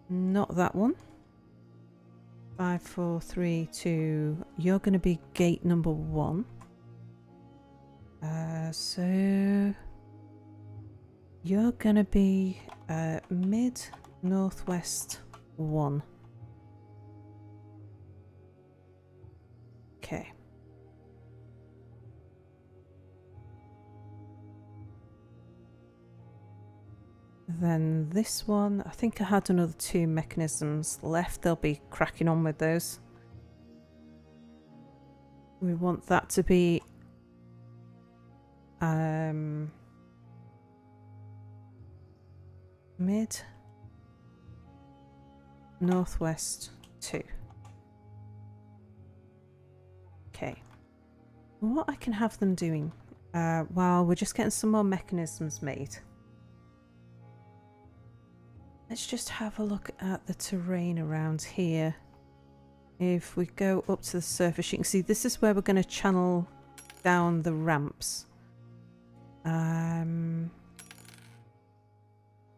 not that one. 5, 4, 3, 2. You're going to be gate number 1. So you're going to be mid northwest 1. Okay. Then this one, I think I had another 2 mechanisms left. They'll be cracking on with those. We want that to be mid northwest 2. Okay. What I can have them doing while we're just getting some more mechanisms made. Let's just have a look at the terrain around here. If we go up to the surface, you can see this is where we're going to channel down the ramps.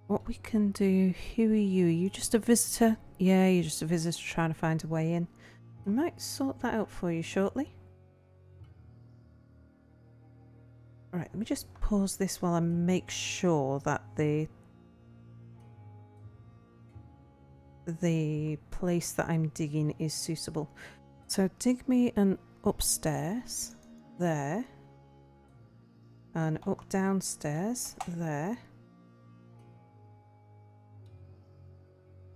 What we can do, who are you? Are you just a visitor? Yeah, you're just a visitor trying to find a way in. I might sort that out for you shortly. Alright, let me just pause this while I make sure that the place that I'm digging is suitable. So dig me an upstairs there, and up downstairs there,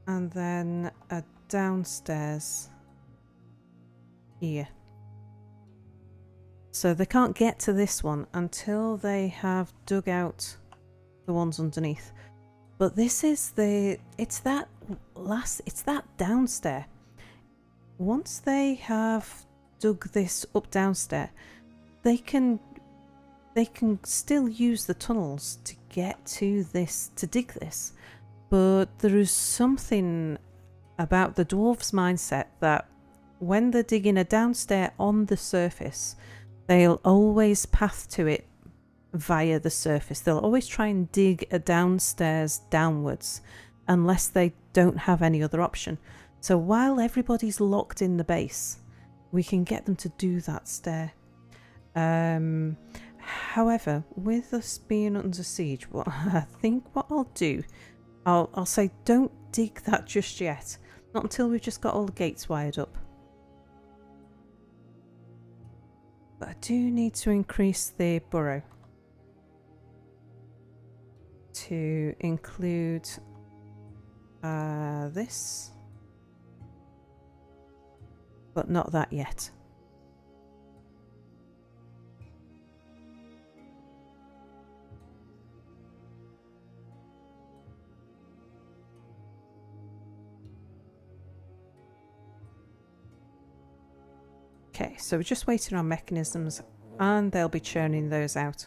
and then a downstairs here. So they can't get to this one until they have dug out the ones underneath. But this is it's that downstairs. Once they have dug this up downstairs, they can still use the tunnels to get to this, to dig this. But there is something about the dwarves' mindset that when they're digging a downstairs on the surface, they'll always path to it via the surface. They'll always try and dig a downstairs downwards unless they don't have any other option. So while everybody's locked in the base, we can get them to do that stair. However, with us being under siege, I think what I'll do, I'll say don't dig that just yet. Not until we've just got all the gates wired up. But I do need to increase the burrow to include this, but not that yet. Okay, so we're just waiting on mechanisms. and they'll be churning those out.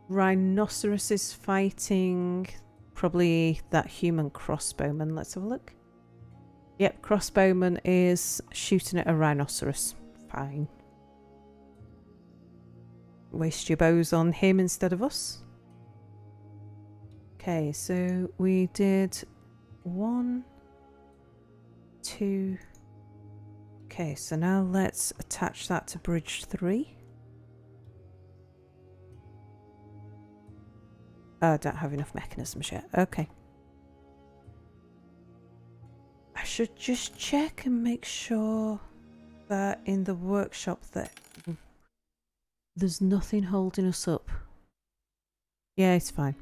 Rhinoceros is fighting probably that human crossbowman. Let's have a look. Yep, crossbowman is shooting at a rhinoceros. Fine. Waste your bows on him instead of us. Okay, so we did 1, 2. Okay, so now let's attach that to bridge 3. I don't have enough mechanisms yet. Okay. I should just check and make sure that in the workshop that there's nothing holding us up. Yeah, it's fine.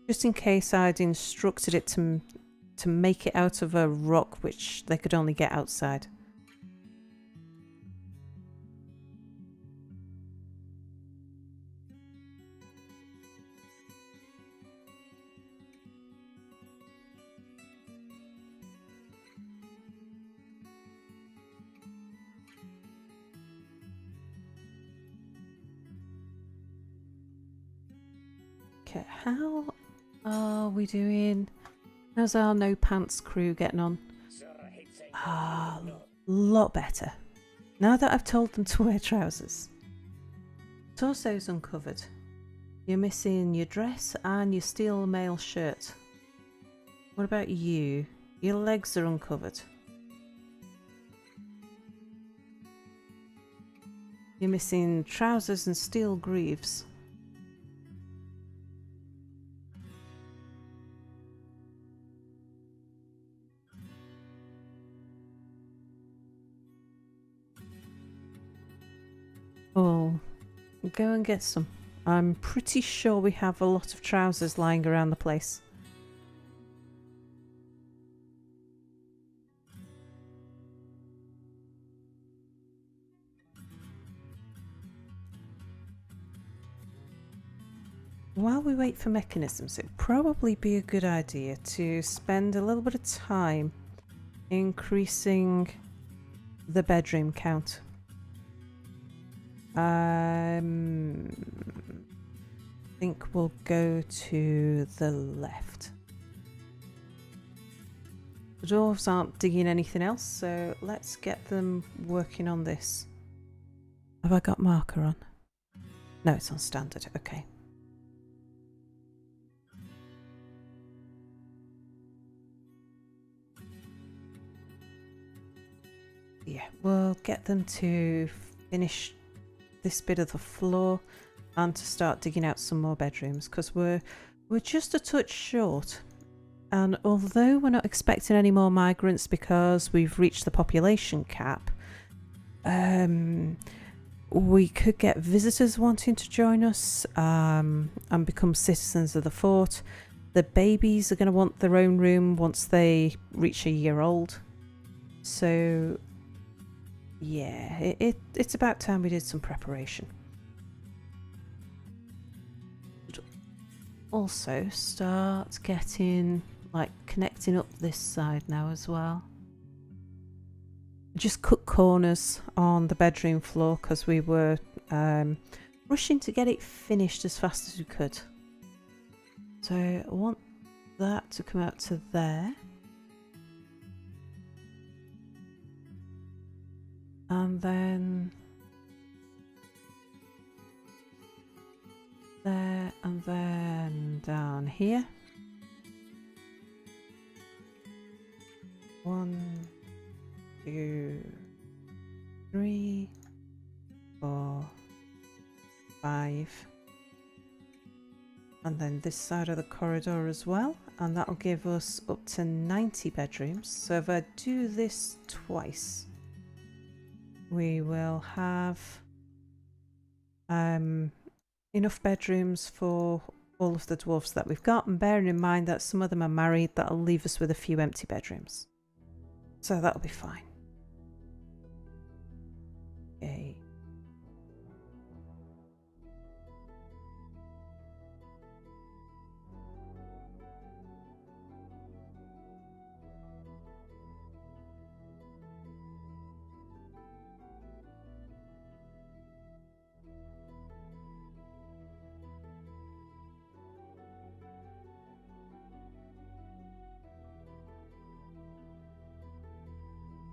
Just in case I'd instructed it to make it out of a rock which they could only get outside. Okay, how are we doing? How's our no pants crew getting on? Ah, lot better. Now that I've told them to wear trousers. Torso's uncovered. You're missing your dress and your steel mail shirt. What about you? Your legs are uncovered. You're missing trousers and steel greaves. Oh, go and get some. I'm pretty sure we have a lot of trousers lying around the place. While we wait for mechanisms, it'd probably be a good idea to spend a little bit of time increasing the bedroom count. I think we'll go to the left. The dwarves aren't digging anything else, so let's get them working on this. Have I got marker on? No, it's on standard. Okay. Yeah, we'll get them to finish this bit of the floor and to start digging out some more bedrooms, because we're just a touch short. And although we're not expecting any more migrants because we've reached the population cap, we could get visitors wanting to join us and become citizens of the fort. The babies are going to want their own room once they reach a year old. So yeah, it's about time we did some preparation. Also start getting, like, connecting up this side now as well. Just cut corners on the bedroom floor because we were rushing to get it finished as fast as we could. So I want that to come out to there. And then there, and then down here. 1, 2, 3, 4, 5. And then this side of the corridor as well. And that'll give us up to 90 bedrooms. So if I do this twice, we will have enough bedrooms for all of the dwarfs that we've got, and bearing in mind that some of them are married, that'll leave us with a few empty bedrooms. So that'll be fine. Okay.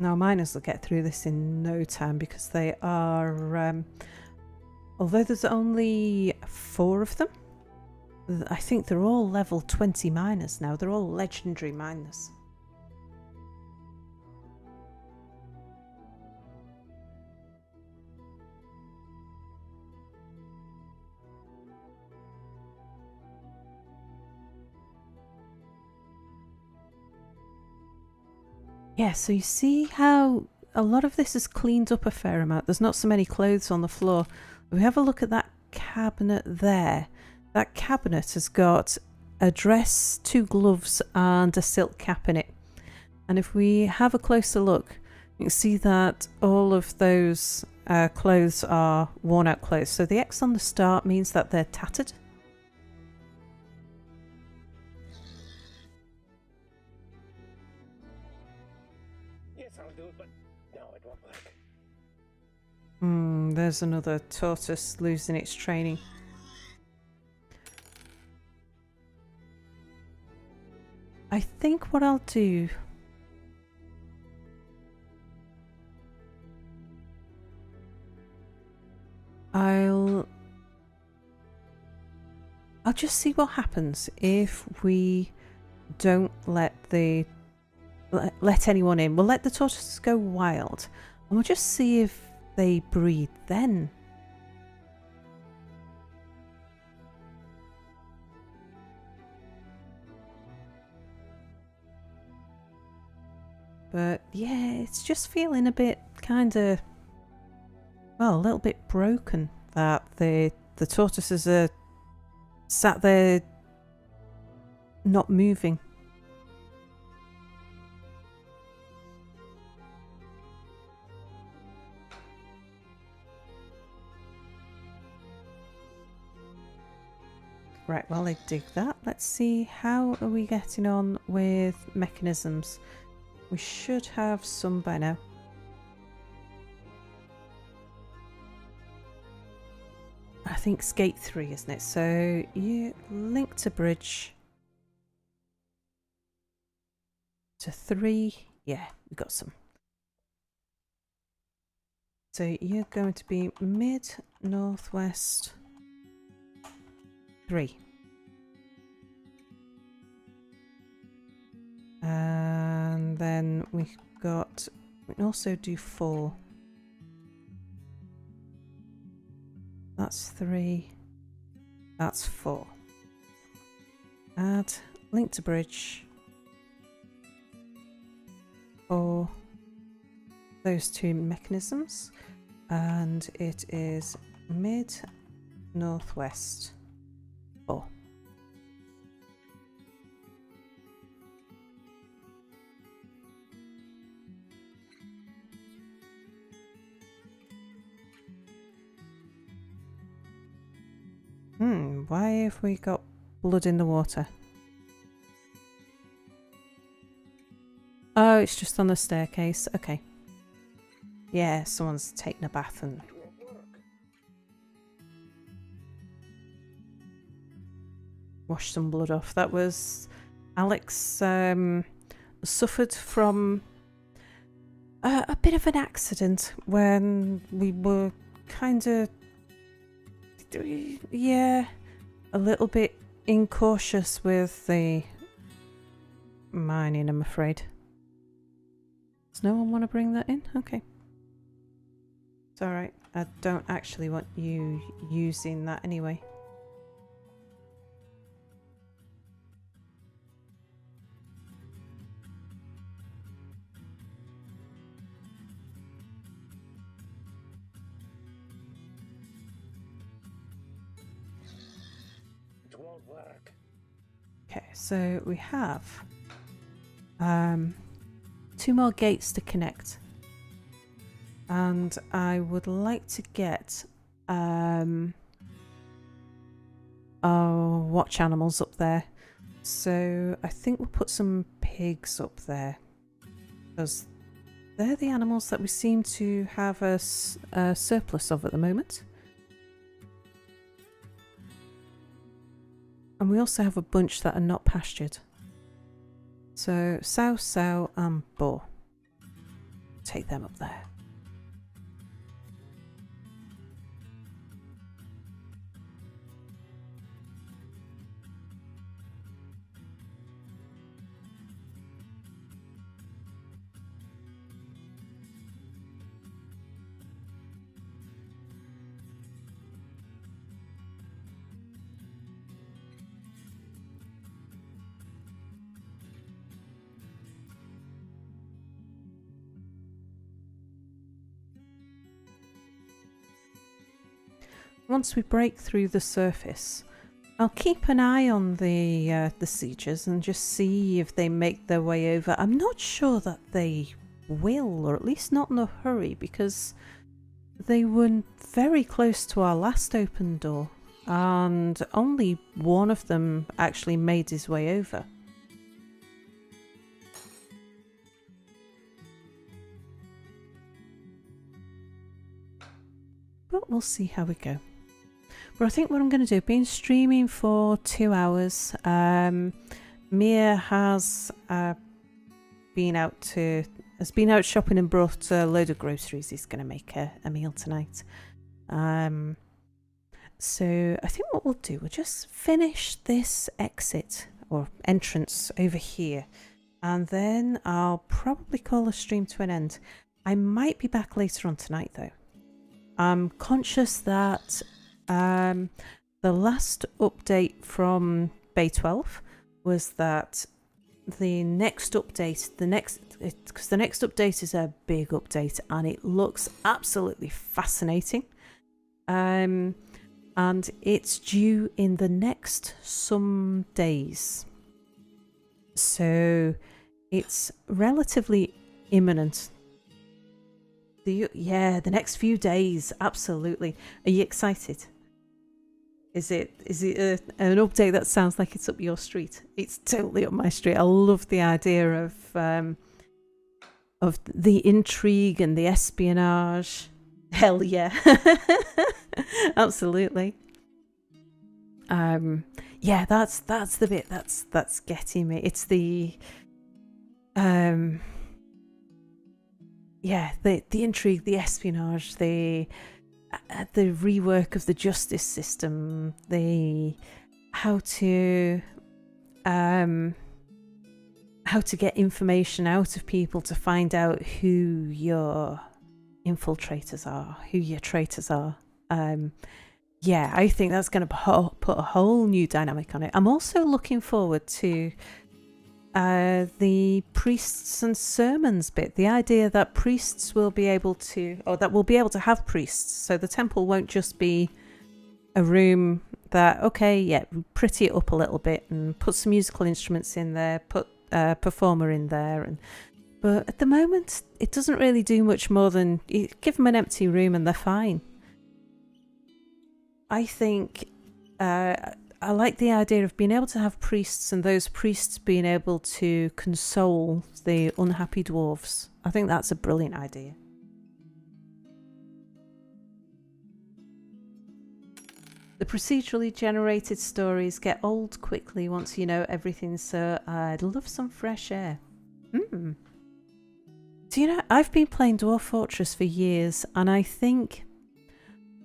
Now miners will get through this in no time because they are, although there's only 4 of them, I think they're all level 20 miners now. They're all legendary miners. Yeah, so you see how a lot of this is cleaned up a fair amount. There's not so many clothes on the floor. If we have a look at that cabinet there, that cabinet has got a dress, 2 gloves and a silk cap in it. And if we have a closer look, you can see that all of those clothes are worn out clothes. So the X on the start means that they're tattered. Yes, I'll do it, but no, it won't work. There's another tortoise losing its training. I think what I'll do... I'll just see what happens if we don't let anyone in. We'll let the tortoises go wild and we'll just see if they breed then. But yeah, it's just feeling a bit kind of, well, a little bit broken that the tortoises are sat there not moving. Right, while I dig that, let's see how are we getting on with mechanisms. We should have some by now. I think it's gate 3, isn't it? So you link to bridge to 3. Yeah, we got some. So you're going to be mid, northwest, 3. And then we can also do 4. That's 3. That's 4. Add link to bridge for those 2 mechanisms, and it is mid northwest 4. Why have we got blood in the water? Oh, it's just on the staircase. Okay. Yeah, someone's taken a bath and... It won't work. washed some blood off. That was... Alex suffered from a bit of an accident when we were kind of... yeah, a little bit incautious with the mining, I'm afraid. Does no one want to bring that in? Okay. It's alright. I don't actually want you using that anyway. It won't work. Okay, so we have 2 more gates to connect, and I would like to get our watch animals up there. So I think we'll put some pigs up there because they're the animals that we seem to have a surplus of at the moment. And we also have a bunch that are not pastured. So sow, sow and boar. take them up there. Once we break through the surface, I'll keep an eye on the sieges and just see if they make their way over. I'm not sure that they will, or at least not in a hurry, because they were very close to our last open door, and only one of them actually made his way over. But we'll see how we go. But I think what I'm going to do, been streaming for 2 hours. Mia has been out shopping and brought a load of groceries. He's going to make a meal tonight. So I think what we'll do, we'll just finish this exit or entrance over here, and then I'll probably call the stream to an end. I might be back later on tonight though. I'm conscious that the last update from Bay 12 was that the next update is a big update and it looks absolutely fascinating. And it's due in the next some days. So it's relatively imminent. The next few days, absolutely. Are you excited? Is it an update that sounds like it's up your street? It's totally up my street. I love the idea of the intrigue and the espionage. Hell yeah. Absolutely. Yeah, that's the bit that's getting me. It's the the intrigue, the espionage, the rework of the justice system, the how to get information out of people to find out who your infiltrators are, who your traitors are. I think that's going to put a whole new dynamic on it. I'm also looking forward to the priests and sermons bit. The idea that priests will be able to, or that we'll be able to have priests. So the temple won't just be a room that, pretty it up a little bit and put some musical instruments in there, put a performer in there. But at the moment, it doesn't really do much more than give them an empty room and they're fine. I think I like the idea of being able to have priests and those priests being able to console the unhappy dwarves. I think that's a brilliant idea. The procedurally generated stories get old quickly once you know everything, so I'd love some fresh air. Do you know, I've been playing Dwarf Fortress for years, and I think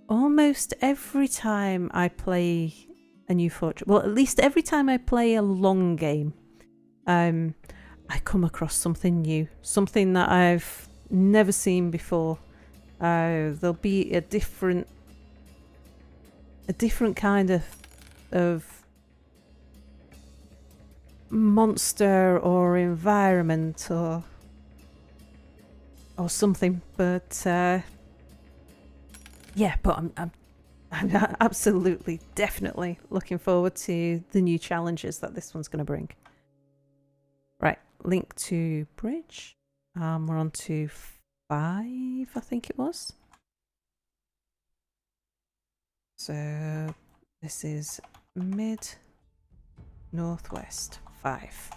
almost every time I play a new fortress, well, at least every time I play a long game, I come across something new, something that I've never seen before. There'll be a different kind of monster or environment or something, but I'm absolutely, definitely looking forward to the new challenges that this one's going to bring. Right, link to bridge. We're on to 5, I think it was. So this is mid northwest 5.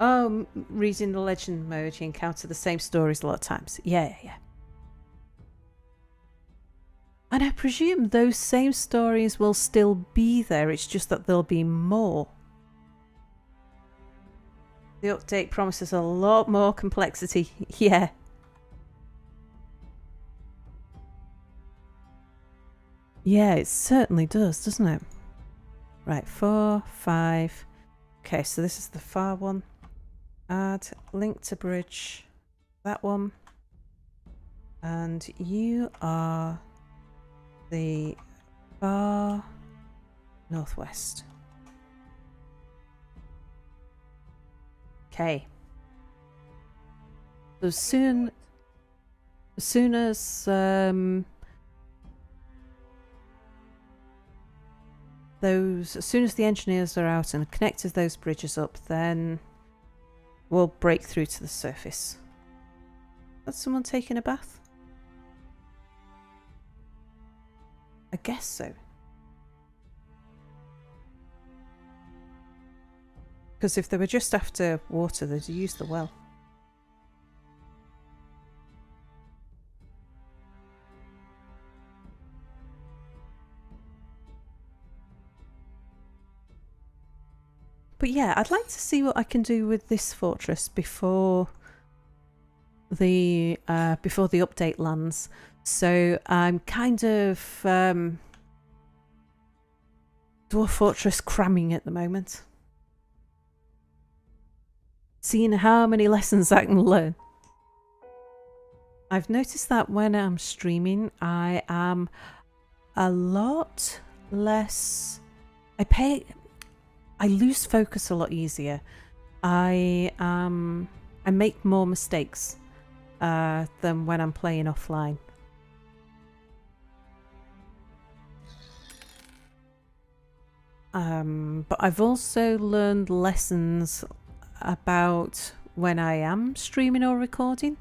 Oh, reading the legend mode, you encounter the same stories a lot of times. Yeah. And I presume those same stories will still be there. It's just that there'll be more. The update promises a lot more complexity. Yeah. Yeah, it certainly does, doesn't it? Right, 4, 5. Okay, so this is the far one. Add link to bridge. That one. And you are the far northwest. Okay. So as soon as the engineers are out and connected those bridges up, then we'll break through to the surface. Is someone taking a bath? I guess so. Because if they were just after water, they'd use the well. But yeah, I'd like to see what I can do with this fortress before the update lands. So I'm kind of Dwarf Fortress cramming at the moment. Seeing how many lessons I can learn. I've noticed that when I'm streaming, I am a lot less... I lose focus a lot easier. I make more mistakes than when I'm playing offline. But I've also learned lessons about when I am streaming or recording.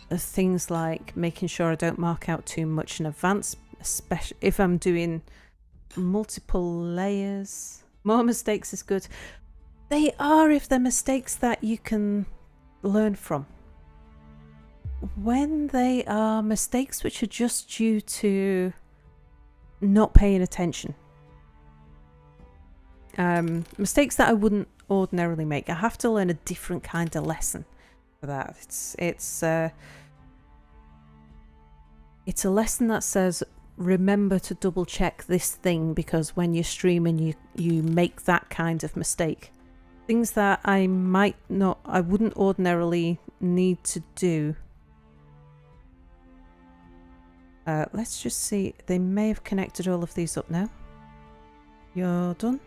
Things like making sure I don't mark out too much in advance, especially if I'm doing multiple layers. More mistakes is good. They are if they're mistakes that you can learn from. When they are mistakes which are just due to not paying attention. Mistakes that I wouldn't ordinarily make. I have to learn a different kind of lesson for that. It's a lesson that says remember to double check this thing, because when you're streaming you make that kind of mistake. Things that I wouldn't ordinarily need to do. Let's just see. They may have connected all of these up now. You're done.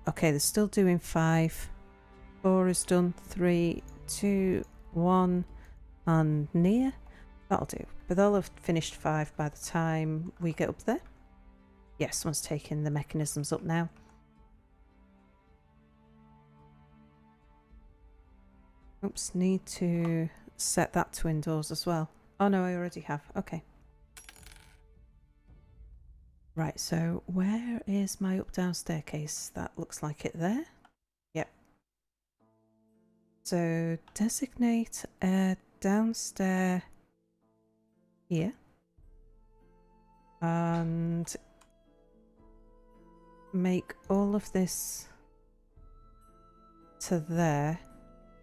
Okay, they're still doing 5. 4 is done. 3, 2, 1, and near. That'll do. But they'll have finished 5 by the time we get up there. Yes, someone's taking the mechanisms up now. Oops, need to set that to indoors as well. Oh no, I already have. Okay. Right, so where is my up-down staircase? That looks like it there. Yep. So designate a downstairs here. And make all of this to there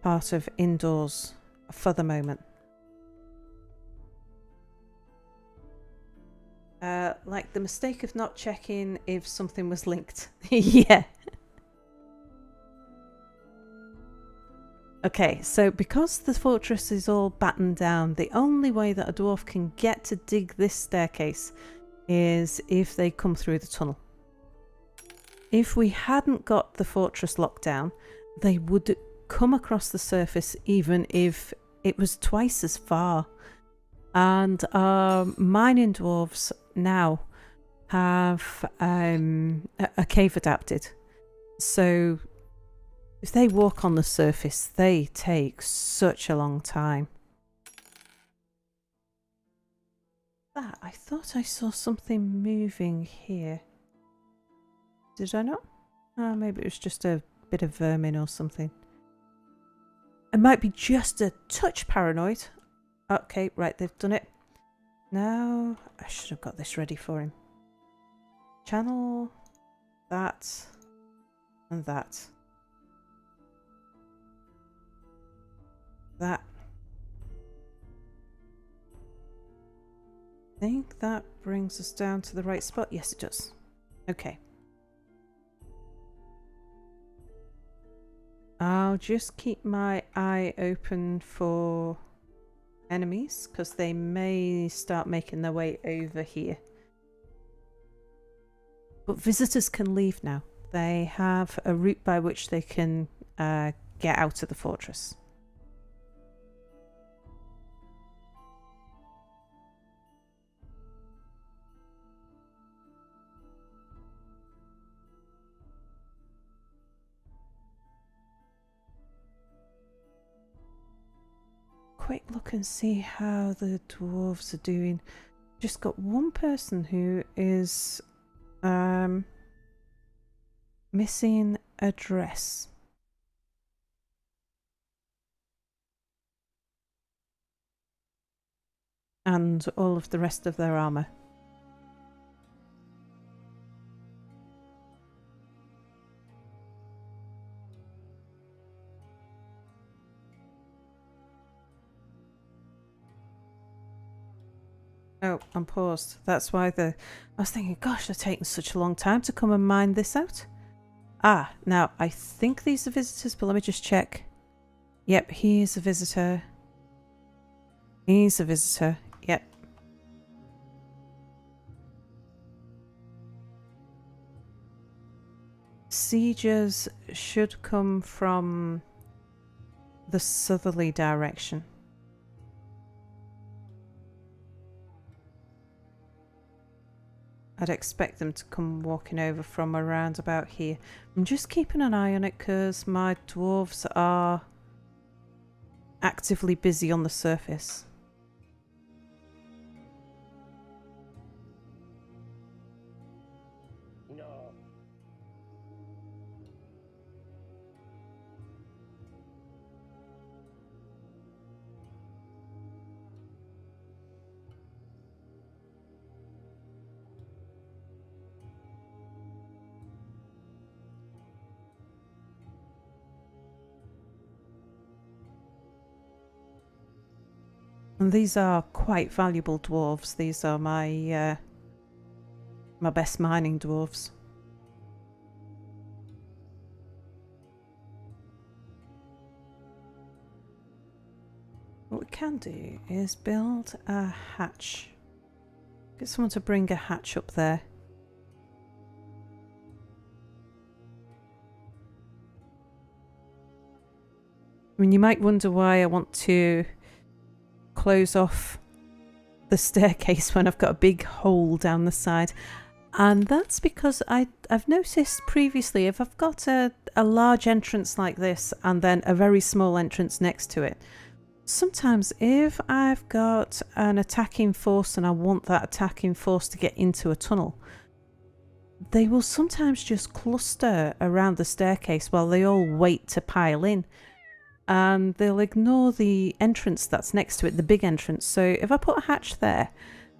part of indoors for the moment. Like the mistake of not checking if something was linked. Yeah. Okay, so because the fortress is all battened down, the only way that a dwarf can get to dig this staircase is if they come through the tunnel. If we hadn't got the fortress locked down, they would come across the surface even if it was twice as far. And our mining dwarves now have a cave adapted. So if they walk on the surface, they take such a long time. I thought I saw something moving here. Did I not? Oh, maybe it was just a bit of vermin or something. I might be just a touch paranoid. Okay, right, they've done it. Now, I should have got this ready for him. Channel, that, and that. that. I think that brings us down to the right spot. Yes, it does. Okay. I'll just keep my eye open for enemies because they may start making their way over here. But visitors can leave now. They have a route by which they can get out of the fortress. Quick look and see how the dwarves are doing. Just got one person who is missing a dress. And all of the rest of their armour. Oh, I'm paused. That's why I was thinking, gosh, they're taking such a long time to come and mine this out. Ah, now, I think these are visitors, but let me just check. Yep, he's a visitor. He's a visitor. Yep. Siegers should come from the southerly direction. I'd expect them to come walking over from around about here. I'm just keeping an eye on it because my dwarves are actively busy on the surface. No. And these are quite valuable dwarves. These are my my best mining dwarves. What we can do is build a hatch. Get someone to bring a hatch up there. I mean, you might wonder why I want to close off the staircase when I've got a big hole down the side. And that's because I've noticed previously, if I've got a large entrance like this and then a very small entrance next to it, sometimes if I've got an attacking force and I want that attacking force to get into a tunnel, they will sometimes just cluster around the staircase while they all wait to pile in. And they'll ignore the entrance that's next to it, the big entrance. So if I put a hatch there,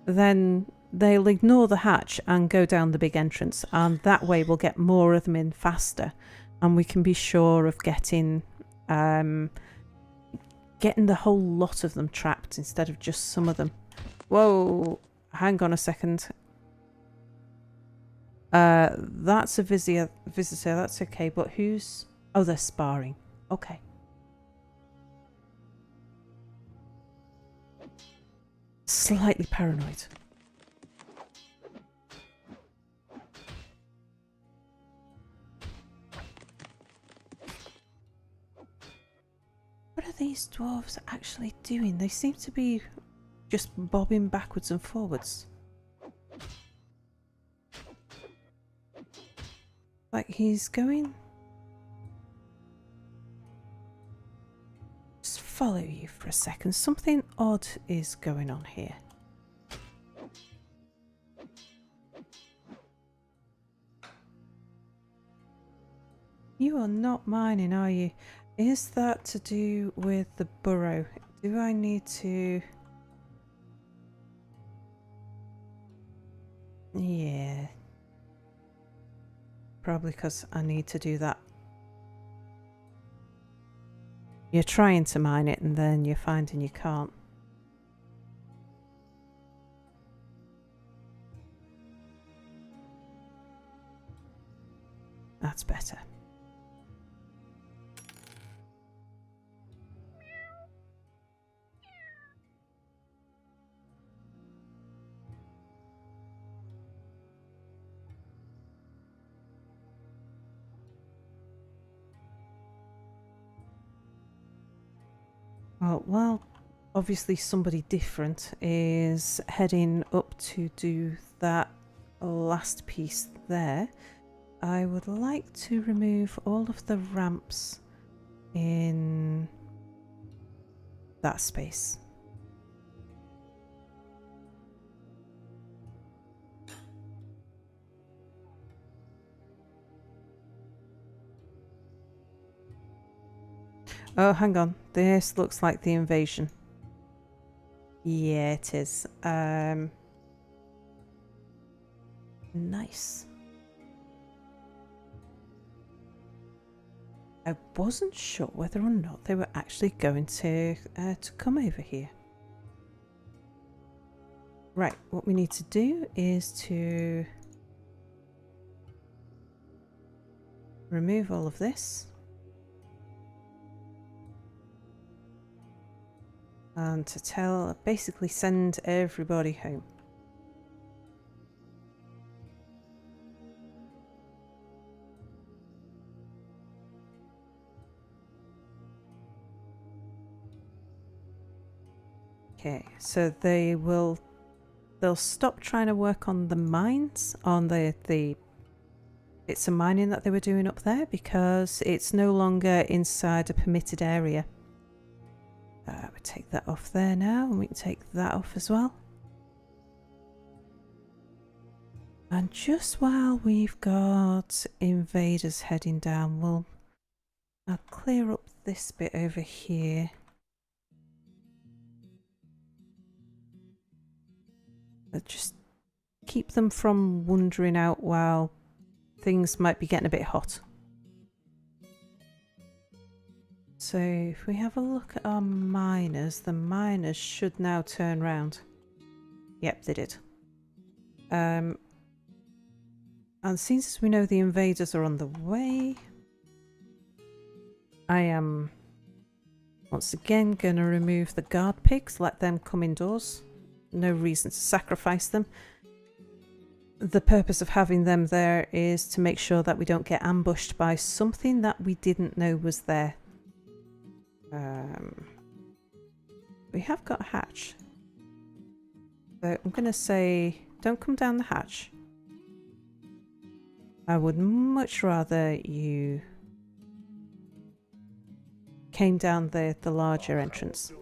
then they'll ignore the hatch and go down the big entrance. And that way we'll get more of them in faster. And we can be sure of getting the whole lot of them trapped instead of just some of them. Whoa, hang on a second. That's a visitor, that's okay. But who's... Oh, they're sparring. Okay. Slightly paranoid. What are these dwarves actually doing? They seem to be just bobbing backwards and forwards. Like he's going... Just follow you for a second. Something odd is going on here. You are not mining, are you? Is that to do with the burrow? Do I need to... Yeah. Probably because I need to do that. You're trying to mine it and then you're finding you can't. That's better. Well, obviously somebody different is heading up to do that last piece there. I would like to remove all of the ramps in that space. Oh, hang on. This looks like the invasion. Yeah, it is. Nice. I wasn't sure whether or not they were actually going to come over here. Right, what we need to do is to remove all of this. And to basically send everybody home. Okay, so they'll stop trying to work on the mines, on the bits of mining that they were doing up there, because it's no longer inside a permitted area. We take that off there now, and we can take that off as well. And just while we've got invaders heading down, I'll clear up this bit over here. But just keep them from wandering out while things might be getting a bit hot. So if we have a look at our miners, the miners should now turn round. Yep, they did. And since we know the invaders are on the way, I am once again going to remove the guard pigs, let them come indoors. No reason to sacrifice them. The purpose of having them there is to make sure that we don't get ambushed by something that we didn't know was there. We have got a hatch. So I'm going to say, don't come down the hatch. I would much rather you came down the larger entrance.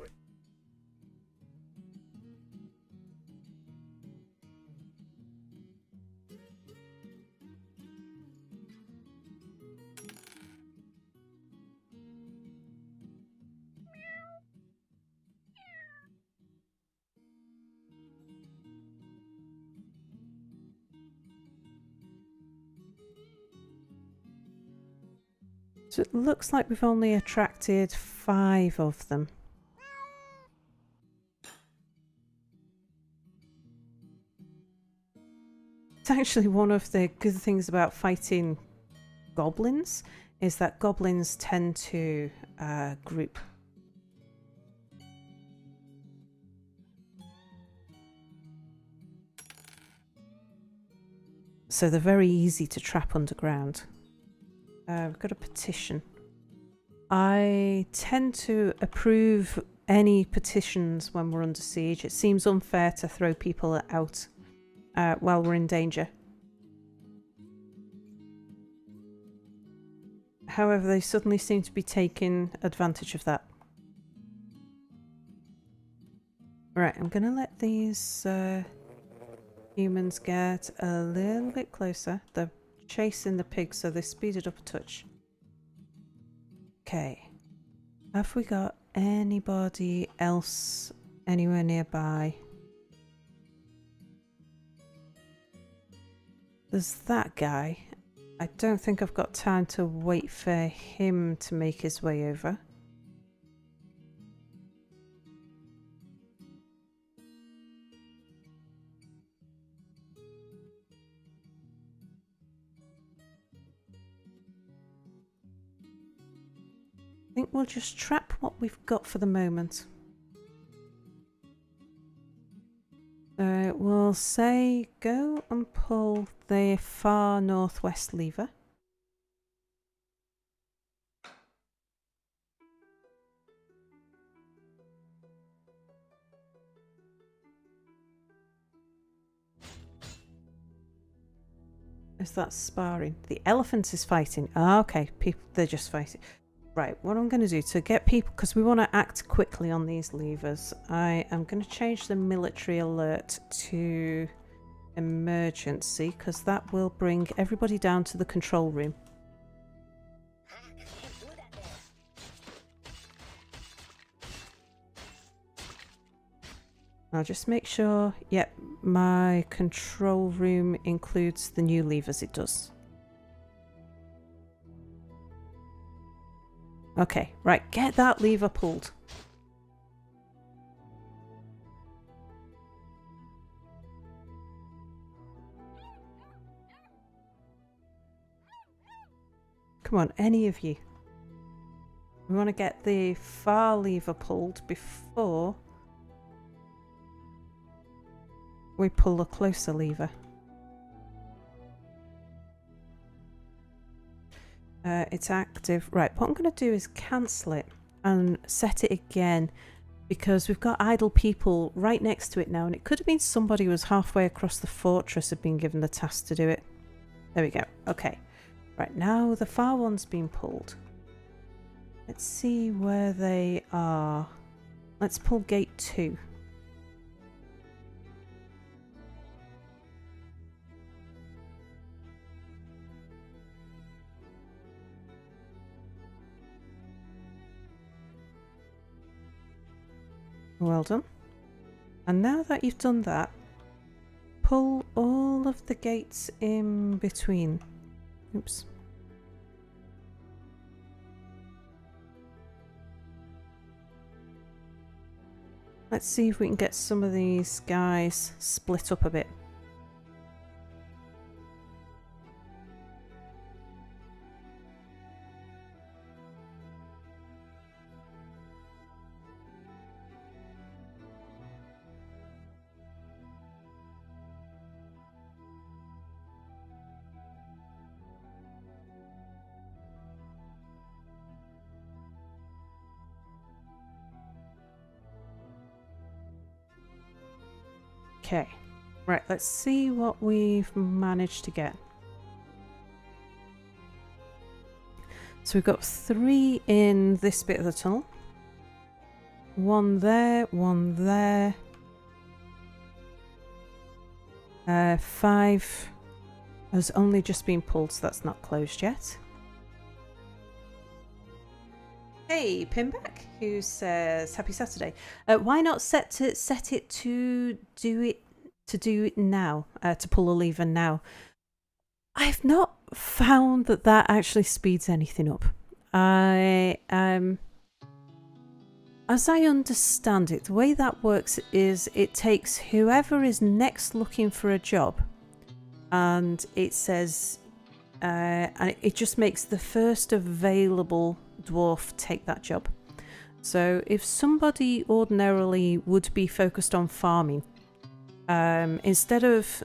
So it looks like we've only attracted 5 of them. It's actually one of the good things about fighting goblins is that goblins tend to group. So they're very easy to trap underground. We've got a petition. I tend to approve any petitions when we're under siege. It seems unfair to throw people out while we're in danger. However, they suddenly seem to be taking advantage of that. Right, I'm going to let these humans get a little bit closer. They're chasing the pigs, so they speeded up a touch. Okay. Have we got anybody else anywhere nearby? There's that guy. I don't think I've got time to wait for him to make his way over. think we'll just trap what we've got for the moment. We'll say go and pull the far northwest lever. Is that sparring? The elephant is fighting. Ah, okay, people, they're just fighting. Right, what I'm going to do to get people, because we want to act quickly on these levers, I am going to change the military alert to emergency, because that will bring everybody down to the control room. I'll just make sure, yep, my control room includes the new levers. It does. Okay, right, get that lever pulled. Come on, any of you. We want to get the far lever pulled before we pull a closer lever. It's active. Right, what I'm going to do is cancel it and set it again, because we've got idle people right next to it now, and it could have been somebody who was halfway across the fortress had been given the task to do it. There we go. Okay. Right, now the far one's been pulled. Let's see where they are. Let's pull gate 2. Well done. And now that you've done that, pull all of the gates in between. Oops. Let's see if we can get some of these guys split up a bit. Okay, right, let's see what we've managed to get. So we've got 3 in this bit of the tunnel. 1 there, 1 there. 5 has only just been pulled, so that's not closed yet. Hey, Pinback, who says happy Saturday. Why not set it to do it now, to pull a lever now? I've not found that actually speeds anything up. As I understand it, the way that works is it takes whoever is next looking for a job, and it says, and it just makes the first available dwarf take that job. So if somebody ordinarily would be focused on farming, instead of,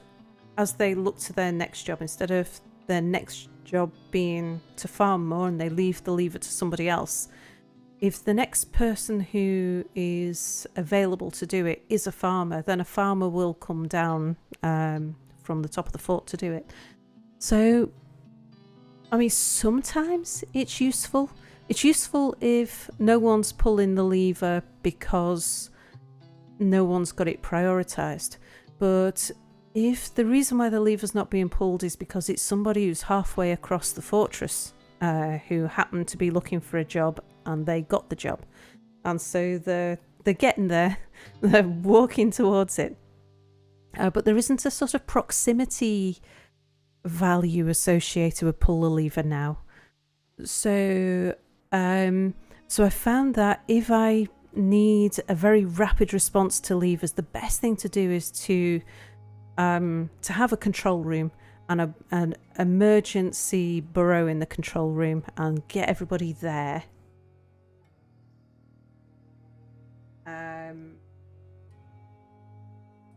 as they look to their next job, instead of their next job being to farm more and they leave the lever to somebody else, if the next person who is available to do it is a farmer, then a farmer will come down from the top of the fort to do it. So, I mean, sometimes it's useful. It's useful if no one's pulling the lever because no one's got it prioritised. But if the reason why the lever's not being pulled is because it's somebody who's halfway across the fortress who happened to be looking for a job and they got the job, and so they're getting there, they're walking towards it, but there isn't a sort of proximity value associated with pull the lever now. So I found that if I need a very rapid response to levers, the best thing to do is to have a control room and an emergency burrow in the control room and get everybody there.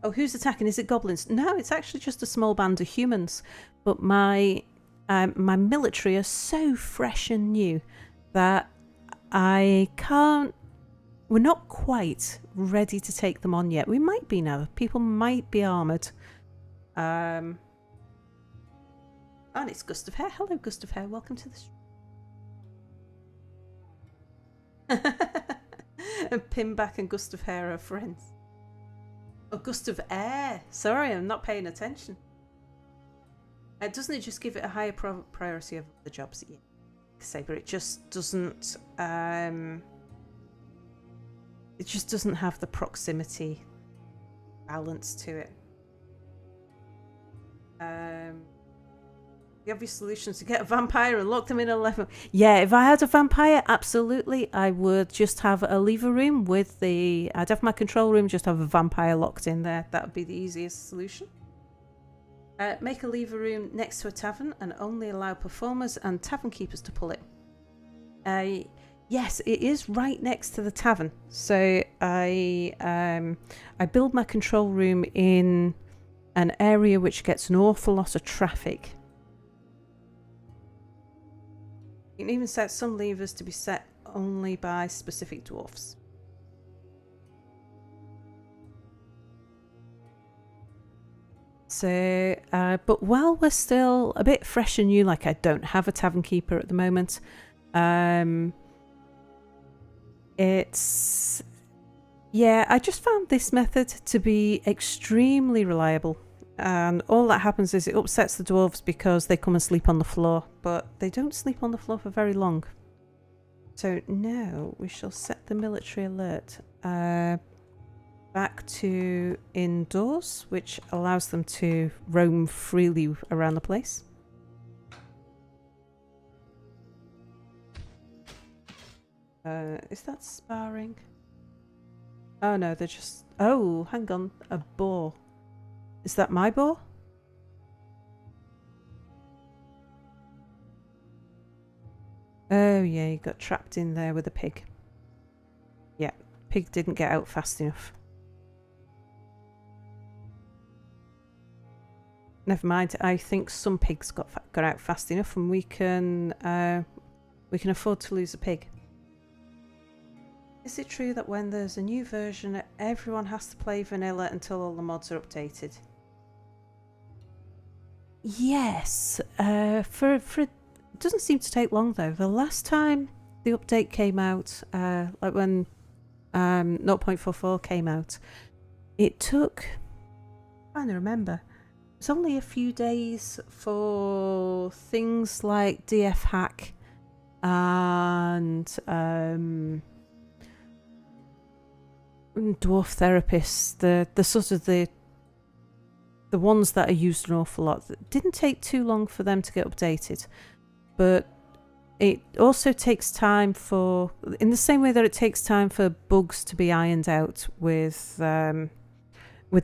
Oh, who's attacking? Is it goblins? No, it's actually just a small band of humans. But my military are so fresh and new that I can't. We're not quite ready to take them on yet. We might be now. People might be armoured. And it's Gustav Hare. Hello, Gustav Hare. Welcome to the stream. And Pinback and Gustav Hare are friends. Oh, Gustav Air. Sorry, I'm not paying attention. Doesn't it just give it a higher priority of the jobs that you say? But it just doesn't. It just doesn't have the proximity balance to it. The obvious solution is to get a vampire and lock them in a level. Yeah, if I had a vampire, absolutely, I would just have a lever room with the. I'd have my control room, just have a vampire locked in there. That would be the easiest solution. Make a lever room next to a tavern and only allow performers and tavern keepers to pull it. Yes, it is right next to the tavern. So I build my control room in an area which gets an awful lot of traffic. You can even set some levers to be set only by specific dwarfs. So, but while we're still a bit fresh and new, like I don't have a tavern keeper at the moment, it's... Yeah, I just found this method to be extremely reliable. And all that happens is it upsets the dwarves because they come and sleep on the floor, but they don't sleep on the floor for very long. So now we shall set the military alert back to indoors, which allows them to roam freely around the place. Is that sparring? Oh no, they're just... Oh, hang on. A boar. Is that my boar? Oh yeah, he got trapped in there with a pig. Yeah, pig didn't get out fast enough. Never mind, I think some pigs got out fast enough and we can afford to lose a pig. Is it true that when there's a new version, everyone has to play vanilla until all the mods are updated? Yes. It doesn't seem to take long though. The last time the update came out, like when 0.44 came out, it took... I'm trying to remember. It was only a few days for things like DF hack and dwarf therapists, the sort of the ones that are used an awful lot. It didn't take too long for them to get updated, but it also takes time for, in the same way that it takes time for bugs to be ironed out with the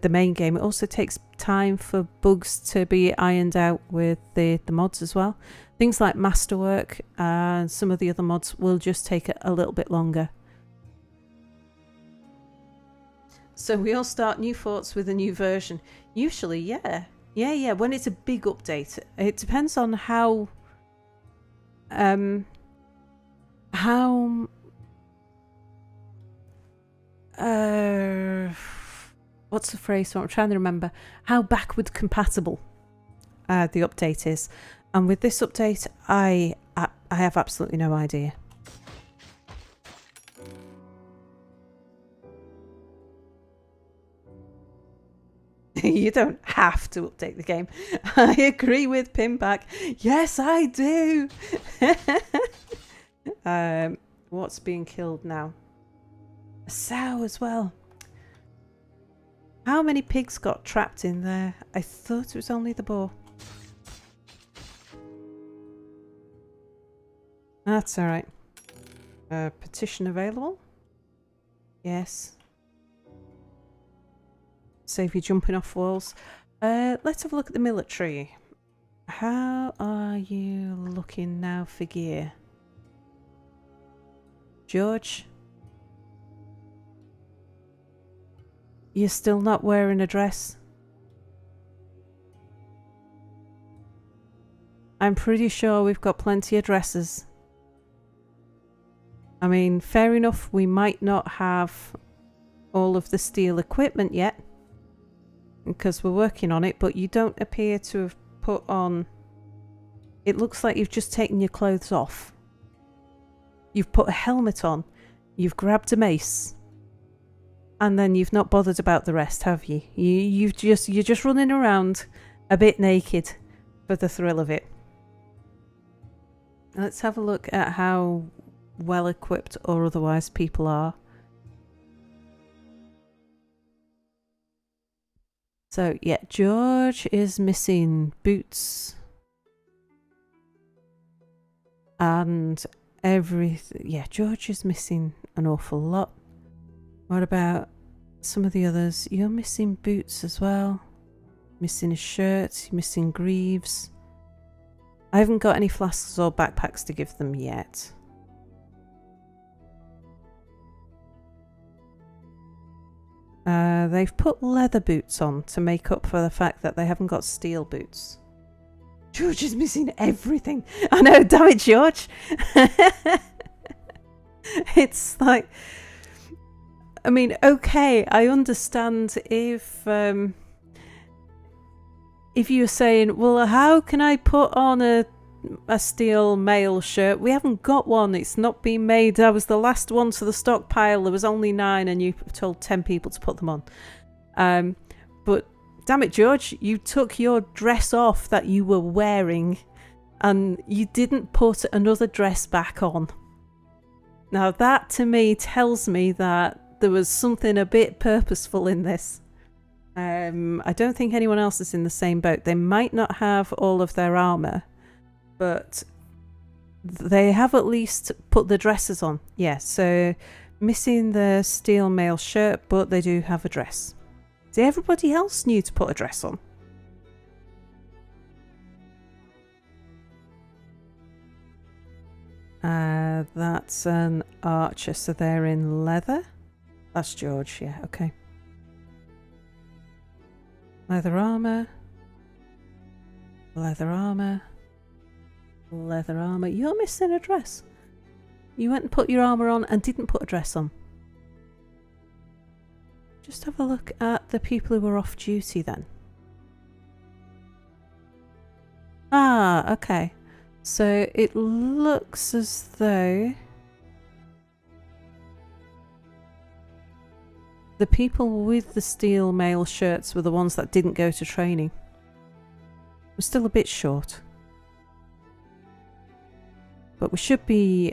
main game, it also takes time for bugs to be ironed out with the mods as well. Things like Masterwork and some of the other mods will just take a little bit longer. So we all start new forts with a new version. Usually, yeah. Yeah, when it's a big update. It depends on how what's the phrase? So I'm trying to remember how backward compatible the update is. And with this update, I have absolutely no idea. You don't have to update the game. I agree with Pinback. Yes, I do. What's being killed now? A sow as well. How many pigs got trapped in there? I thought it was only the boar. That's alright. Petition available? Yes. Save you jumping off walls. Let's have a look at the military. How are you looking now for gear? George? You're still not wearing a dress? I'm pretty sure we've got plenty of dresses. I mean, fair enough, we might not have all of the steel equipment yet, because we're working on it, but you don't appear to have put on... It looks like you've just taken your clothes off. You've put a helmet on, you've grabbed a mace, and then you've not bothered about the rest, have you? You're just running around a bit naked for the thrill of it. Let's have a look at how well equipped or otherwise people are. So yeah, George is missing boots and everything. Yeah, George is missing an awful lot. What about some of the others? You're missing boots as well. Missing a shirt, you're missing greaves. I haven't got any flasks or backpacks to give them yet. They've put leather boots on to make up for the fact that they haven't got steel boots. George is missing everything. I know, damn it, George. It's like... I mean, okay, I understand if you're saying, well, how can I put on a steel mail shirt? We haven't got one. It's not been made. I was the last one to the stockpile. There was only 9 and you told 10 people to put them on. But damn it, George, you took your dress off that you were wearing and you didn't put another dress back on. Now that to me tells me that there was something a bit purposeful in this. I don't think anyone else is in the same boat. They might not have all of their armour, but they have at least put the dresses on. Yeah, so missing the steel mail shirt, but they do have a dress. See, everybody else knew to put a dress on. That's an archer, so they're in leather. That's George, yeah, okay. Leather armour. Leather armour. Leather armour. You're missing a dress. You went and put your armour on and didn't put a dress on. Just have a look at the people who were off duty then. Ah, okay. So it looks as though the people with the steel mail shirts were the ones that didn't go to training. We're still a bit short. But we should be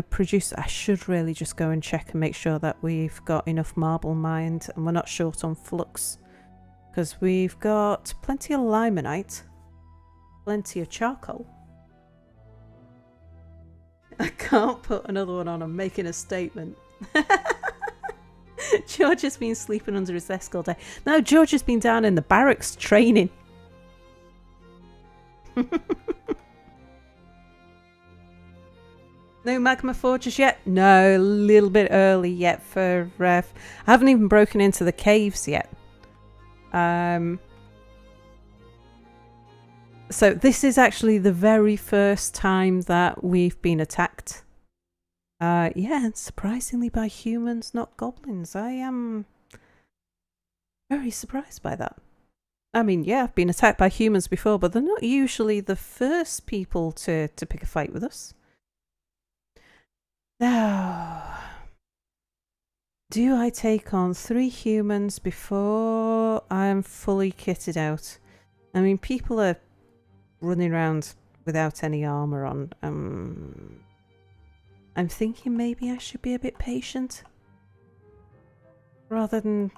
produced. I should really just go and check and make sure that we've got enough marble mined and we're not short on flux. Because we've got plenty of limonite, plenty of charcoal. I can't put another one on. I'm making a statement. George has been sleeping under his desk all day. No, George has been down in the barracks training. No magma forges yet? No, a little bit early yet for... I haven't even broken into the caves yet. So this is actually the very first time that we've been attacked. Yeah, surprisingly by humans, not goblins. I am very surprised by that. I mean, yeah, I've been attacked by humans before, but they're not usually the first people to pick a fight with us. Now, do I take on 3 humans before I'm fully kitted out? I mean, people are running around without any armour on. I'm thinking maybe I should be a bit patient. Rather than...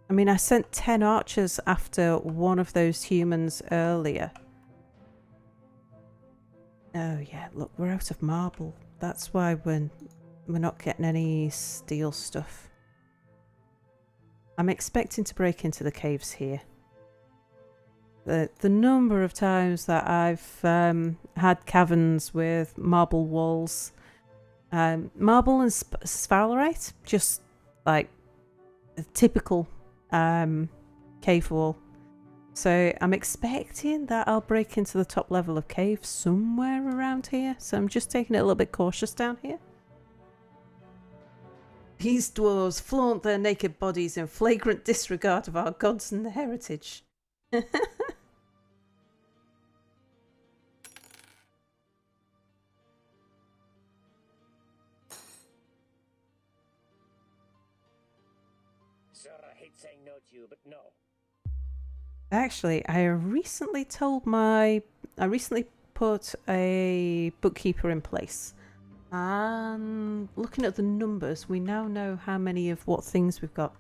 I mean, I sent 10 archers after one of those humans earlier. Oh yeah, look, we're out of marble. That's why we're not getting any steel stuff. I'm expecting to break into the caves here. The number of times that I've had caverns with marble walls, marble and sphalerite, just like a typical cave wall. So I'm expecting that I'll break into the top level of cave somewhere around here. So I'm just taking it a little bit cautious down here. These dwarves flaunt their naked bodies in flagrant disregard of our gods and their heritage. Sir, I hate saying no to you, but no. Actually, I recently put a bookkeeper in place. And looking at the numbers, we now know how many of what things we've got.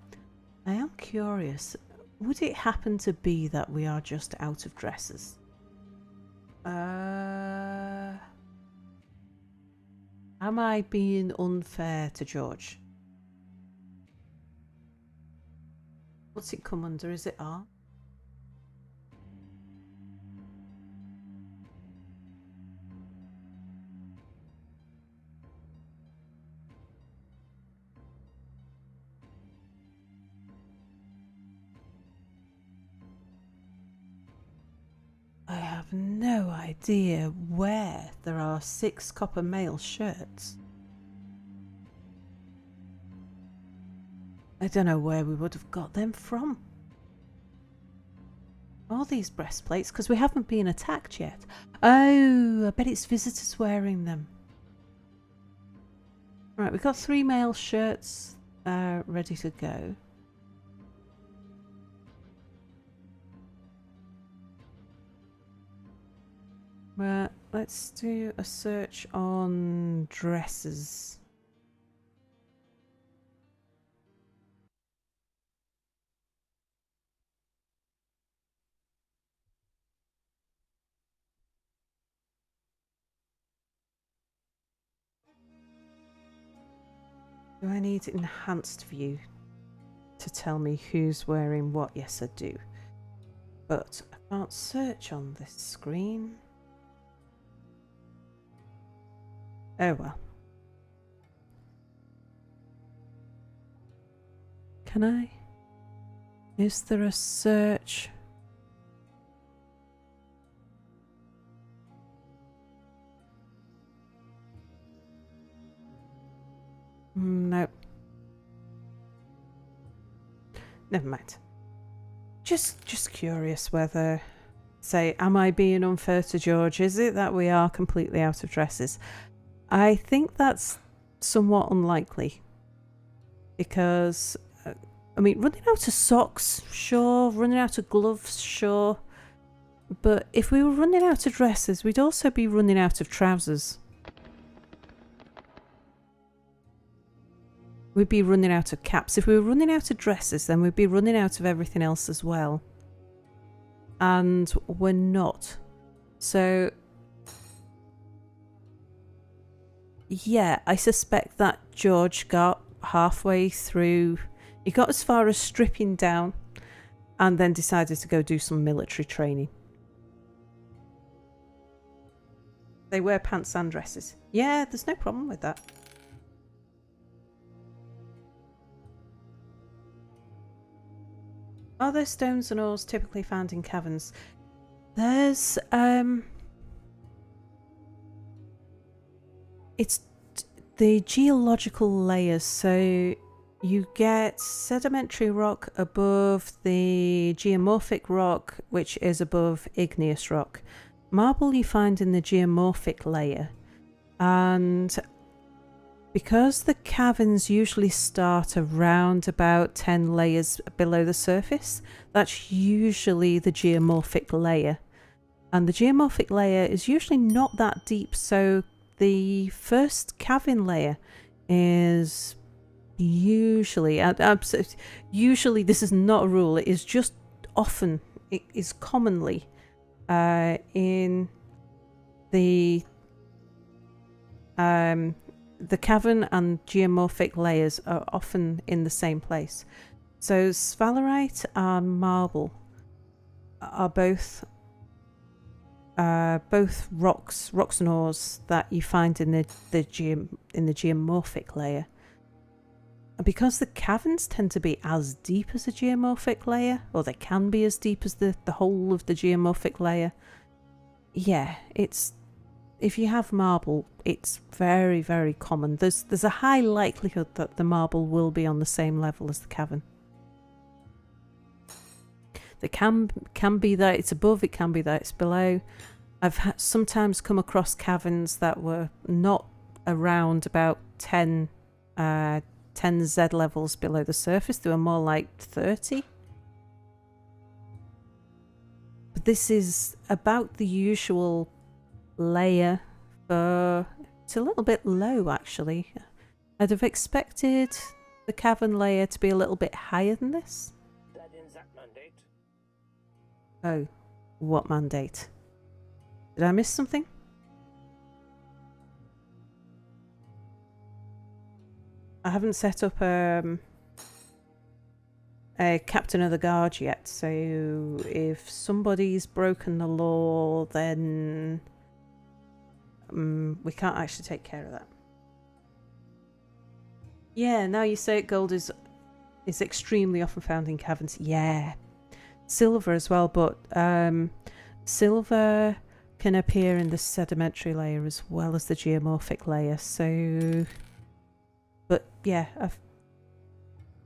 I am curious, would it happen to be that we are just out of dresses? Am I being unfair to George? What's it come under? Is it R? I have no idea where there are 6 copper mail shirts. I don't know where we would have got them from. All these breastplates, because we haven't been attacked yet. Oh, I bet it's visitors wearing them. Right, we've got 3 mail shirts ready to go. Let's do a search on dresses. Do I need enhanced view to tell me who's wearing what? Yes, I do. But I can't search on this screen. Oh well. Can I? Is there a search? Nope. Never mind. Just curious whether, say, am I being unfair to George? Is it that we are completely out of dresses? I think that's somewhat unlikely. Because, I mean, running out of socks, sure. Running out of gloves, sure. But if we were running out of dresses, we'd also be running out of trousers. We'd be running out of caps. If we were running out of dresses, then we'd be running out of everything else as well. And we're not. So, yeah, I suspect that George got halfway through. He got as far as stripping down and then decided to go do some military training. They wear pants and dresses. Yeah, there's no problem with that. Are there stones and ores typically found in caverns? There's it's the geological layers. So you get sedimentary rock above the geomorphic rock, which is above igneous rock. Marble you find in the geomorphic layer, and because the caverns usually start around about 10 layers below the surface, that's usually the geomorphic layer. And the geomorphic layer is usually not that deep, so the first cavern layer is usually, usually this is not a rule, it is just often, it is commonly in the cavern and geomorphic layers are often in the same place. So sphalerite and marble are both rocks and ores that you find in the geomorphic layer. because the caverns tend to be as deep as a geomorphic layer, or they can be as deep as the whole of the geomorphic layer. Yeah, it's, if you have marble, it's very, very common. There's a high likelihood that the marble will be on the same level as the cavern. It can be that it's above, it can be that it's below. I've sometimes come across caverns that were not around about 10 Z levels below the surface. They were more like 30. But this is about the usual layer for... It's a little bit low, actually. I'd have expected the cavern layer to be a little bit higher than this. That ends that mandate. Oh, what mandate? Did I miss something? I haven't set up a captain of the guard yet, so if somebody's broken the law, then we can't actually take care of that. Yeah, now you say it, gold is extremely often found in caverns. Yeah, silver as well, but silver can appear in the sedimentary layer as well as the geomorphic layer. So, but yeah,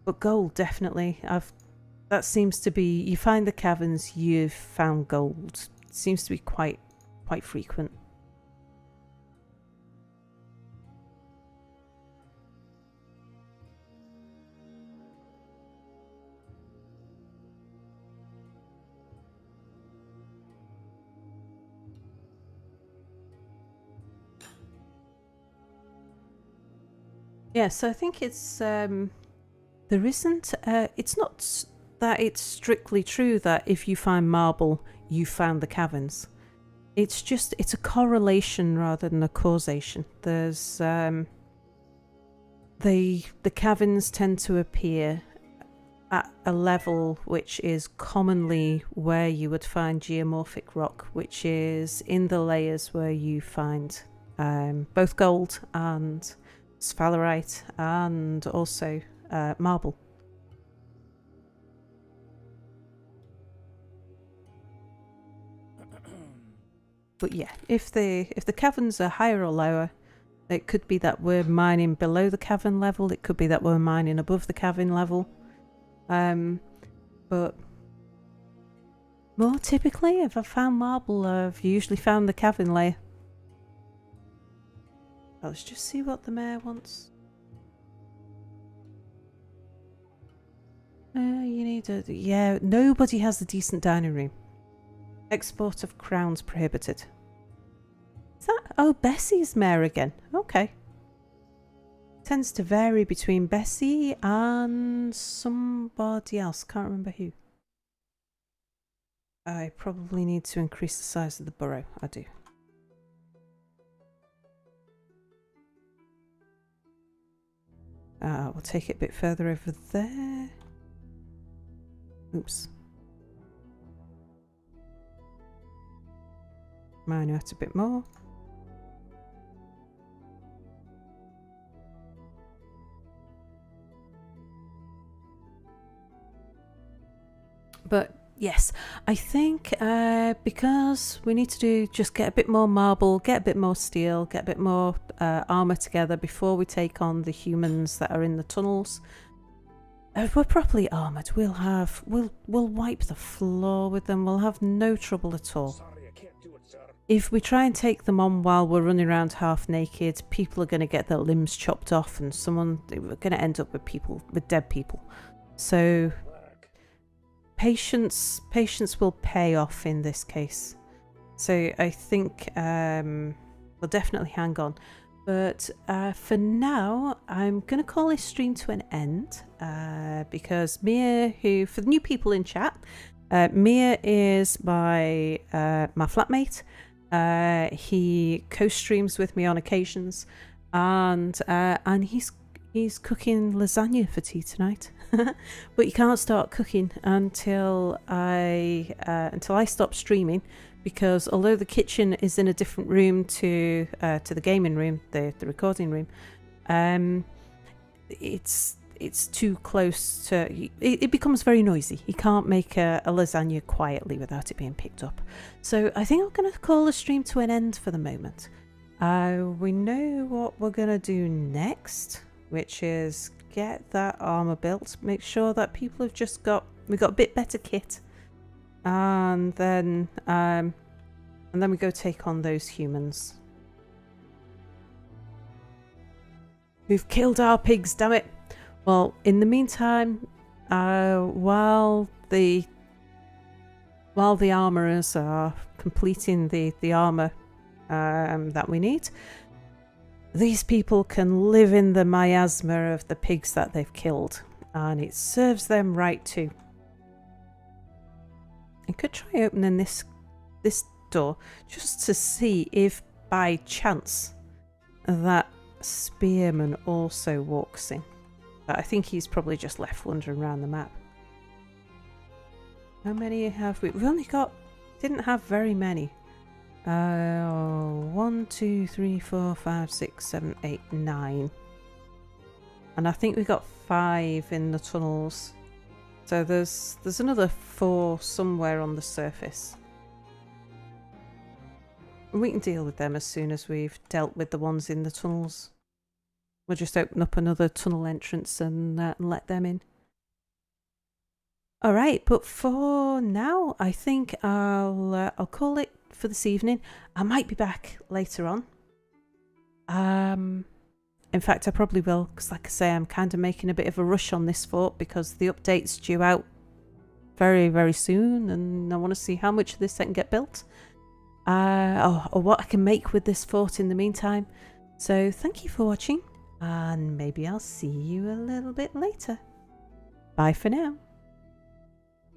but gold definitely. That seems to be, you find the caverns, you've found gold. It seems to be quite frequent. Yeah, so I think it's there isn't it's not that it's strictly true that if you find marble you found the caverns. It's just, it's a correlation rather than a causation. There's the caverns tend to appear at a level which is commonly where you would find geomorphic rock, which is in the layers where you find both gold and sphalerite and also marble. But yeah, if the caverns are higher or lower, it could be that we're mining below the cavern level, it could be that we're mining above the cavern level. But more typically, if I've found marble, I've usually found the cavern layer. Let's just see what the mayor wants. You need a... Yeah, nobody has a decent dining room. Export of crowns prohibited. Is that... Oh, Bessie's mayor again. Okay. Tends to vary between Bessie and somebody else. Can't remember who. I probably need to increase the size of the borough. I do. We'll take it a bit further over there. Oops. Mine out a bit more. But yes, I think because we need to just get a bit more marble, get a bit more steel, get a bit more armor together before we take on the humans that are in the tunnels. If we're properly armored, we'll wipe the floor with them. We'll have no trouble at all. Sorry, I can't do it, sir. If we try and take them on while we're running around half naked, people are going to get their limbs chopped off, and we're going to end up with dead people. So patience will pay off in this case. So I think we'll definitely hang on. But for now, I'm going to call this stream to an end because Mia, who, for the new people in chat, Mia is my flatmate. He co-streams with me on occasions, and he's cooking lasagna for tea tonight. But you can't start cooking until I stop streaming, because although the kitchen is in a different room to the gaming room, the recording room, it's too close to... It becomes very noisy. You can't make a lasagna quietly without it being picked up. So I think I'm going to call the stream to an end for the moment. We know what we're going to do next, which is get that armor built. Make sure that people have just got... We've got a bit better kit. And then we go take on those humans. Who've killed our pigs, damn it. Well, in the meantime, while the armourers are completing the armour that we need, these people can live in the miasma of the pigs that they've killed, and it serves them right too. I could try opening this door just to see if by chance that spearman also walks in. But I think he's probably just left wandering around the map. How many have we? We've only got... Didn't have very many. 1, 2, 3, 4, 5, 6, 7, 8, 9. And I think we got 5 in the tunnels. So there's another 4 somewhere on the surface. We can deal with them as soon as we've dealt with the ones in the tunnels. We'll just open up another tunnel entrance and let them in. Alright, but for now, I think I'll call it for this evening. I might be back later on. In fact, I probably will, because like I say, I'm kind of making a bit of a rush on this fort because the update's due out very, very soon, and I want to see how much of this I can get built. Or what I can make with this fort in the meantime. So thank you for watching, and maybe I'll see you a little bit later. Bye for now.